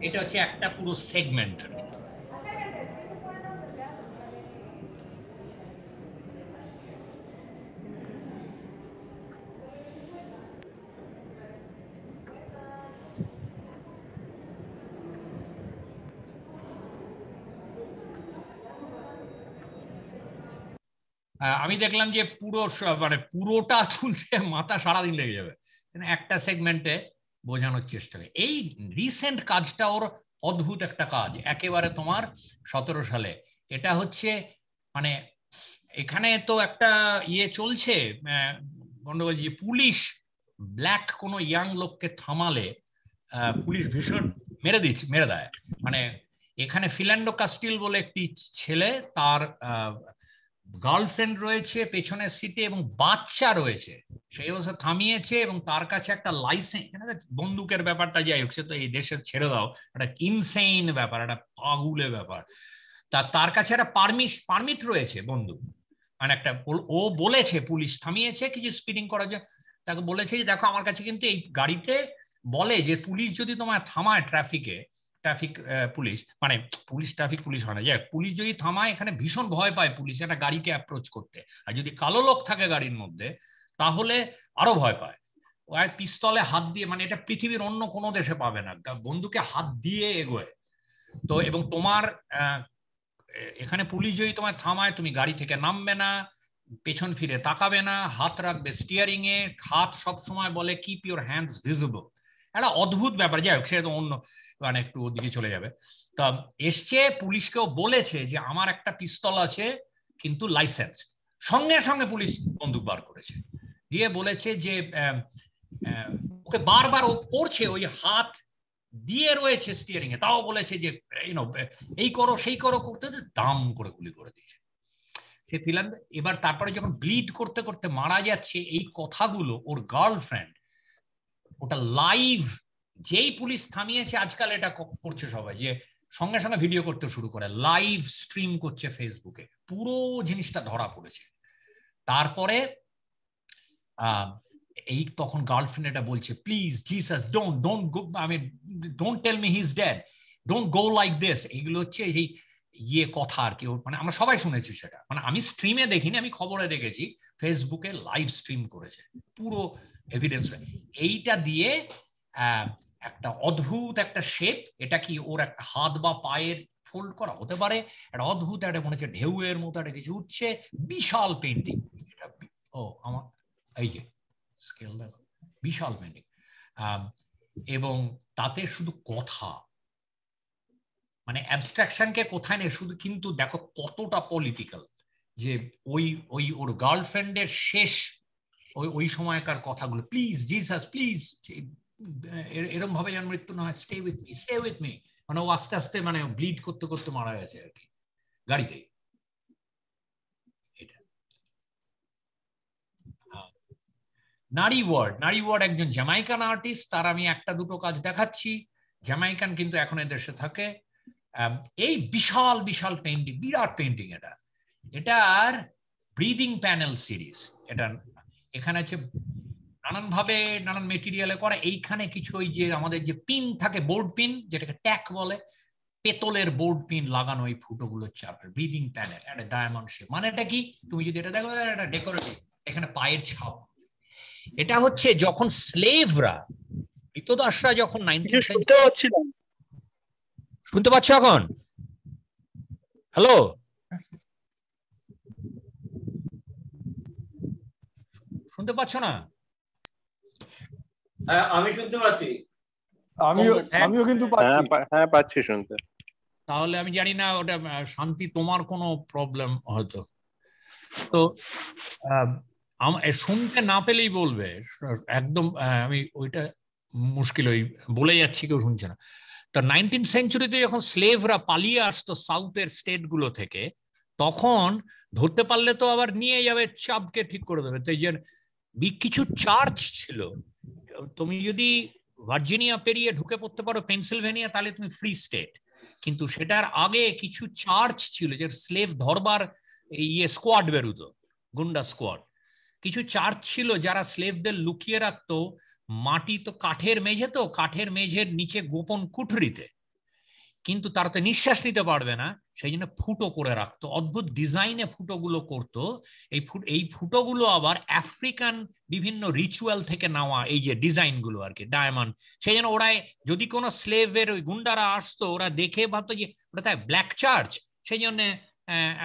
এটা হচ্ছে একটা পুরো সেগমেন্ট। আমি দেখলাম যে পুরো মানে পুরোটা তুলতে মাথা সারাদিন লেগে যাবে, একটা সেগমেন্টে বোঝানোর চেষ্টা করে। এই রিসেন্ট কাজটা ওর অদ্ভুত একটা কাজ, একেবারে তোমার 17 সালে। এটা হচ্ছে মানে এখানে তো একটা ইয়ে চলছে গন্ডগোল, যে পুলিশ ব্ল্যাক কোনো ইয়াং লোককে থামালে পুলিশ ভীষণ মেরে দেয়। মানে এখানে ফিল্যান্ডো কাস্টিল বলে একটি ছেলে, তার গার্লফ্রেন্ড রয়েছে পেছনের সিটে এবং বাচ্চা রয়েছে, সেই অবস্থা থামিয়েছে এবং তার কাছে একটা লাইসেন্স, বন্দুকের ব্যাপারটা যাই হোক, সে তো এই দেশের ছেড়ে দাও, একটা ইনসেইন ব্যাপার, একটা পাগুলে ব্যাপার। তার কাছে একটা পারমিট রয়েছে বন্দুক, মানে একটা, ও বলেছে পুলিশ থামিয়েছে কিছু স্পিডিং করার জন্য, তাকে বলেছে যে দেখো আমার কাছে কিন্তু এই গাড়িতে বলে যে পুলিশ যদি তোমায় থামায় ট্রাফিক পুলিশ, মানে ট্রাফিক পুলিশ হয় না, যাক পুলিশ যদি থামায় এখানে ভীষণ ভয় পায় পুলিশ একটা গাড়িকে অ্যাপ্রোচ করতে, আর যদি কালো লোক থাকে গাড়ির মধ্যে তাহলে আরো ভয় পায়। ও পিস্তলে হাত দিয়ে, মানে এটা পৃথিবীর অন্য কোনো দেশে পাবে না, বন্দুকে হাত দিয়ে এগোয়। তো এবং তোমার এখানে পুলিশ যদি তোমায় থামায়, তুমি গাড়ি থেকে নামবে না, পেছন ফিরে তাকাবে না, হাত রাখবে স্টিয়ারিং এ, হাত সবসময় বলে কিপ ইউর হ্যান্ডস ভিজিবল। একটা অদ্ভুত ব্যাপার, যাই হোক সে তো অন্য, মানে একটু ওদিকে চলে যাবে। তা এসছে, পুলিশকেও বলেছে যে আমার একটা পিস্তল আছে কিন্তু লাইসেন্স, সঙ্গে সঙ্গে পুলিশ বন্দুক বার করেছে, দিয়ে বলেছে যে ওকে বারবার ও করছে, ওই হাত দিয়ে রয়েছে স্টিয়ারিং এ, তাও বলেছে যে এই করো সেই করো করতে, দাম করে গুলি করে দিয়েছে সে ফিল্যান্ড। এবার তারপরে যখন ব্লিড করতে করতে মারা যাচ্ছে, এই কথাগুলো ওর গার্লফ্রেন্ড ওটা লাইভ, যেই পুলিশ থামিয়েছে, আজকাল এটা করছে সবাই, যে সঙ্গে সঙ্গে ভিডিও করতে শুরু করে, লাইভ স্ট্রিম করছে ফেসবুকে, পুরো জিনিসটা ধরা পড়েছে। তারপরে এই তখন গার্লফ্রেন্ড এটা বলছে, please Jesus don't go, I mean don't tell me he is dead, don't go like this. এইগুলো হচ্ছে এই ইয়ে কথা আর কি, মানে আমরা সবাই শুনেছি সেটা, মানে আমি স্ট্রিমে দেখিনি, আমি খবরে দেখেছি, ফেসবুকে লাইভ স্ট্রিম করেছে পুরো এভিডেন্স। এইটা দিয়ে একটা অদ্ভুত একটা শেপ, এটা কি ওর একটা হাত বা পায়ের ফোল্ড করা হতে পারে, একটা অদ্ভুত একটা মনে হচ্ছে ঢেউয়ের মতো একটা কিছু উঠছে, বিশাল পেন্টিং। এটা ও আমার এই যে স্কেল দেখো, বিশাল পেন্টিং, এবং তাতে শুধু কথা, মানে অ্যাবস্ট্রাকশনকে কোথায় নেই শুধু, কিন্তু দেখো কতটা পলিটিক্যাল, যে ওই ওই ওর গার্লফ্রেন্ডের শেষ ওই সময়কার কথাগুলো, প্লিজ জিসাস প্লিজ, এরকম ভাবে যেন মৃত্যু না হয়, stay with me, stay with me, মানে ও আস্তে আস্তে মানে ব্লিড করতে করতে মারা গেছে আর কি গাড়িতে। এটা নারী ওয়ার্ড একজন জ্যামাইকান আর্টিস্ট, তার আমি একটা দুটো কাজ দেখাচ্ছি। জ্যামাইকান কিন্তু এখন এদেশে থাকে। এই বিশাল বিশাল পেন্টিং, বিরাট পেন্টিং, এটার ব্রিদিং প্যানেল সিরিজ। এটা এখানে হচ্ছে নানান ভাবে নানান মেটেরিয়ালে করা। এইখানে কিছু ওই যে আমাদের যে পিন থাকে, বোর্ড পিন যেটাকে ট্যাক বলে, পেতলের বোর্ড পিন লাগানো এই ফুটোগুলো চাপের ব্রিদিং প্যানেল, একটা ডায়মন্ড শেপ। মানে এটা কি, তুমি যদি এটা দেখো, এটা ডেকোরেটিভ, এখানে পায়ের ছাপ। এটা হচ্ছে যখন স্লেভরা, ক্রীতদাসরা যখন 19th সেঞ্চুরি, শুনতে পাচ্ছ এখন? হ্যালো, শুনতে পাচ্ছ না? হ্যাঁ আমি শুনতে পাচ্ছি। আমিও কিন্তু পাচ্ছি। হ্যাঁ পাচ্ছি শুনতে। তাহলে আমি জানি না ওটা শান্তি তোমার কোনো প্রবলেম হয়তো। তো শুনতে না পেলেই বলবে একদম, আমি ওইটা মুশকিল, ওই বলে যাচ্ছি কেউ শুনছে না। তো 19th সেঞ্চুরিতে যখন স্লেভরা পালিয়ে আসতো সাউথের স্টেট গুলো থেকে, তখন ধরতে পারলে তো আবার নিয়ে যাবে, চাপকে ঠিক করে দেবে। তো এই যে কিছু চার্চ ছিল, তুমি যদি ভার্জিনিয়া পেরিয়ে ঢুকে পড়তে পারো পেনসিলভেনিয়া, তাহলে তুমি ফ্রি স্টেট। কিন্তু সেটার আগে কিছু চার্চ ছিল, যে স্লেভ ধরবার স্কোয়াড বেরোতো, গুন্ডা স্কোয়াড। কিছু চার্চ ছিল যারা স্লেভদের লুকিয়ে রাখতো মাটি, তো কাঠের মেঝে, তো কাঠের মেঝের নিচে গোপন কুঠরিতে, কিন্তু তারা তো নিঃশ্বাস নিতে পারবে না, সেই জন্য ফুটো করে রাখতো, অদ্ভুত ডিজাইনে ফুটোগুলো করতো। এই ফুটোগুলো আবার আফ্রিকান বিভিন্ন রিচুয়াল থেকে নেওয়া, এই যে ডিজাইনগুলো আর কি, ডায়মন্ড। সেই জন্য ওরা যদি কোনো স্লেভের ওই গুন্ডারা আসতো, ওরা দেখে ভাবতো যে ওটা তাই ব্ল্যাক চার্চ, সেই জন্য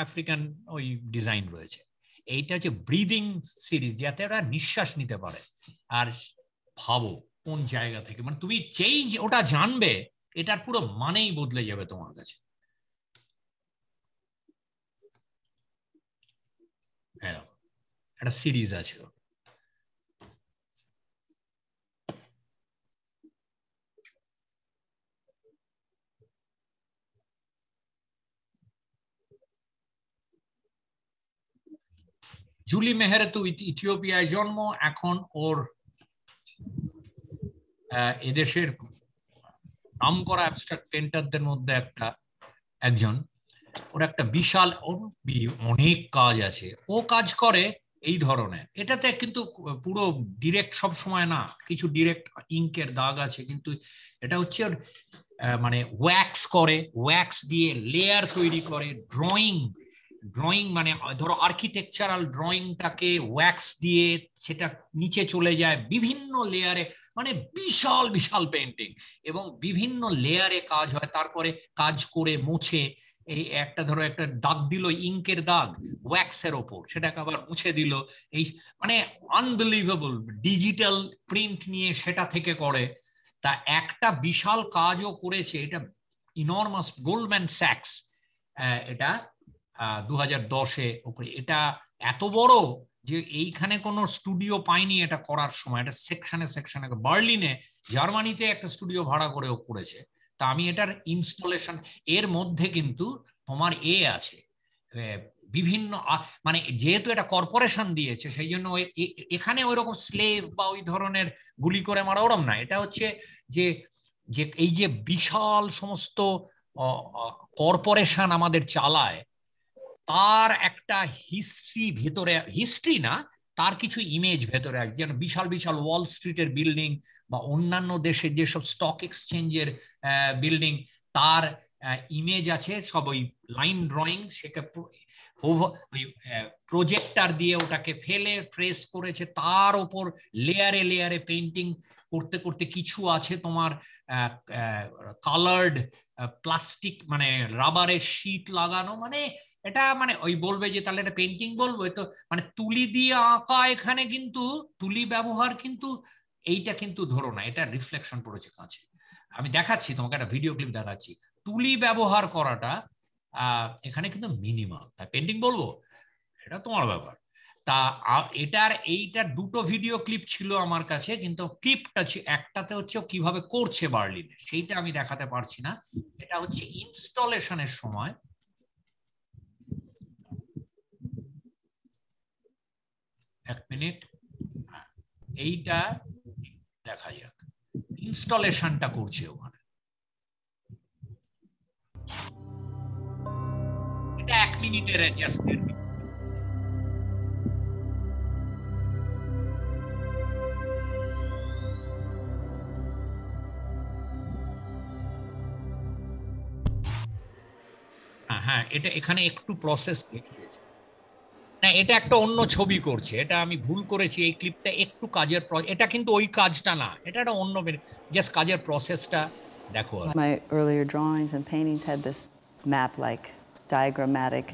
আফ্রিকান ওই ডিজাইন রয়েছে। এইটা হচ্ছে ব্রিদিং সিরিজ, যাতে ওরা নিঃশ্বাস নিতে পারে। আর ভাবো কোন জায়গা থেকে, মানে তুমি যেই ওটা জানবে, এটার পুরো মানেই বদলে যাবে তোমার কাছে। হ্যাঁ, একটা সিরিজ আছে। জুলি মেহেরেতু ইথিওপিয়ায় জন্ম, এখন ওর এদেশের নামকরা অ্যাবস্ট্রাক্ট পেন্টারদের মধ্যে একজন। ওর একটা বিশাল অনেক কাজ আছে, ও কাজ করে এই ধরনের। এটাতে কিন্তু পুরো ডিরেক্ট সব সময় না, কিছু ডিরেক্ট ইঙ্কের দাগ আছে, কিন্তু এটা হচ্ছে মানে ওয়্যাক্স করে, ওয়্যাক্স দিয়ে লেয়ার তৈরি করে। ড্রয়িং মানে ধরো আর্কিটেকচারাল ড্রয়িংটাকে ওয়্যাক্স দিয়ে সেটা নিচে চলে যায় বিভিন্ন লেয়ারে, মানে বিশাল বিশাল পেন্টিং, এবং বিভিন্ন লেয়ারে কাজ হয়। তারপরে কাজ করে মুছে, এই একটা ধরো একটা দাগ দিল, ইঙ্কের দাগ ওয়্যাক্সের ওপর, সেটাকে আবার মুছে দিল। এই মানে আনবিলিভেবল, ডিজিটাল প্রিন্ট নিয়ে সেটা থেকে করে। তা একটা বিশাল কাজও করেছে, এটা ইনরমাস, গোল্ডম্যান স্যাক্স, এটা 2010-এ ওপরে। এটা এত বড় যে এইখানে কোনো স্টুডিও পায়নি এটা করার সময়, এটা সেকশনে সেকশনে। বার্লিনে, জার্মানিতে একটা স্টুডিও ভাড়া করেও করেছে। তা আমি এটার ইনস্টলেশন, এর মধ্যে কিন্তু তোমার আছে বিভিন্ন, মানে যেহেতু এটা কর্পোরেশন দিয়েছে, সেই জন্য এখানে ওই রকম স্লেভ বা ওই ধরনের গুলি করে মারা ওরম না। এটা হচ্ছে যে এই যে বিশাল সমস্ত কর্পোরেশন আমাদের চালায়, তার একটা হিস্ট্রি ভেতরে, হিস্ট্রি না, তার কিছু ইমেজ ভেতরে আছে। যেন বিশাল বিশাল ওয়াল স্ট্রিটের বিল্ডিং বা অন্যান্য দেশের যেসব স্টক এক্সচেঞ্জের বিল্ডিং, তার ইমেজ আছে সব ওই লাইন ড্রয়িং। সেটা প্রজেক্টর দিয়ে ওটাকে ফেলে ট্রেস করেছে, তার উপর লেয়ারে লেয়ারে পেইন্টিং করতে করতে কিছু আছে তোমার কালার্ড প্লাস্টিক মানে রাবারের শীট লাগানো, মানে এটা মানে ওই বলবে যে তাহলে এটা পেইন্টিং বলবো, তো মানে তুলি দিয়ে আঁকা, এখানে কিন্তু তুলি ব্যবহার কিন্তু এইটা কিন্তু ধরো না, এটা রিফ্লেকশন পড়েছে কাঁচে। আমি দেখাচ্ছি তোমাকে, একটা ভিডিও ক্লিপ দেখাচ্ছি, তুলি ব্যবহার করাটা এখানে কিন্তু মিনিমাম। তাই পেন্টিং বলবো এটা তোমার ব্যাপার। তা এটার এইটার দুটো ভিডিও ক্লিপ ছিল আমার কাছে, কিন্তু ক্লিপটা একটাতে হচ্ছে কিভাবে করছে বার্লিনে, সেইটা আমি দেখাতে পারছি না। এটা হচ্ছে ইনস্টলেশনের সময়, এক মিনিট, এইটা দেখা যাক ইনস্টলেশনটা করছে ওখানে। এটা 1 মিনিটের অ্যাডজাস্টমেন্ট। হ্যাঁ, এটা এখানে একটু প্রসেস দেখিয়েছে না, এটা একটা অন্য ছবি করছে, এটা আমি ভুল করেছি, এই ক্লিপটা একটু কাজের, এটা কিন্তু ওই কাজটা না, এটা একটা অন্য জাস্ট কাজের প্রসেসটা দেখো। My earlier drawings and paintings had this map-like diagrammatic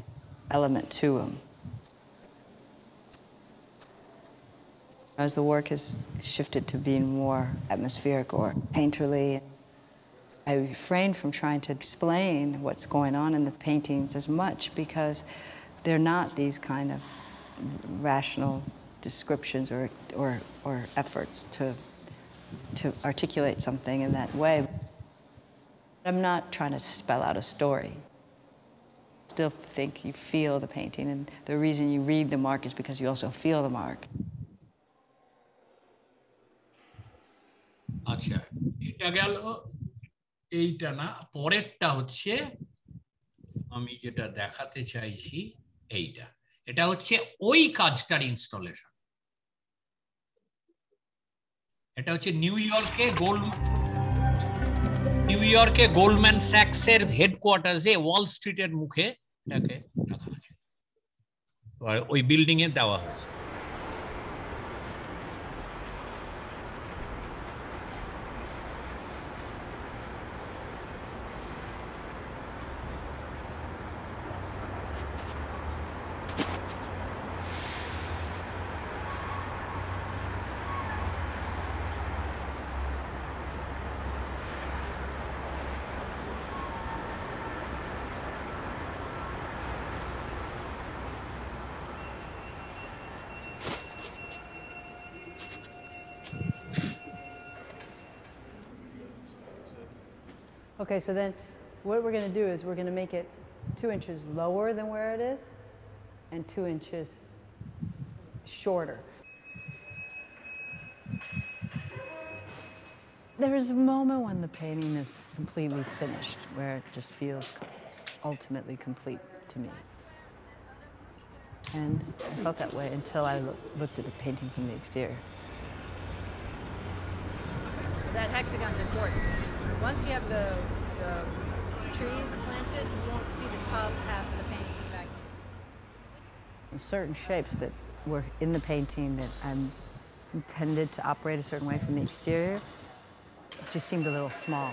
element to them. As the work has shifted to being more atmospheric or painterly, I refrained from trying to explain what's going on in the paintings as much, because they're not these kind of rational descriptions or efforts to articulate something in that way. I'm not trying to spell out a story. I still think you feel the painting, and the reason you read the mark is because you also feel the mark. আচ্ছা, এটা গেল, এইটা না, পরেরটা হচ্ছে আমি যেটা দেখাতে চাইছি এইটা, এটা হচ্ছে ওই কাজটার ইনস্টলেশন। এটা হচ্ছে নিউ ইয়র্কে গোল্ডম্যান স্যাক্সের হেডকোয়ার্টার্সে ওয়াল স্ট্রিটের মুখে এটাকে রাখা আছে, ওই বিল্ডিং এ দেওয়া হয়েছে। Okay, so then what we're going to do is we're going to make it 2 inches lower than where it is and 2 inches shorter. There is a moment when the painting is completely finished, where it just feels ultimately complete to me. And I felt that way until I looked at the painting from the exterior. That hexagon's important. Once you have the trees planted, you won't see the top half of the painting from back. Certain shapes that were in the painting that I'm intended to operate a certain way from the exterior, it just seemed a little small.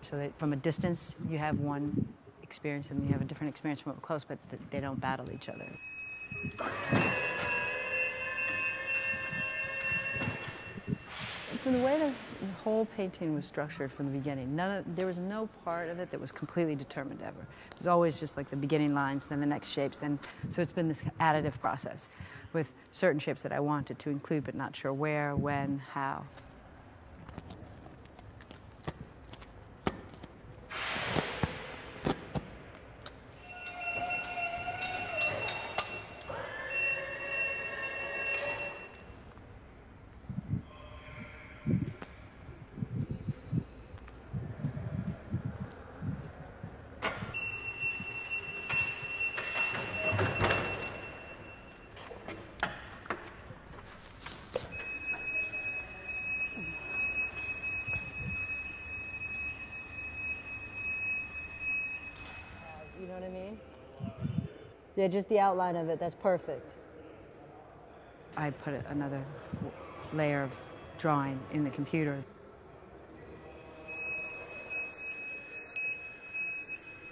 So that from a distance, you have one experience and you have a different experience from up close, but they don't battle each other. From the way the whole painting was structured from the beginning, there was no part of it that was completely determined ever. It was always just like the beginning lines, then the next shapes, so it's been this additive process with certain shapes that I wanted to include, but not sure where, when, how. You know what I mean? Yeah, just the outline of it. That's perfect. I put another layer of drawing in the computer.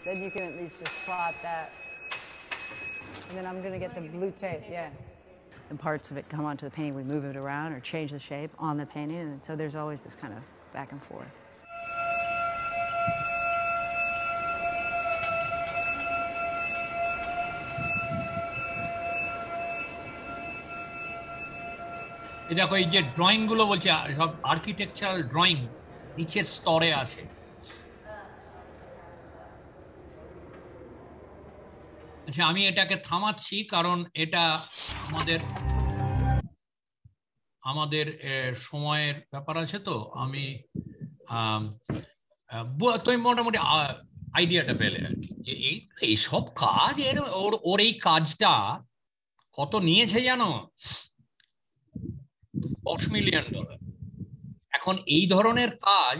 Then you can at least just plot that. And then I'm going to get the blue tape, yeah. And parts of it come onto the painting, we move it around or change the shape on the painting, and so there's always this kind of back and forth. এই দেখো এই যে drawing গুলো বলছে সব architectural drawing নিচের স্তরে আছে। আচ্ছা আমি এটাকে থামাচ্ছি কারণ এটা আমাদের সময়ের ব্যাপার আছে, তো আমি তুমি মোটামুটি আইডিয়াটা পেলে আর কি যে এই সব কাজ ওর এই কাজটা কত নিয়েছে জানো, $10 মিলিয়ন। এখন এই ধরনের কাজ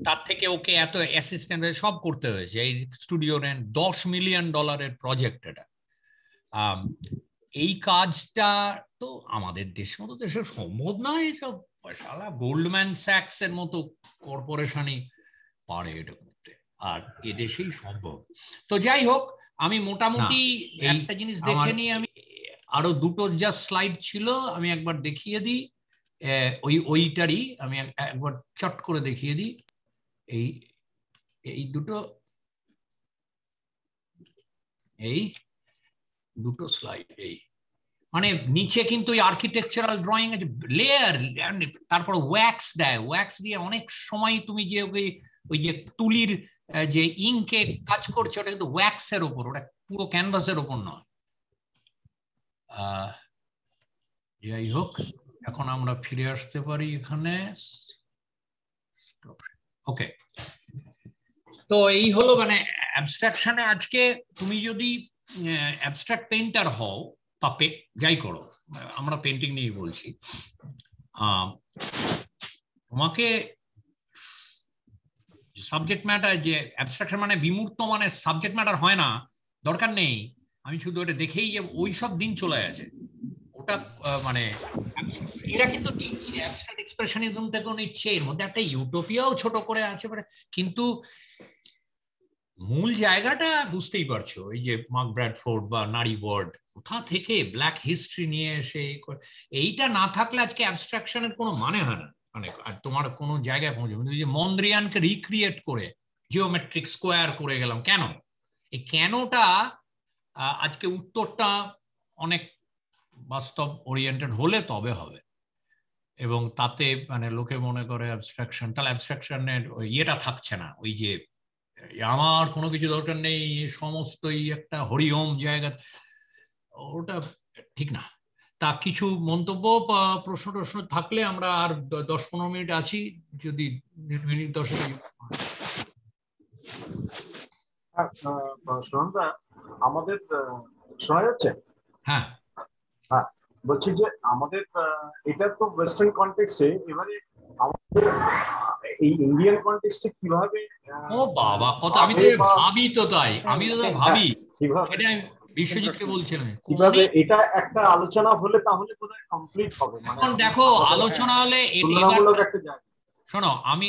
তার থেকে ওকে এত অ্যাসিস্ট্যান্ট সব করতে হয়েছে এই স্টুডিও রেন্ট, $10 মিলিয়ন প্রজেক্ট এটা। এই কাজটা তো আমাদের দেশের মতো দেশে সম্ভব নয়, সব শালা গোল্ডম্যান স্যাক্স এর মতো কর্পোরেশনই পারে এটা করতে, আর এদেশেই সম্ভব। তো যাই হোক, আমি মোটামুটি একটা জিনিস দেখে নিই, আমি আরো দুটো যা স্লাইড ছিল আমি একবার দেখিয়ে দিই, ওইটারই আমি একবার চট করে দেখিয়ে দিই। এই দুটো স্লাইড, এই মানে নিচে কিন্তু আর্কিটেকচারাল ড্রয়িং আছে, লেয়ার, তারপর ওয়্যাক্স দেয়, ওয়্যাক্স দিয়ে অনেক সময় তুমি যে ওই যে তুলির যে ইঙ্কে কাজ করছে ওটা কিন্তু ওয়্যাক্সের ওপর, ওটা পুরো ক্যানভাসের ওপর নয়। যাই হোক, এখন আমরা ফিরে আসতে পারি এখানে। ওকে, তো এই হলো মানে অ্যাবস্ট্রাকশনে আজকে তুমি যদি অ্যাবস্ট্রাক্ট পেইন্টার হও বা যাই করো, আমরা পেন্টিং নিয়ে বলছি, তোমাকে সাবজেক্ট ম্যাটার, যে অ্যাবস্ট্রাকশন মানে বিমূর্ত মানে সাবজেক্ট ম্যাটার হয় না, দরকার নেই, আমি শুধু ওটা দেখেই যে ওই সব দিন চলে গেছে, ওটা মানে এরা কিন্তু নিচ্ছে অ্যাবস্ট্রাক্ট এক্সপ্রেশনিজম থেকে নিচ্ছে, এর মধ্যে একটা ইউটোপিয়াও ছোট করে আছে, কিন্তু মূল জায়গাটা বুঝতেই পারছো, এই যে মার্ক ব্র্যাডফোর্ড বা নারী ওয়ার্ড কোথা থেকে ব্ল্যাক হিস্ট্রি নিয়ে এসে এইটা না থাকলে আজকে অ্যাবস্ট্রাকশনের কোনো মানে হয় না, মানে আর তোমার কোনো জায়গায় পৌঁছবে। যে মন্দ্রিয়ানকে রিক্রিয়েট করে জিওমেট্রিক স্কোয়ার করে গেলাম, কেন? এই কেনটা আজকে উত্তরটা অনেক বাস্তব ওরিয়েন্টেড হলে তবে হবে, এবং তাতে মানে লোকে মনে করে অ্যাবস্ট্রাকশন, তাহলে অ্যাবস্ট্রাকশনের ইয়েটা থাকছে না, ওই যে আমার কোনো কিছু দরকার নেই, সমস্তই একটা হরিওম জায়গা, ওটা ঠিক না। তা কিছু মন্তব্য বা প্রশ্ন থাকলে আমরা আর 10-15 মিনিট আছি, যদি মিনিট 10 আমাদের শোনা যাচ্ছে? হ্যাঁ হ্যাঁ, বলছি যে আমাদের এটা তো ওয়েস্টার্ন কনটেক্সটে, এবারে আমাদের এই ইন্ডিয়ান কনটেক্সটে কিভাবে, ও বাবা কত, আমি তো ভাবি, তো তাই আমি তো ভাবি, এটা বিশ্বজিৎকে বলছিলাম কিভাবে এটা একটা আলোচনা হলে তাহলে বোধহয় কমপ্লিট হবে। এখন দেখো আলোচনা হলে একটা জায়গা, শোনো, আমি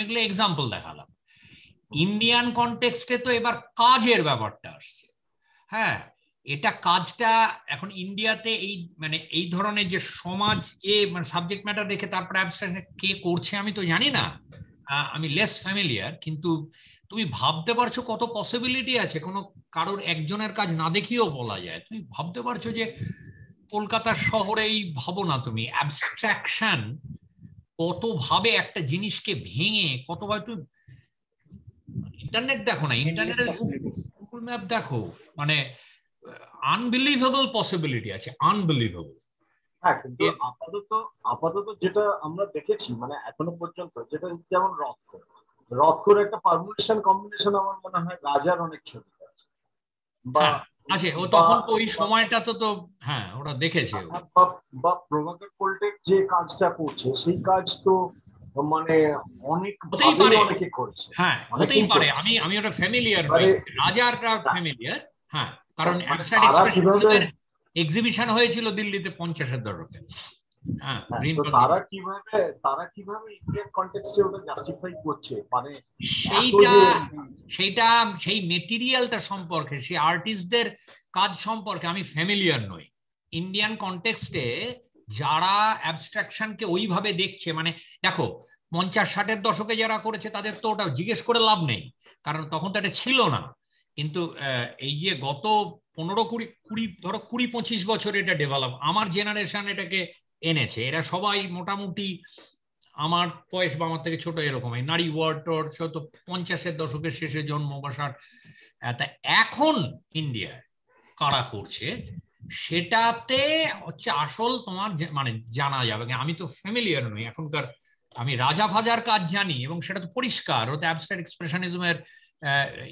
এগুলো এক্সাম্পল দেখালাম, ইন্ডিয়ান কনটেক্সটে তো এবার কাজের ব্যাপারটা আসছে। হ্যাঁ, এটা কাজটা এখন ইন্ডিয়াতে এই মানে এই ধরনের যে সমাজ মানে সাবজেক্ট ম্যাটার দেখে তারপরে অ্যাবস্ট্রাকশন কে করছে আমি তো জানি না, আমি লেস ফ্যামিলিয়ার, কিন্তু তুমি ভাবতে পারছো কত পসিবিলিটি আছে, কোনো কারোর একজনের কাজ না দেখিয়েও বলা যায়। তুমি ভাবতে পারছো যে কলকাতার শহরেই ভাবো না তুমি, অ্যাবস্ট্রাকশন কতভাবে একটা জিনিসকে ভেঙে কতভাবে, তুমি ইন্টারনেট দেখো না, ইন্টারনেটের গুগল ম্যাপ দেখো, মানে আনবিলিভেবল পসিবিলিটি আছে, আনবিলিভেবল। হ্যাঁ, কিন্তু আপাতত যেটা আমরা দেখেছি মানে এখনো পর্যন্ত, যেটা যেমন রথকোর একটা পারমুটেশন কম্বিনেশন আমার মনে হয় রাজার অনেক ছবি আছে, বা আছে ও তখন তো ওই সময়টা তো হ্যাঁ ওরা দেখেছে, বা প্রভাকর পোল্টেক যে কাজটা করছে সেই কাজ তো মানে অনেক হতেই পারে, অনেকে করেছে। হ্যাঁ হতেই পারে, আমি ওটা ফ্যামিলিয়ার নই, রাজারটা ফ্যামিলিয়ার। হ্যাঁ, কারণ অ্যাবস্ট্রাক্ট এক্সপ্রেশনিজমের এক্সিবিশন হয়েছিল দিল্লিতে 50-এর দশকে। হ্যাঁ, তারা কিভাবে ইন্ডিয়ান কনটেক্সটে ওটা জাস্টিফাই করছে, মানে সেইটা সেই মেটেরিয়ালটা সম্পর্কে, সেই আর্টিস্টদের কাজ সম্পর্কে আমি ফ্যামিলিয়ার নই। ইন্ডিয়ান কনটেক্সটে যারা অ্যাবস্ট্রাকশনকে ওইভাবে দেখছে, মানে দেখো 50-60-এর দশকে যারা করেছে তাদের তো ওটা জিজ্ঞেস করে লাভ নেই, কারণ তখন তো এটা ছিল না। কিন্তু এই যে গত 15-20 বছর এটা ডেভেলপ, আমার জেনারেশন এটাকে এনেছে। এরা সবাই মোটামুটি আমার বয়স বা আমার থেকে ছোট এরকম, এই নারী ওয়ার্ড তো 50-এর দশকের শেষে জন্ম বা 60। তা এখন ইন্ডিয়ায় কারা করছে সেটাতে হচ্ছে আসল তোমার মানে জানা যাবে। আমি তো ফ্যামিলিয়ার নই এখনকার, আমি রাজা ফাজার কাজ জানি এবং সেটা তো পরিষ্কার, ওতে অ্যাবস্ট্রাক্ট এক্সপ্রেশনিজমের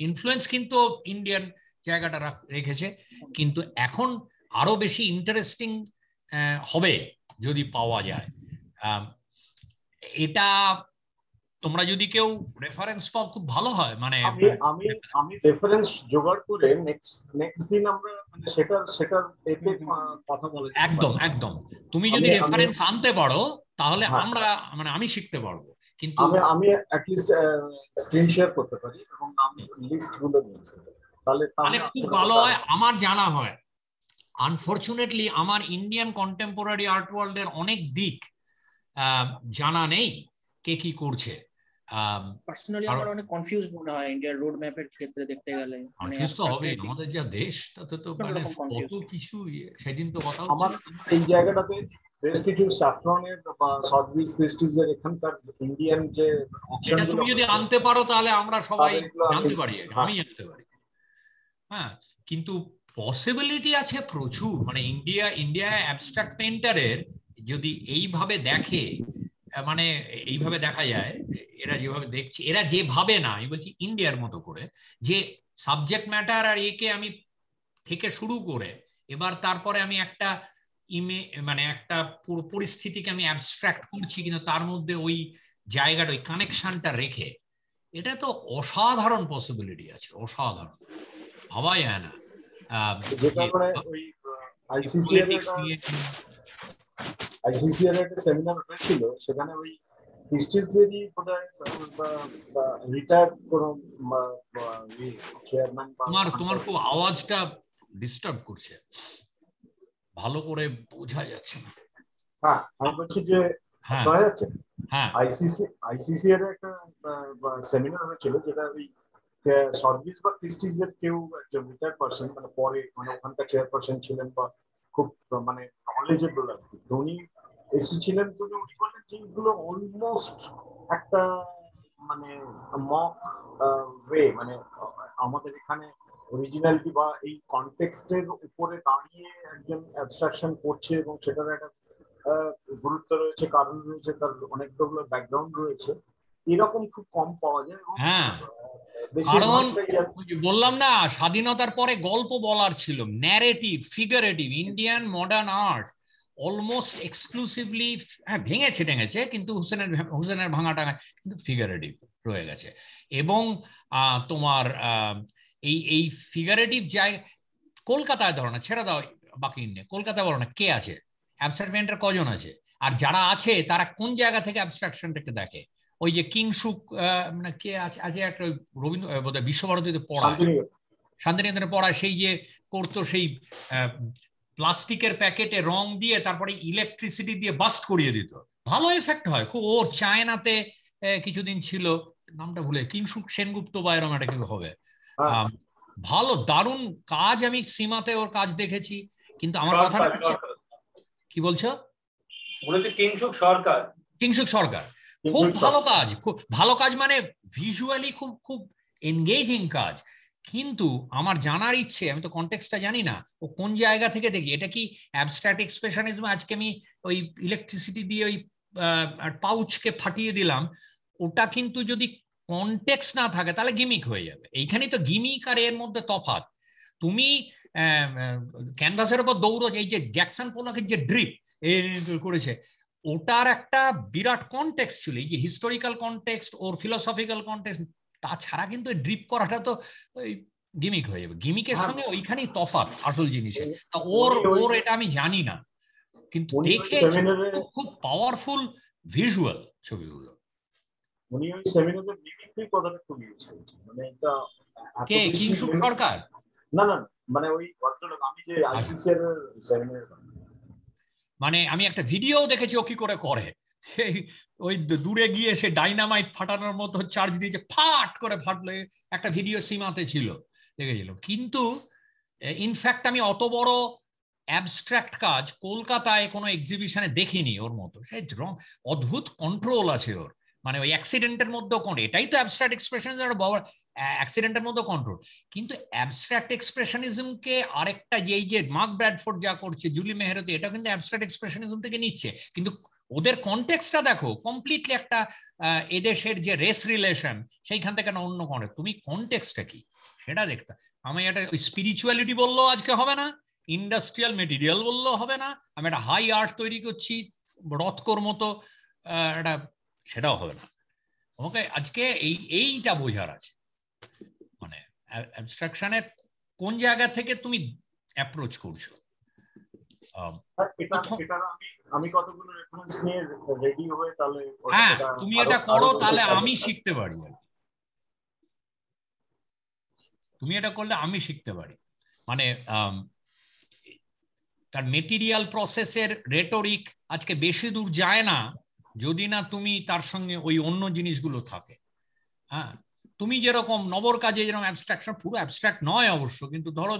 ইনফ্লুয়েন্স কিন্তু ইন্ডিয়ান জায়গাটা রেখেছে। কিন্তু এখন আরো বেশি ইন্টারেস্টিং হবে যদি পাওয়া যায়। এটা তোমরা যদি কেউ রেফারেন্স পাও খুব ভালো হয়। মানে আমি রেফারেন্স জোগাড় করে নেক্সট দিন আমরা মানে সেটার এতে কথা বলা যাবে। একদম তুমি যদি রেফারেন্স আনতে পারো তাহলে আমরা মানে আমি শিখতে পারবো। কিন্তু আমি অ্যাট লিস্ট স্ক্রিন শেয়ার করতে পারি এবং আমি লিস্ট গুলো নিয়েছি, তাহলে খুব ভালো হয়। আমার জানা হয় আনফরচুনেটলি আমার ইন্ডিয়ান কন্টেম্পোরারি আর্ট ওয়ার্ল্ডের অনেক দিক জানা নেই, কে কি করছে। পার্সোনালি আমার অনেক কনফিউজ মনে হয় ইন্ডিয়ার রোড ম্যাপের ক্ষেত্রে দেখতে গেলে। কনফিউজ তো হবে, আমাদের যা দেশ তাতে তো মানে কত কিছু। সেদিন তো কথা হচ্ছে আমার এই জায়গাটাতে বেশ কিছু স্যাফরনের বা সদবিজ ক্রিস্টিজের এখানকার ইন্ডিয়ান যে সেটা তুমি যদি আনতে পারো তাহলে আমরা সবাই জানতে পারি, আমি জানতে পারি। হ্যাঁ, কিন্তু পসিবিলিটি আছে প্রচুর। মানে ইন্ডিয়া অ্যাবস্ট্রাক্ট পেইন্টারের যদি এইভাবে দেখে, মানে এইভাবে দেখা যায়, এরা যেভাবে দেখছে, এরা যেভাবে না, আমি বলছি ইন্ডিয়ার মতো করে, যে সাবজেক্ট ম্যাটার আর একে আমি থেকে শুরু করে এবার তারপরে আমি একটা মানে একটা পুরো পরিস্থিতিকে আমি অ্যাবস্ট্রাক্ট করছি, কিন্তু তার মধ্যে ওই জায়গাটা, ওই কানেকশনটা রেখে, এটা তো অসাধারণ পসিবিলিটি আছে, অসাধারণ, ভাবা যায় না। আইসিসিআর একটা সেমিনার হয়েছিল, সেখানে ওই ক্রিস্টিজেরই বোধহয় রিটায়ার্ড কোনো চেয়ারম্যান। তোমার খুব আওয়াজটা ডিস্টার্ব করছে, ভালো করে বোঝা যাচ্ছে না। হ্যাঁ, আমি বলছি যে শোনা যাচ্ছে। হ্যাঁ, আইসিসিআর একটা সেমিনার হয়েছিল, যেটা ওই সার্ভিস বা ক্রিস্টিজের কেউ একজন রিটায়ার্ড পারসন, মানে পরে মানে ওখানকার চেয়ারপারসন ছিলেন বা খুব মানে নলেজেবল আর কি, উনি এসেছিলেন। উনি বললেন যে এগুলো অলমোস্ট একটা মানে মক ওয়ে, মানে আমাদের এখানে অরিজিনালিটি বা এই কনটেক্সটের উপরে দাঁড়িয়ে একজন অ্যাবস্ট্রাকশন করছে এবং সেটার একটা গুরুত্ব রয়েছে, কারণ রয়েছে, তার অনেকগুলো ব্যাকগ্রাউন্ড রয়েছে, এরকম খুব কম পাওয়া যায়। হ্যাঁ, কারণ বললাম না, স্বাধীনতার পরে গল্প বলার ছিল, narrative, figurative. Indian modern art almost exclusively, হ্যাঁ ভেঙেছে কিন্তু হুসেনের ভাঙাটা কিন্তু ফিগারেটিভ রয়ে গেছে। এবং তোমার এই ফিগারেটিভ জায়গা কলকাতায় ধরো না, ছেড়ে দাও বাকি ইন্ডিয়া, কলকাতায় বলো না কে আছে অ্যাবস্ট্রাক্ট পেইন্টার, কজন আছে? আর যারা আছে তারা কোন জায়গা থেকে অ্যাবস্ট্রাকশনটাকে দেখে? ওই যে কিংসুক মানে কে আছে একটা রবীন্দ্র বোধহয় বিশ্বভারতীতে পড়ায়, শান্তিনিকেতনে পড়ায়, সেই যে করতো সেই প্লাস্টিকের প্যাকেটে রং দিয়ে তারপরে ইলেকট্রিসিটি দিয়ে বাস্ট করিয়ে দিত, ভালো এফেক্ট হয় খুব। ও চায়নাতে কিছুদিন ছিল, নামটা ভুলে, কিংসুক সেনগুপ্ত বা এরকম একটা কিছু হবে, ভালো দারুণ কাজ। আমি সীমাতে ওর কাজ দেখেছি। কিন্তু আমার কথাটা হচ্ছে, কি বলছো? কিংসুক সরকার খুব ভালো কাজ, খুব ভালো কাজ, মানে ভিজুয়ালি খুব খুব এনগেজিং কাজ। কিন্তু আমার জানার ইচ্ছে, আমি তো কনটেক্সটটা জানি না, ও কোন জায়গা থেকে দেখি। এটা কি অ্যাবস্ট্রাক্ট এক্সপ্রেশনিজম? আজকে আমি ওই ইলেকট্রিসিটি দিয়ে ওই পাউচকে ফাটিয়ে দিলাম, ওটা কিন্তু যদি কনটেক্সট না থাকে তাহলে গিমিক হয়ে যাবে। এইখানেই তো গিমিক আর এর মধ্যে তফাৎ। তুমি ক্যানভাসের উপর দৌড়ো, এই যে জ্যাকসন পোলকের যে ড্রিপ করেছে, ওটার একটা বিরাট কনটেক্সট ছিল, এই যে হিস্টোরিক্যাল কনটেক্সট ওর ফিলোসফিক্যাল কনটেক্সট, তাছাড়া কিন্তু ড্রিপ করাটা তো ওই গিমিক হয়ে যাবে। গিমিকের সঙ্গে ওইখানেই তফাৎ আসল জিনিসে। ওর এটা আমি জানি না, কিন্তু দেখে খুব পাওয়ারফুল ভিজুয়াল ছবিগুলো। উনি ওই সেমিনারে মিমিক্রি কথাটা খুব ইউজ করেছেন, মানে এটা কে কিংসুক সরকার? না না, মানে ওই ভদ্রলোক, আমি যে আইসিসিআর এর সেমিনারে, মানে আমি একটা ভিডিও দেখেছি ও কি করে করে, ওই দূরে গিয়ে সে ডাইনামাইট ফাটানোর মতো চার্জ দিয়েছে, ফাট করে ফাটলে একটা ভিডিও সীমাতে ছিল, দেখেছিল। কিন্তু ইনফ্যাক্ট আমি অত বড় অ্যাবস্ট্রাক্ট কাজ কলকাতায় কোনো এক্সিবিশনে দেখিনি ওর মতো। সে অদ্ভুত কন্ট্রোল আছে ওর, মানে ওই অ্যাক্সিডেন্টের মধ্যেও এটাই তো অ্যাবস্ট্রাক্ট এক্সপ্রেশন, অ্যাক্সিডেন্টের মধ্যে কন্ট্রোল। কিন্তু অ্যাবস্ট্রাক্ট এক্সপ্রেশনিজমকে আরেকটা যে মার্ক ব্র্যাডফোর্ড যা করছে, জুলি মেহরতি, এটা কিন্তু অ্যাবস্ট্রাক্ট এক্সপ্রেশনিজম থেকে নিচ্ছে, কিন্তু ওদের কনটেক্সটটা দেখো কমপ্লিটলি একটা এদেশের যে রেস রিলেশন সেইখান থেকে না অন্য কনটেক্সট। তুমি কনটেক্সটটা কি সেটা দেখতে। আমি একটা স্পিরিচুয়ালিটি বললেও আজকে হবে না, ইন্ডাস্ট্রিয়াল মেটেরিয়াল বললেও হবে না, আমি একটা হাই আর্ট তৈরি করছি রথকর মতো একটা, সেটাও হবে না। ওকে, আজকে এইটা বোঝার আছে, মানে অ্যাবস্ট্রাকশনের কোন জায়গা থেকে তুমি অ্যাপ্রোচ করছো। আমি কতগুলো রেফারেন্স নিয়ে রেডি হয়ে তাহলে, হ্যাঁ তুমি এটা করো, তাহলে আমি শিখতে পারি, তুমি এটা করলে আমি শিখতে পারি। মানে তার মেটেরিয়াল প্রসেসের রেটরিক আজকে বেশি দূর যায় না যদি না তুমি তার সঙ্গে ওই অন্য জিনিসগুলো থাকে। হ্যাঁ, তুমি যেরকম নবর কাজে যেরকম অ্যাবস্ট্রাকশন, পুরো অ্যাবস্ট্রাক্ট নয় অবশ্য, কিন্তু ধরো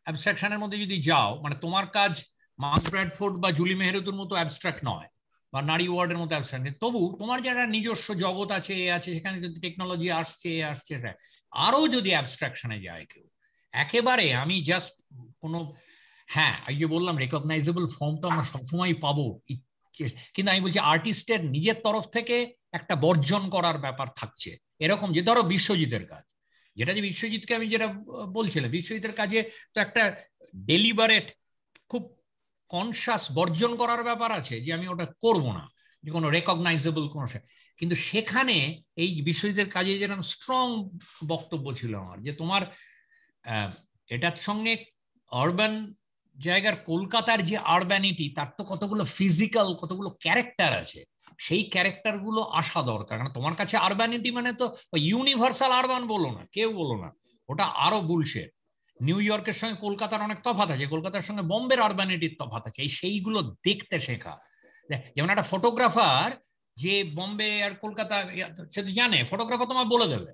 অ্যাবস্ট্রাকশনের মধ্যে যদি যাও, মানে তোমার কাজ মার্ক ব্র্যাডফোর্ড বা জুলি মেহরুতুর মতো অ্যাবস্ট্রাক্ট নয়, বা নারী ওয়ার্ডের মতো অ্যাবস্ট্রাক্ট, তবু তোমার যারা নিজস্ব জগৎ আছে আছে, সেখানে যদি টেকনোলজি আসছে, আরো যদি অ্যাবস্ট্রাকশনে যায় কেউ একেবারে, আমি জাস্ট কোনো, হ্যাঁ এই যে বললাম রেকগনাইজেবল ফর্ম তো আমরা সবসময় পাবো, কিন্তু আমি বলছি আর্টিস্টের নিজের তরফ থেকে একটা বর্জন করার ব্যাপার থাকছে। এরকম যে ধরো বিশ্বজিতের কাজ, যেটা যে বিশ্বজিৎকে আমি যেটা বলছিলাম, বিশ্বজিতের কাজে তো একটা ডেলিবারেট খুব কনসাস বর্জন করার ব্যাপার আছে, যে আমি ওটা করব না, যে কোনো রেকগনাইজেবল কোনো, কিন্তু সেখানে এই বিশ্বজিতের কাজে যেরকম স্ট্রং বক্তব্য ছিল আমার, যে তোমার এটার সঙ্গে আরবান জায়গার কলকাতার যে আরবানিটি, তার তো কতগুলো ফিজিক্যাল কতগুলো ক্যারেক্টার আছে, সেই ক্যারেক্টারগুলো আসা দরকার। কারণ তোমার কাছে আরবানিটি মানে তো ইউনিভার্সাল আরবান বলো না, কেউ বলো না, ওটা আরো বুলশেট। নিউ ইয়র্কের সঙ্গে কলকাতার অনেক তফাৎ আছে, কলকাতার সঙ্গে বোম্বের আরবানিটির তফাৎ আছে, সেইগুলো দেখতে শেখা। যেমন একটা ফটোগ্রাফার যে বোম্বে আর কলকাতা সে তো জানে, ফটোগ্রাফার তোমার বলে দেবে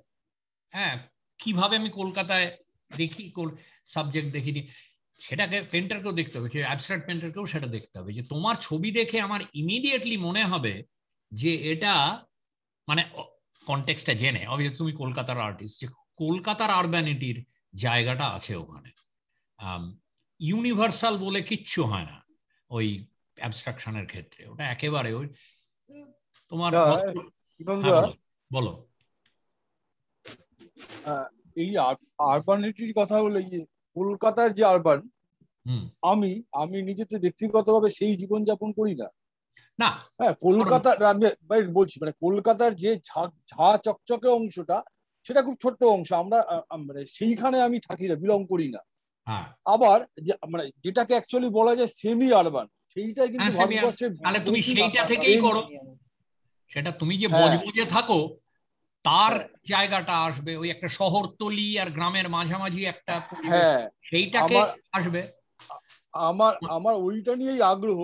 হ্যাঁ কিভাবে আমি কলকাতায় দেখি, সাবজেক্ট দেখিনি, সেটাকে পেন্টারকেও দেখতে হবে, অ্যাবস্ট্রাক্ট পেন্টারকেও সেটা দেখতে হবে, যে তোমার ছবি দেখে আমার ইমিডিয়েটলি মনে হবে যে এটা, মানে কনটেক্সটটা জেনে, অবভিয়াসলি তুমি কলকাতার আর্টিস্ট, যে কলকাতার আরবানিটির জায়গাটা আছে ওখানে। ইউনিভার্সাল বলে কিচ্ছু হয় না ওই অ্যাবস্ট্রাকশনের ক্ষেত্রে, ওটা একেবারে ওই তোমার বলো। এই আরবানিটির কথা বলে, কলকাতার যে আরবান, আমি নিজেতে ব্যক্তিগতভাবে সেই জীবনযাপন করি না। না হ্যাঁ, কলকাতার আমি বলছি, মানে কলকাতার যে ঝা চকচকে অংশটা, সেটা খুব ছোট্ট অংশ, আমরা মানে সেইখানে আমি থাকি না, বিলং করি না। আবার যে মানে যেটাকে অ্যাকচুয়ালি বলা যায় সেমি আরবান, সেইটাই কিন্তু ভারতবর্ষের, তাহলে তুমি সেইটা থেকেই করো, সেটা তুমি যে বজবজে থাকো তার জায়গাটা আসবে, ওই একটা শহরতলি আর গ্রামের মাঝামাঝি একটা, হ্যাঁ সেইটাকে আসবে। আমার ওইটা নিয়েই আগ্রহ,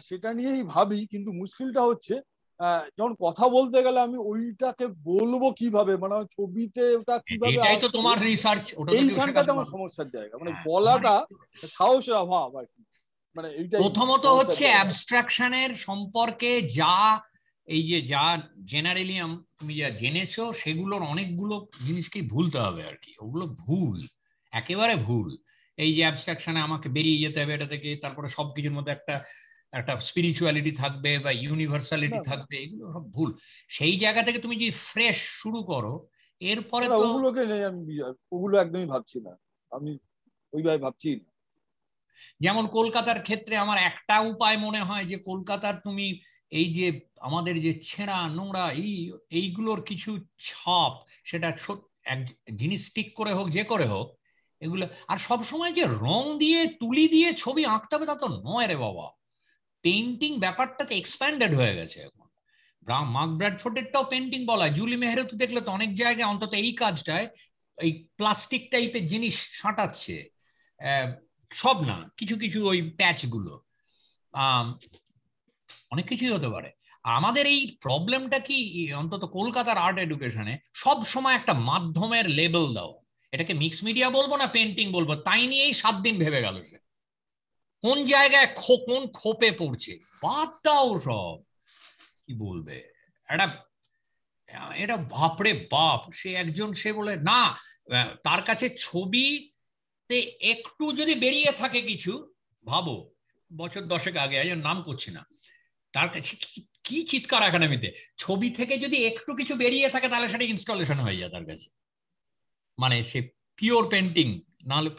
সেটা নিয়েই ভাবি, কিন্তু মুশকিলটা হচ্ছে যখন কথা বলতে গেলে আমি ওইটাকে বলবো কিভাবে, মানে ছবিতে ওটা কিভাবে, এটাই তো তোমার রিসার্চ, এইখানটাতে আমার সমস্যার জায়গা, মানে বলাটা সাহসের অভাব আর কি। মানে এইটাই প্রথমত হচ্ছে অ্যাবস্ট্রাকশনের সম্পর্কে যা, এই যে যা জেনারেলি তুমি যা জেনেছো, সেগুলোর অনেকগুলো জিনিসকেই ভুলতে হবে আর কি, ওগুলো ভুল, একেবারে ভুল। এই যে অ্যাবস্ট্রাকশনে আমাকে বেরিয়ে যেতে হবে এটা থেকে, তারপরে সবকিছুর মধ্যে একটা স্পিরিচুয়ালিটি থাকবে বা ইউনিভার্সালিটি থাকবে, এগুলো সব ভুল। সেই জায়গা থেকে তুমি যদি ফ্রেশ শুরু করো, এরপরে ওগুলোকে নেই, আমি ওগুলো একদমই ভাবছি না, আমি ওইভাবে ভাবছি না। যেমন কলকাতার ক্ষেত্রে আমার একটা উপায় মনে হয় যে কলকাতার তুমি এই যে আমাদের যে ছেঁড়া নোংরা এইগুলোর কিছু ছাপ, সেটা এক জিনিস স্টিক করে হোক যে করে হোক এগুলো, আর সব সময় যে রং দিয়ে তুলি দিয়ে ছবি আঁকতে হবে তা তো নয় রে বাবা। পেইন্টিং ব্যাপারটাতে এক্সপ্যান্ডেড হয়ে গেছে এখন। মার্ক ব্র্যাডফোর্ডেরটাও পেইন্টিং বলা হয়, জুলি মেহেরও তো দেখলে তো অনেক জায়গায় অন্তত এই কাজটায় এই প্লাস্টিক টাইপের জিনিস সাঁটাচ্ছে, সব না কিছু কিছু ওই প্যাচগুলো, অনেক কিছুই হতে পারে। আমাদের এই প্রবলেমটা কি অন্তত কলকাতার আর্ট এডুকেশনে সব সময় একটা মাধ্যমের লেবেল দাও, এটাকে মিক্স মিডিয়া বলবো না পেন্টিং বলবো, তাই নিয়েই 7 দিন ভেবে গেল সে কোন জায়গায় কোন খোপে পড়ছে। বাদ দাও সব, কি বলবে এটা বাপরে বাপ। সে একজন সে বলে না তার কাছে ছবিতে একটু যদি বেরিয়ে থাকে কিছু, ভাবো বছর 10 আগে, নাম করছি না, তার কাছে কি চিৎকার একাডেমিতে, ছবি থেকে যদি একটু কিছু বেরিয়ে থাকে তাহলে সেটা ইনস্টলেশন হয়ে যায় তার কাছে, মানে সে পিওর পেন্টিং। নাহলে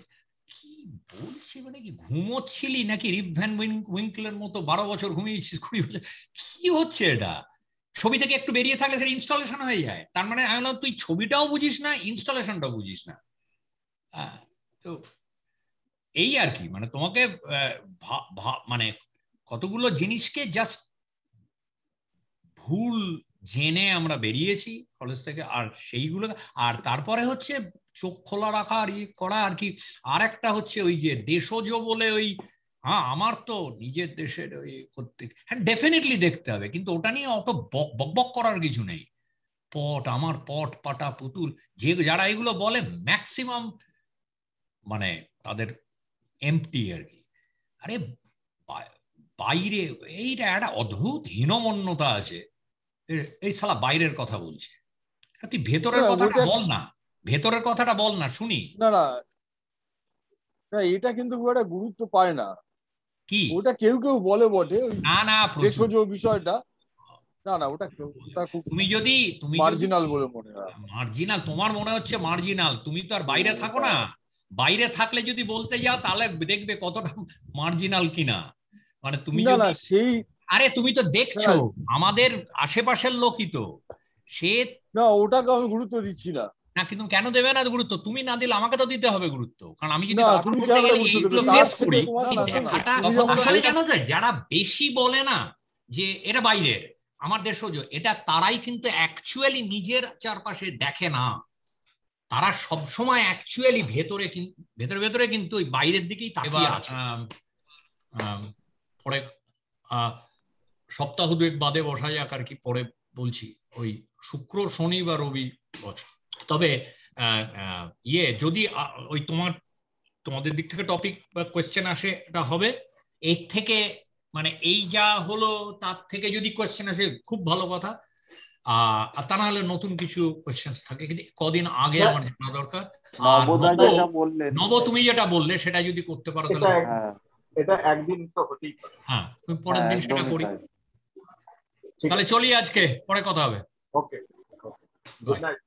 কি বলছি, মানে কি ঘুমোচ্ছিলি নাকি রিপ ভ্যান উইঙ্কলের মতো 12 বছর ঘুমিয়েছিস, কি হচ্ছে এটা? ছবি থেকে একটু বেরিয়ে থাকলে সেটা ইনস্টলেশন হয়ে যায়, তার মানে আমি বললাম তুই ছবিটাও বুঝিস না, ইনস্টলেশনটাও বুঝিস না। তো এই আর কি, মানে তোমাকে মানে কতগুলো জিনিসকে জাস্ট ভুল জেনে আমরা বেরিয়েছি কলেজ থেকে, আর সেইগুলো, আর তারপরে হচ্ছে চোখ খোলা রাখা আর করা আর কি। আর একটা হচ্ছে ওই যে দেশজ বলে ওই, হ্যাঁ আমার তো নিজের দেশের ওই করতে, হ্যাঁ ডেফিনেটলি দেখতে হবে, কিন্তু ওটা নিয়ে অত বকবক করার কিছু নেই। আমার পট পাটা পুতুল যারা এগুলো বলে ম্যাক্সিমাম মানে তাদের এমটি আর কি। আরে বাইরে এইটা একটা অদ্ভুত হীনমন্যতা আছে, এই শালা বাইরের কথা বলছে, তুই ভেতরের কথাটা বল না, ভেতরের কথাটা বল না শুনি। না না এটা কিন্তু খুব একটা গুরুত্ব পায় না, কি ওটা কেউ কেউ বলে বটে, না না ভেষজ বিষয়টা, না না ওটা খুব তুমি যদি মার্জিনাল বলে মনে হয়। মার্জিনাল তোমার মনে হচ্ছে মার্জিনাল, তুমি তো আর বাইরে থাকো না, বাইরে থাকলে যদি বলতে যাও তাহলে দেখবে কতটা মার্জিনাল কিনা। মানে তুমি না সেই, আরে তুমি তো দেখছো আমাদের আশেপাশের লোকই তো, সে না ওটাকে আমি গুরুত্ব দিচ্ছি না। না কিন্তু কেন দেবে না গুরুত্ব? তুমি না দিলে আমাকে তো দিতে হবে গুরুত্ব, কারণ আমি যদি আসলে জানো তো যারা বেশি বলে না যে এটা বাইরের আমার দেশজ, এটা তারাই কিন্তু অ্যাকচুয়ালি নিজের চারপাশে দেখে না, তারা সব সময় অ্যাকচুয়ালি ভেতরে ভেতরে কিন্তু ওই বাইরের দিকেই তাকিয়ে আছে। পরে সপ্তাহ 2 বাদে বসা যাক আর কি, পরে বলছি ওই শুক্র শনি বা রবি। তবে যদি ওই তোমাদের দিক থেকে টপিক বা কোয়েশ্চেন আসে এটা হবে এর থেকে, মানে এই যা হলো তার থেকে যদি কোয়েশ্চেন আসে খুব ভালো কথা, আর তা না হলে নতুন কিছু কোয়েশ্চেন থাকে, কিন্তু কদিন আগে আমার জানা দরকার। নব তুমি যেটা বললে সেটা যদি করতে পারো তাহলে এটা একদিন তো হতেই পারে, হ্যাঁ তুমি পরের দিন সেটা করি, তাহলে চলি আজকে, পরে কথা হবে। ওকে, গুড নাইট।